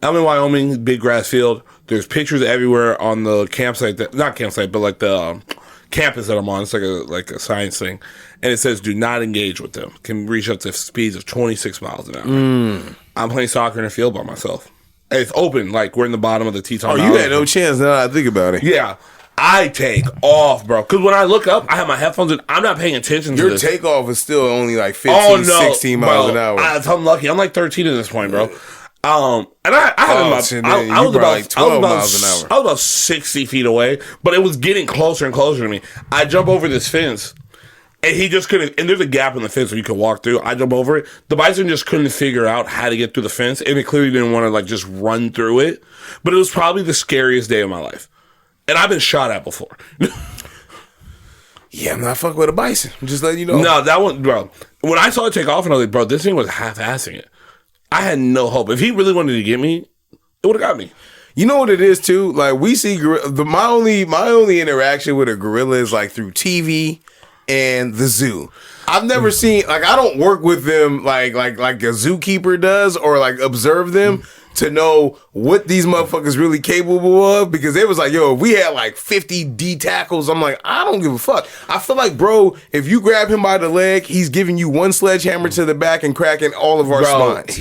I'm in Wyoming, big grass field. There's pictures everywhere on the campsite. Not campsite, but like the campus that I'm on. It's like a science thing. And it says, do not engage with them. Can reach up to speeds of 26 miles an hour. I'm playing soccer in a field by myself. It's open, like we're in the bottom of the Teton. Oh, you had no chance now that I think about it. Yeah. I take off, bro. Because when I look up, I have my headphones in. I'm not paying attention to this. Your takeoff is still only like 15, 16 miles an hour. I'm lucky. I'm like 13 at this point, bro. And I was about 12 miles an hour. I was about 60 feet away, but it was getting closer and closer to me. I jump over this fence, and he just couldn't. And there's a gap in the fence where you can walk through. I jump over it. The bison just couldn't figure out how to get through the fence, and it clearly didn't want to like just run through it. But it was probably the scariest day of my life. And I've been shot at before. Yeah, I'm not fucking with a bison. I'm just letting you know. No, that one, bro. When I saw it take off, and I was like, bro, this thing was half-assing it. I had no hope. If he really wanted to get me, it would have got me. You know what it is too? Like we see my only interaction with a gorilla is like through TV and the zoo. I've never seen like I don't work with them like a zookeeper does or like observe them to know what these motherfuckers really capable of, because it was like, yo, if we had like 50 D tackles, I'm like, I don't give a fuck. I feel like, bro, if you grab him by the leg, he's giving you one sledgehammer to the back and cracking all of our spines.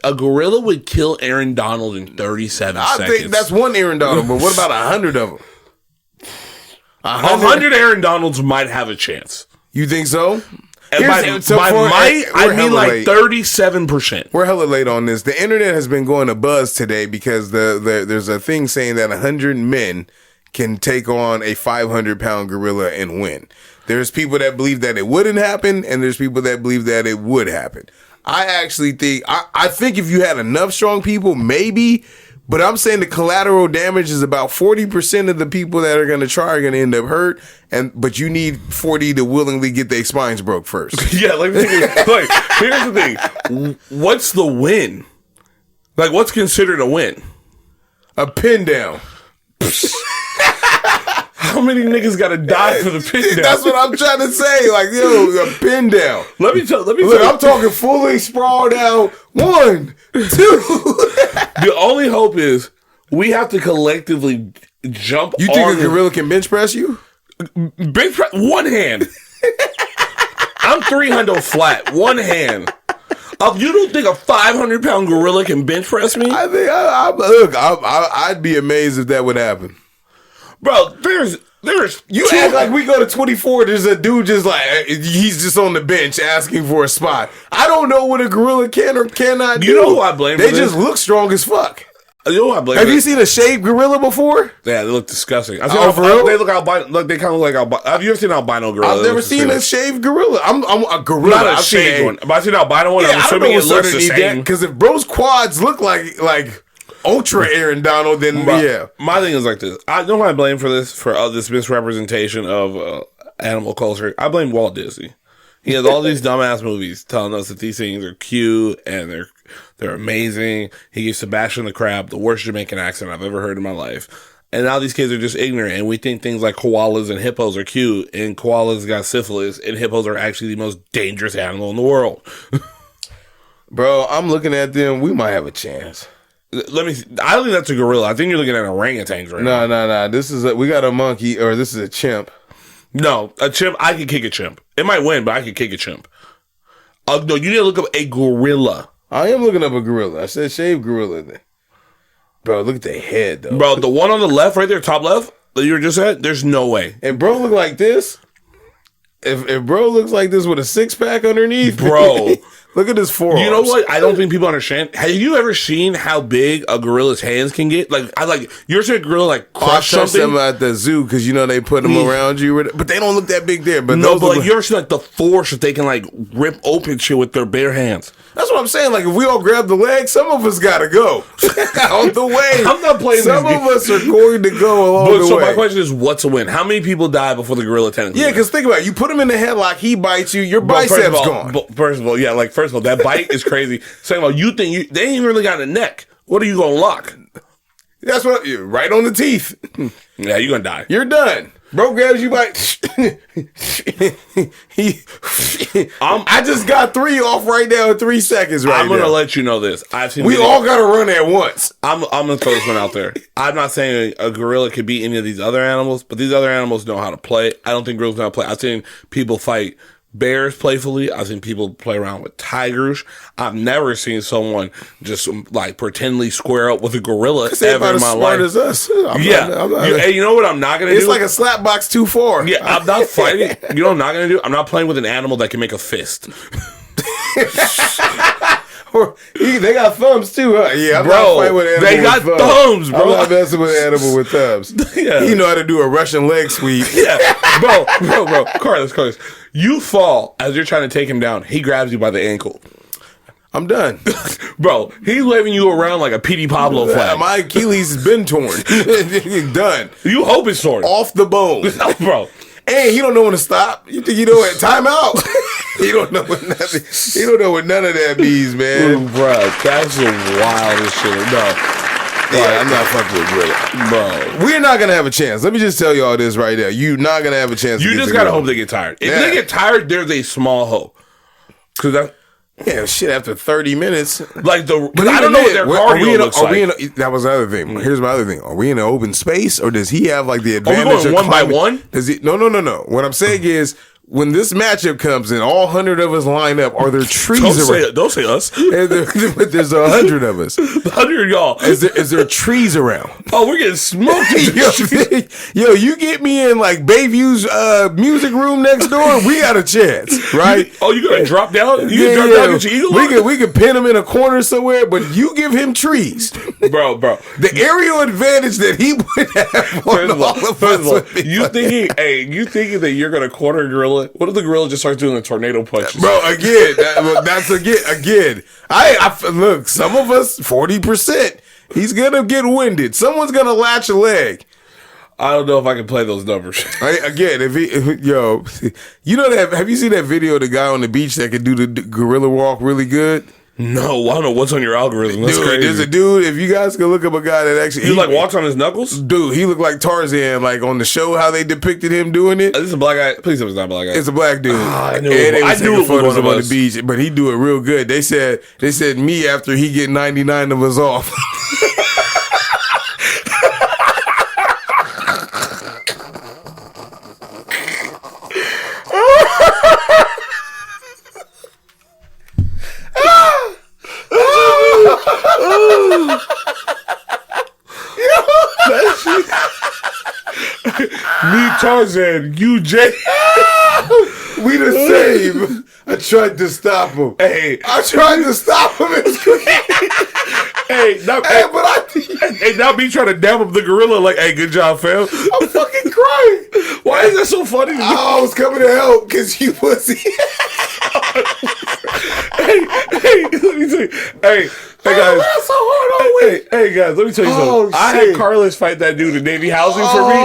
A gorilla would kill Aaron Donald in 37 seconds. I think that's one Aaron Donald, but what about 100 of them? 100 Aaron Donalds might have a chance. You think so? And by might, I mean like 37%. We're hella late on this. The internet has been going to buzz today because there's a thing saying that 100 men can take on a 500-pound gorilla and win. There's people that believe that it wouldn't happen, and there's people that believe that it would happen. I actually think, I think if you had enough strong people, maybe. But I'm saying the collateral damage is about 40% of the people that are going to try are going to end up hurt, but you need 40 to willingly get their spines broke first. Yeah, like here's the thing. What's the win? Like, what's considered a win? A pin down. How many niggas got to die for the pin down? That's what I'm trying to say. Like, yo, a pin down. Let me tell I'm talking fully sprawled out. 1, 2. The only hope is we have to collectively jump. You think a gorilla can bench press you? Bench press one hand. I'm 300 flat. One hand. You don't think a 500-pound gorilla can bench press me? I think I'd be amazed if that would happen. Bro, there's you act like we go to 24. There's a dude just like he's just on the bench asking for a spot. I don't know what a gorilla can or cannot do. You know who I blame? They just look strong as fuck. You know who I blame? Have you seen a shaved gorilla before? Yeah, they look disgusting. For real? They look albino. Look, they kind of look like albino. Have you ever seen an albino gorilla? I've never seen a shaved gorilla. I'm a gorilla. Not a shaved one. But I've seen an albino one. I'm assuming it looks the same. Because if bro's quads look like ultra Aaron Donald, then yeah. My thing is like this. I know who I blame for this, this misrepresentation of animal culture. I blame Walt Disney. He has all these dumbass movies telling us that these things are cute and they're amazing. He gives Sebastian the Crab the worst Jamaican accent I've ever heard in my life. And now these kids are just ignorant, and we think things like koalas and hippos are cute, and koalas got syphilis, and hippos are actually the most dangerous animal in the world. Bro, I'm looking at them. We might have a chance. Let me see. I don't think that's a gorilla. I think you're looking at orangutans right now. No. This is we got a monkey, or this is a chimp. No, a chimp. I could kick a chimp. It might win, but I could kick a chimp. No, you need to look up a gorilla. I am looking up a gorilla. I said shaved gorilla. Bro, look at the head though. Bro, the one on the left, right there, top left, that you were just at. There's no way. And bro, look like this. If bro looks like this with a 6-pack underneath, bro. Look at his forearms. You know what? I don't think people understand. Have you ever seen how big a gorilla's hands can get? You're saying a gorilla like crush something? Them at the zoo because you know they put them around you, but they don't look that big there. But no, but you ever seen like the force that they can like rip open shit with their bare hands? That's what I'm saying. Like if we all grab the leg, some of us gotta go on the way. I'm not playing. Some of us are going to go along the way. So my question is, what's a win? How many people die before the gorilla technically? Yeah, because think about it. You put him in the headlock, he bites you, your biceps gone. First of all, that bite is crazy. Second of all, you think they ain't even really got a neck. What are you gonna lock? That's what right on the teeth. Yeah, you're gonna die. You're done. Bro grabs you by. I just got 3 off right now in 3 seconds. I'm gonna let you know this. We all gotta run at once. I'm gonna throw this one out there. I'm not saying a gorilla could beat any of these other animals, but these other animals know how to play. I don't think gorillas know how to play. I've seen people fight bears playfully. I've seen people play around with tigers. I've never seen someone just like pretendly square up with a gorilla ever in my life. As us. Hey, you know what I'm not gonna do? It's like a slapbox 2-4. Yeah, I'm not fighting. You know what I'm not gonna do? I'm not playing with an animal that can make a fist. They got thumbs too, huh? Yeah, I'm Bro, not fighting with they got thumbs, bro. I'm not messing with an animal with thumbs. Yeah. You know how to do a Russian leg sweep. Yeah, bro. Carlos. You fall as you're trying to take him down. He grabs you by the ankle. I'm done. Bro, he's waving you around like a P.D. Pablo flag. My Achilles has been torn. Done. You hope it's torn. Off the bone. Bro. And he don't know when to stop. You think you know what? Time out. He don't know what nothing. He don't know what none of that means, man. Bro, that's the wildest shit. No. Yeah, I'm not fucking with Gorilla. Bro. We're not going to have a chance. Let me just tell you all this right now. You're not going to have a chance. You just got to hope they get tired. If they get tired, there's a small hope. Because that... Yeah, shit, after 30 minutes. Like but I don't know what their cardio looks like. That was the other thing. Here's my other thing. Are we in an open space, or does he have like the advantage? Are we going one by one? Does he? No. What I'm saying is, when this matchup comes in, all 100 of us line up. Are there trees around? Don't say us. But there's 100 of us. 100 of y'all. Is there trees around? Oh, we're getting smoked. Yo, you get me in like Bayview's music room next door, we got a chance, right? You gonna drop down? You gonna drop down and get your eagle? We can pin him in a corner somewhere, but you give him trees. Bro. The aerial advantage that he would have on all of us. You thinking that you're gonna corner a gorilla? What if the gorilla just starts doing a tornado punches? Bro, that's again. I look, some of us 40%. He's gonna get winded. Someone's gonna latch a leg. I don't know if I can play those numbers. You know that? Have you seen that video of the guy on the beach that can do the gorilla walk really good? No, I don't know what's on your algorithm. That's crazy. There's a dude. If you guys can look up a guy that actually he like walks on his knuckles. Dude, he looked like Tarzan, like on the show how they depicted him doing it. This is a black guy. Please tell me it's not a black guy. It's a black dude. I knew it was on the beach, but he do it real good. They said me after he get 99 of us off. Me, Tarzan, you, Jay. We the same. I tried to stop him. Hey, I tried to stop him. Now me trying to dab up the gorilla like, hey, good job, fam. I'm fucking crying. Why is that so funny? I was coming to help because you pussy. Hey, let me tell you. Hey guys. So hard hey guys, let me tell you something. I had Carlos fight that dude in Navy housing for me.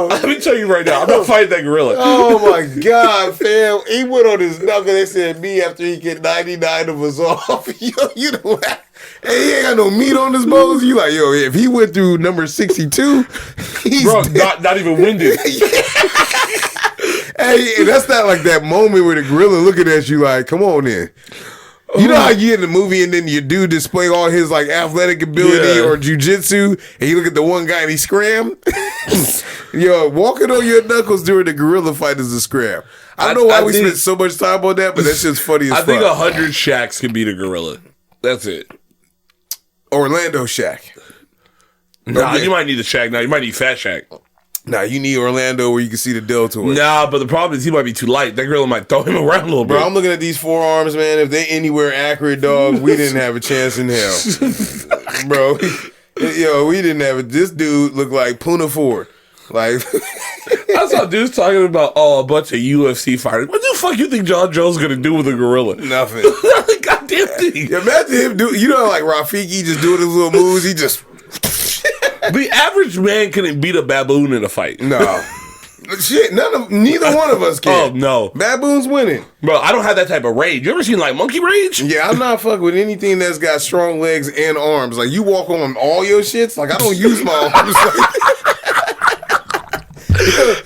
Let me tell you right now, I'm not fighting that gorilla. Oh my God, fam. He went on his knuckle. They said me after he get 99 of us off. You know what? Hey, he ain't got no meat on his bones. You like, yo, if he went through number 62, he's not even winded. Hey, that's not like that moment where the gorilla looking at you like, come on in. You know how you in the movie and then your dude display all his like athletic ability or jujitsu, and you look at the one guy and he scram? Yo, walking on your knuckles during the gorilla fight is a scram. I don't know why we spent so much time on that, but that's just funny as fuck. I think 100 Shaqs can beat a gorilla. That's it. Orlando Shaq. Nah, you might need a Shaq now. You might need Fat Shaq. Nah, you need Orlando where you can see the deltoid. Nah, but the problem is he might be too light. That gorilla might throw him around a little bit. Bro, I'm looking at these forearms, man. If they anywhere accurate, dog, we didn't have a chance in hell. Bro, we didn't have it. This dude looked like Puna Ford. Like, I saw dudes talking about a bunch of UFC fighters. What the fuck you think John Jones gonna do with a gorilla? Nothing. Goddamn thing. Imagine him do. You know, like Rafiki just doing his little moves. He just. The average man couldn't beat a baboon in a fight. No. Shit, neither one of us can. Oh, no. Baboon's winning. Bro, I don't have that type of rage. You ever seen, like, monkey rage? Yeah, I'm not fucking with anything that's got strong legs and arms. Like, you walk on all your shits. Like, I don't use my arms.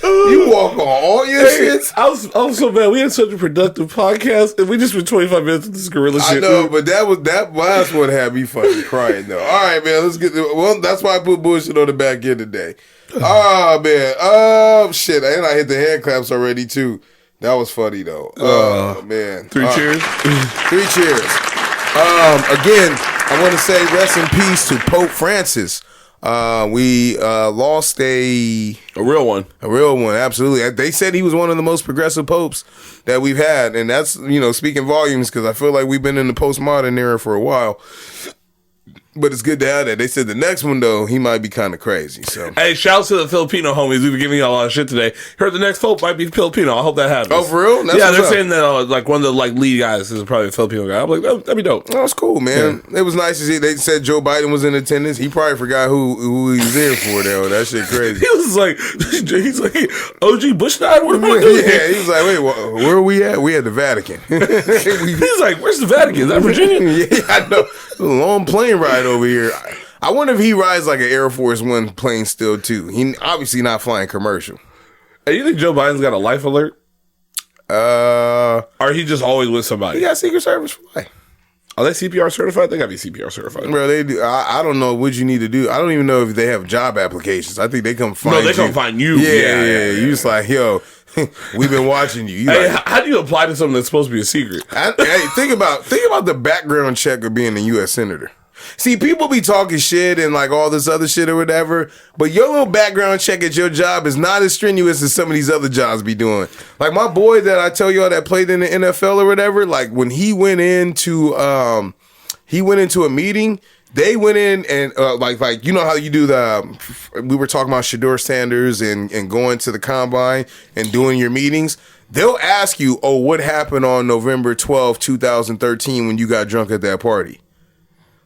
You walk on all your shits. I was so bad. We had such a productive podcast, and we just spent 25 minutes with this gorilla shit. I know, but that last one had me fucking crying, though. All right, man, let's get well, that's why I put bullshit on the back end today. Oh, man. Oh, shit. And I hit the hand claps already, too. That was funny though. Oh man. Three cheers. 3 cheers. Again, I want to say rest in peace to Pope Francis. We lost a real one. A real one, absolutely. They said he was one of the most progressive popes that we've had, and that's, speaking volumes, because I feel like we've been in the postmodern era for a while. But it's good to have that. They said the next one, though, he might be kind of crazy. So, hey, shouts to the Filipino homies. We've been giving you a lot of shit today. Heard the next pope might be Filipino. I hope that happens. Oh, for real? That's they're saying that one of the lead guys is probably a Filipino guy. I'm like, that'd be dope. Oh, that's cool, man. Yeah. It was nice to see. They said Joe Biden was in attendance. He probably forgot who he was there for, though. That shit crazy. He's like, OG Bush died? What am I doing? Yeah, he was like, wait, where are we at? We at the Vatican. He's like, where's the Vatican? Is that Virginia? Yeah, I know. It was a long plane ride over here. I wonder if he rides like an Air Force One plane still, too. He obviously not flying commercial. Hey, you think Joe Biden's got a life alert? Or he just always with somebody? He got Secret Service fly. Are they CPR certified? They got to be CPR certified. Bro, they do. I don't know what you need to do. I don't even know if they have job applications. I think they come find you. No, they come find you. Yeah. You just like, yo, we've been watching you. Hey, how do you apply to something that's supposed to be a secret? Hey, think about the background check of being a U.S. Senator. See, people be talking shit and like all this other shit or whatever, but your little background check at your job is not as strenuous as some of these other jobs be doing. Like my boy that I tell y'all that played in the NFL or whatever, like when he went into a meeting, they went in and like you know how you do we were talking about Shedeur Sanders and going to the combine and doing your meetings. They'll ask you, oh, what happened on November 12, 2013 when you got drunk at that party?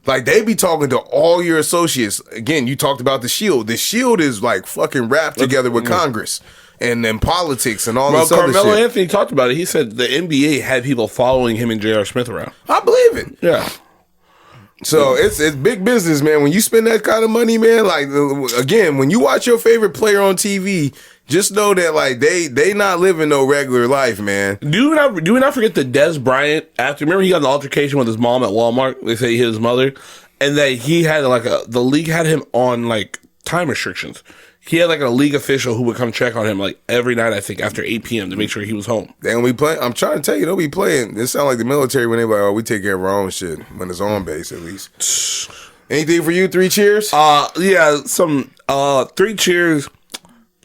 Like, they be talking to all your associates. Again, you talked about the Shield. The Shield is, like, fucking wrapped together with Congress and then politics and all this other shit. Carmelo Anthony talked about it. He said the NBA had people following him and J.R. Smith around. I believe it. Yeah. So, it's big business, man. When you spend that kind of money, man, like, again, when you watch your favorite player on TV, just know that, like, they not living no regular life, man. Do we not forget that Des Bryant, remember he got an altercation with his mom at Walmart? They say he hit his mother. And that he had, the league had him on, time restrictions. He had, a league official who would come check on him, every night, I think, after 8 p.m. to make sure he was home. And we play. I'm trying to tell you, they'll be playing. It sound like the military when they like, oh, we take care of our own shit when it's on base, at least. Anything for you? 3 cheers? Yeah, 3 cheers.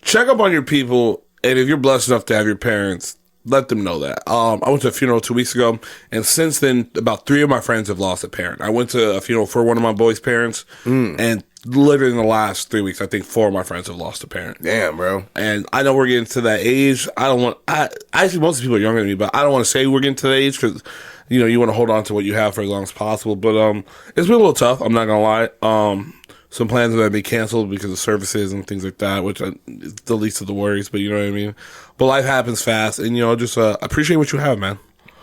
Check up on your people, and if you're blessed enough to have your parents, let them know that. I went to a funeral 2 weeks ago, and since then, about 3 of my friends have lost a parent. I went to a funeral for one of my boys' parents, and literally in the last 3 weeks, I think 4 of my friends have lost a parent. Damn, bro. And I know we're getting to that age. I think most of the people are younger than me, but I don't want to say we're getting to that age because, you want to hold on to what you have for as long as possible. But it's been a little tough, I'm not going to lie. Some plans have been canceled because of services and things like that, which is the least of the worries, but you know what I mean? But life happens fast, and, just appreciate what you have, man.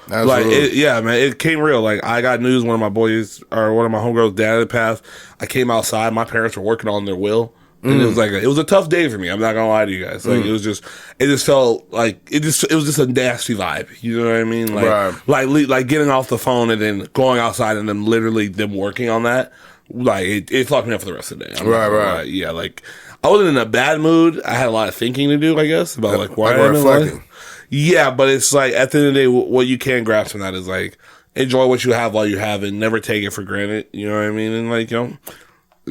Absolutely. Man, it came real. I got news, one of my boys, or one of my homegirls' dad had passed. I came outside, my parents were working on their will, and it was a tough day for me. I'm not gonna lie to you guys. It just felt like it was just a nasty vibe. You know what I mean? Like getting off the phone and then going outside and then literally them working on that. It fucked me up for the rest of the day. Right. Yeah, I wasn't in a bad mood. I had a lot of thinking to do, I guess, about why I'm reflecting. Yeah, but it's at the end of the day, what you can grasp from that is enjoy what you have while you have it. Never take it for granted. You know what I mean? And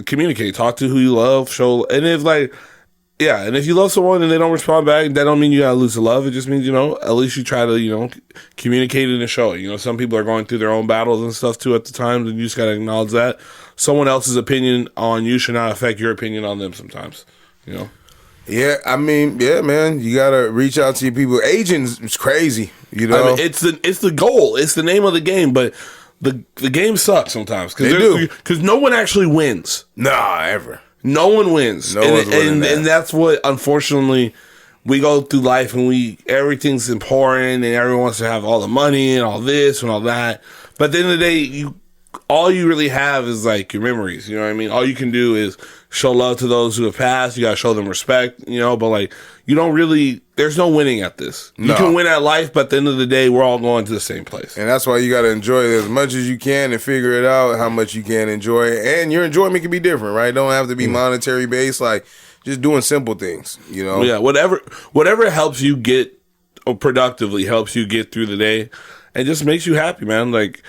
communicate, talk to who you love, show, and if you love someone and they don't respond back, that don't mean you gotta lose the love. It just means, at least you try to, communicate it and show it. Some people are going through their own battles and stuff too at the times, and you just gotta acknowledge that. Someone else's opinion on you should not affect your opinion on them sometimes, Yeah, I mean, yeah, man, you gotta reach out to your people. Aging is crazy, it's the goal. It's the name of the game, but the game sucks sometimes. Because no one actually wins. Nah, ever. No one wins. And that's what, unfortunately, we go through life and everything's important and everyone wants to have all the money and all this and all that. But at the end of the day, all you really have is your memories. You know what I mean? All you can do is show love to those who have passed. You got to show them respect, but you don't really, there's no winning at this. You can win at life, but at the end of the day, we're all going to the same place. And that's why you got to enjoy it as much as you can and figure it out how much you can enjoy it. And your enjoyment can be different, right? Don't have to be monetary based, just doing simple things, Yeah, whatever helps you get productively helps you get through the day and just makes you happy, man. Like,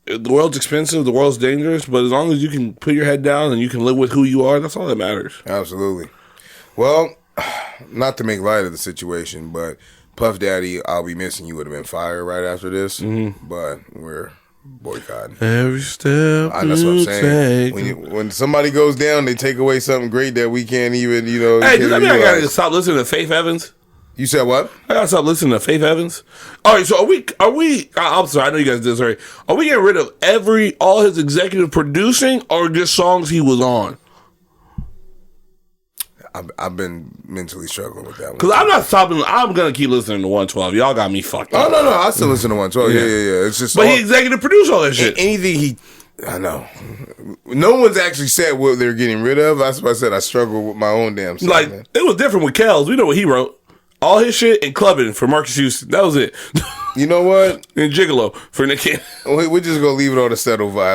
the world's expensive, the world's dangerous, but as long as you can put your head down and you can live with who you are, that's all that matters. Absolutely. Well, not to make light of the situation, but Puff Daddy, I'll Be Missing You would have been fired right after this, but we're boycotting. Every step That's what I'm saying. When somebody goes down, they take away something great that we can't even, Hey, does that mean I gotta stop listening to Faith Evans? You said what? I gotta stop listening to Faith Evans. All right, so are we? I'm sorry, I know you guys did this already. Are we getting rid of all his executive producing, or just songs he was on? I've been mentally struggling with that one. Because I'm not stopping. I'm gonna keep listening to 112. Y'all got me fucked up. Oh no, I still listen to 112. Yeah. It's just, but he executive produced all that shit. Anything I know. No one's actually said what they're getting rid of. That's why I said I struggle with my own damn stuff. Like, man. It was different with Kells. We know what he wrote. All his shit and Clubbing for Marcus Houston. That was it. You know what? And Gigolo for Nick Cannon. We're just going to leave it on the settle vibe.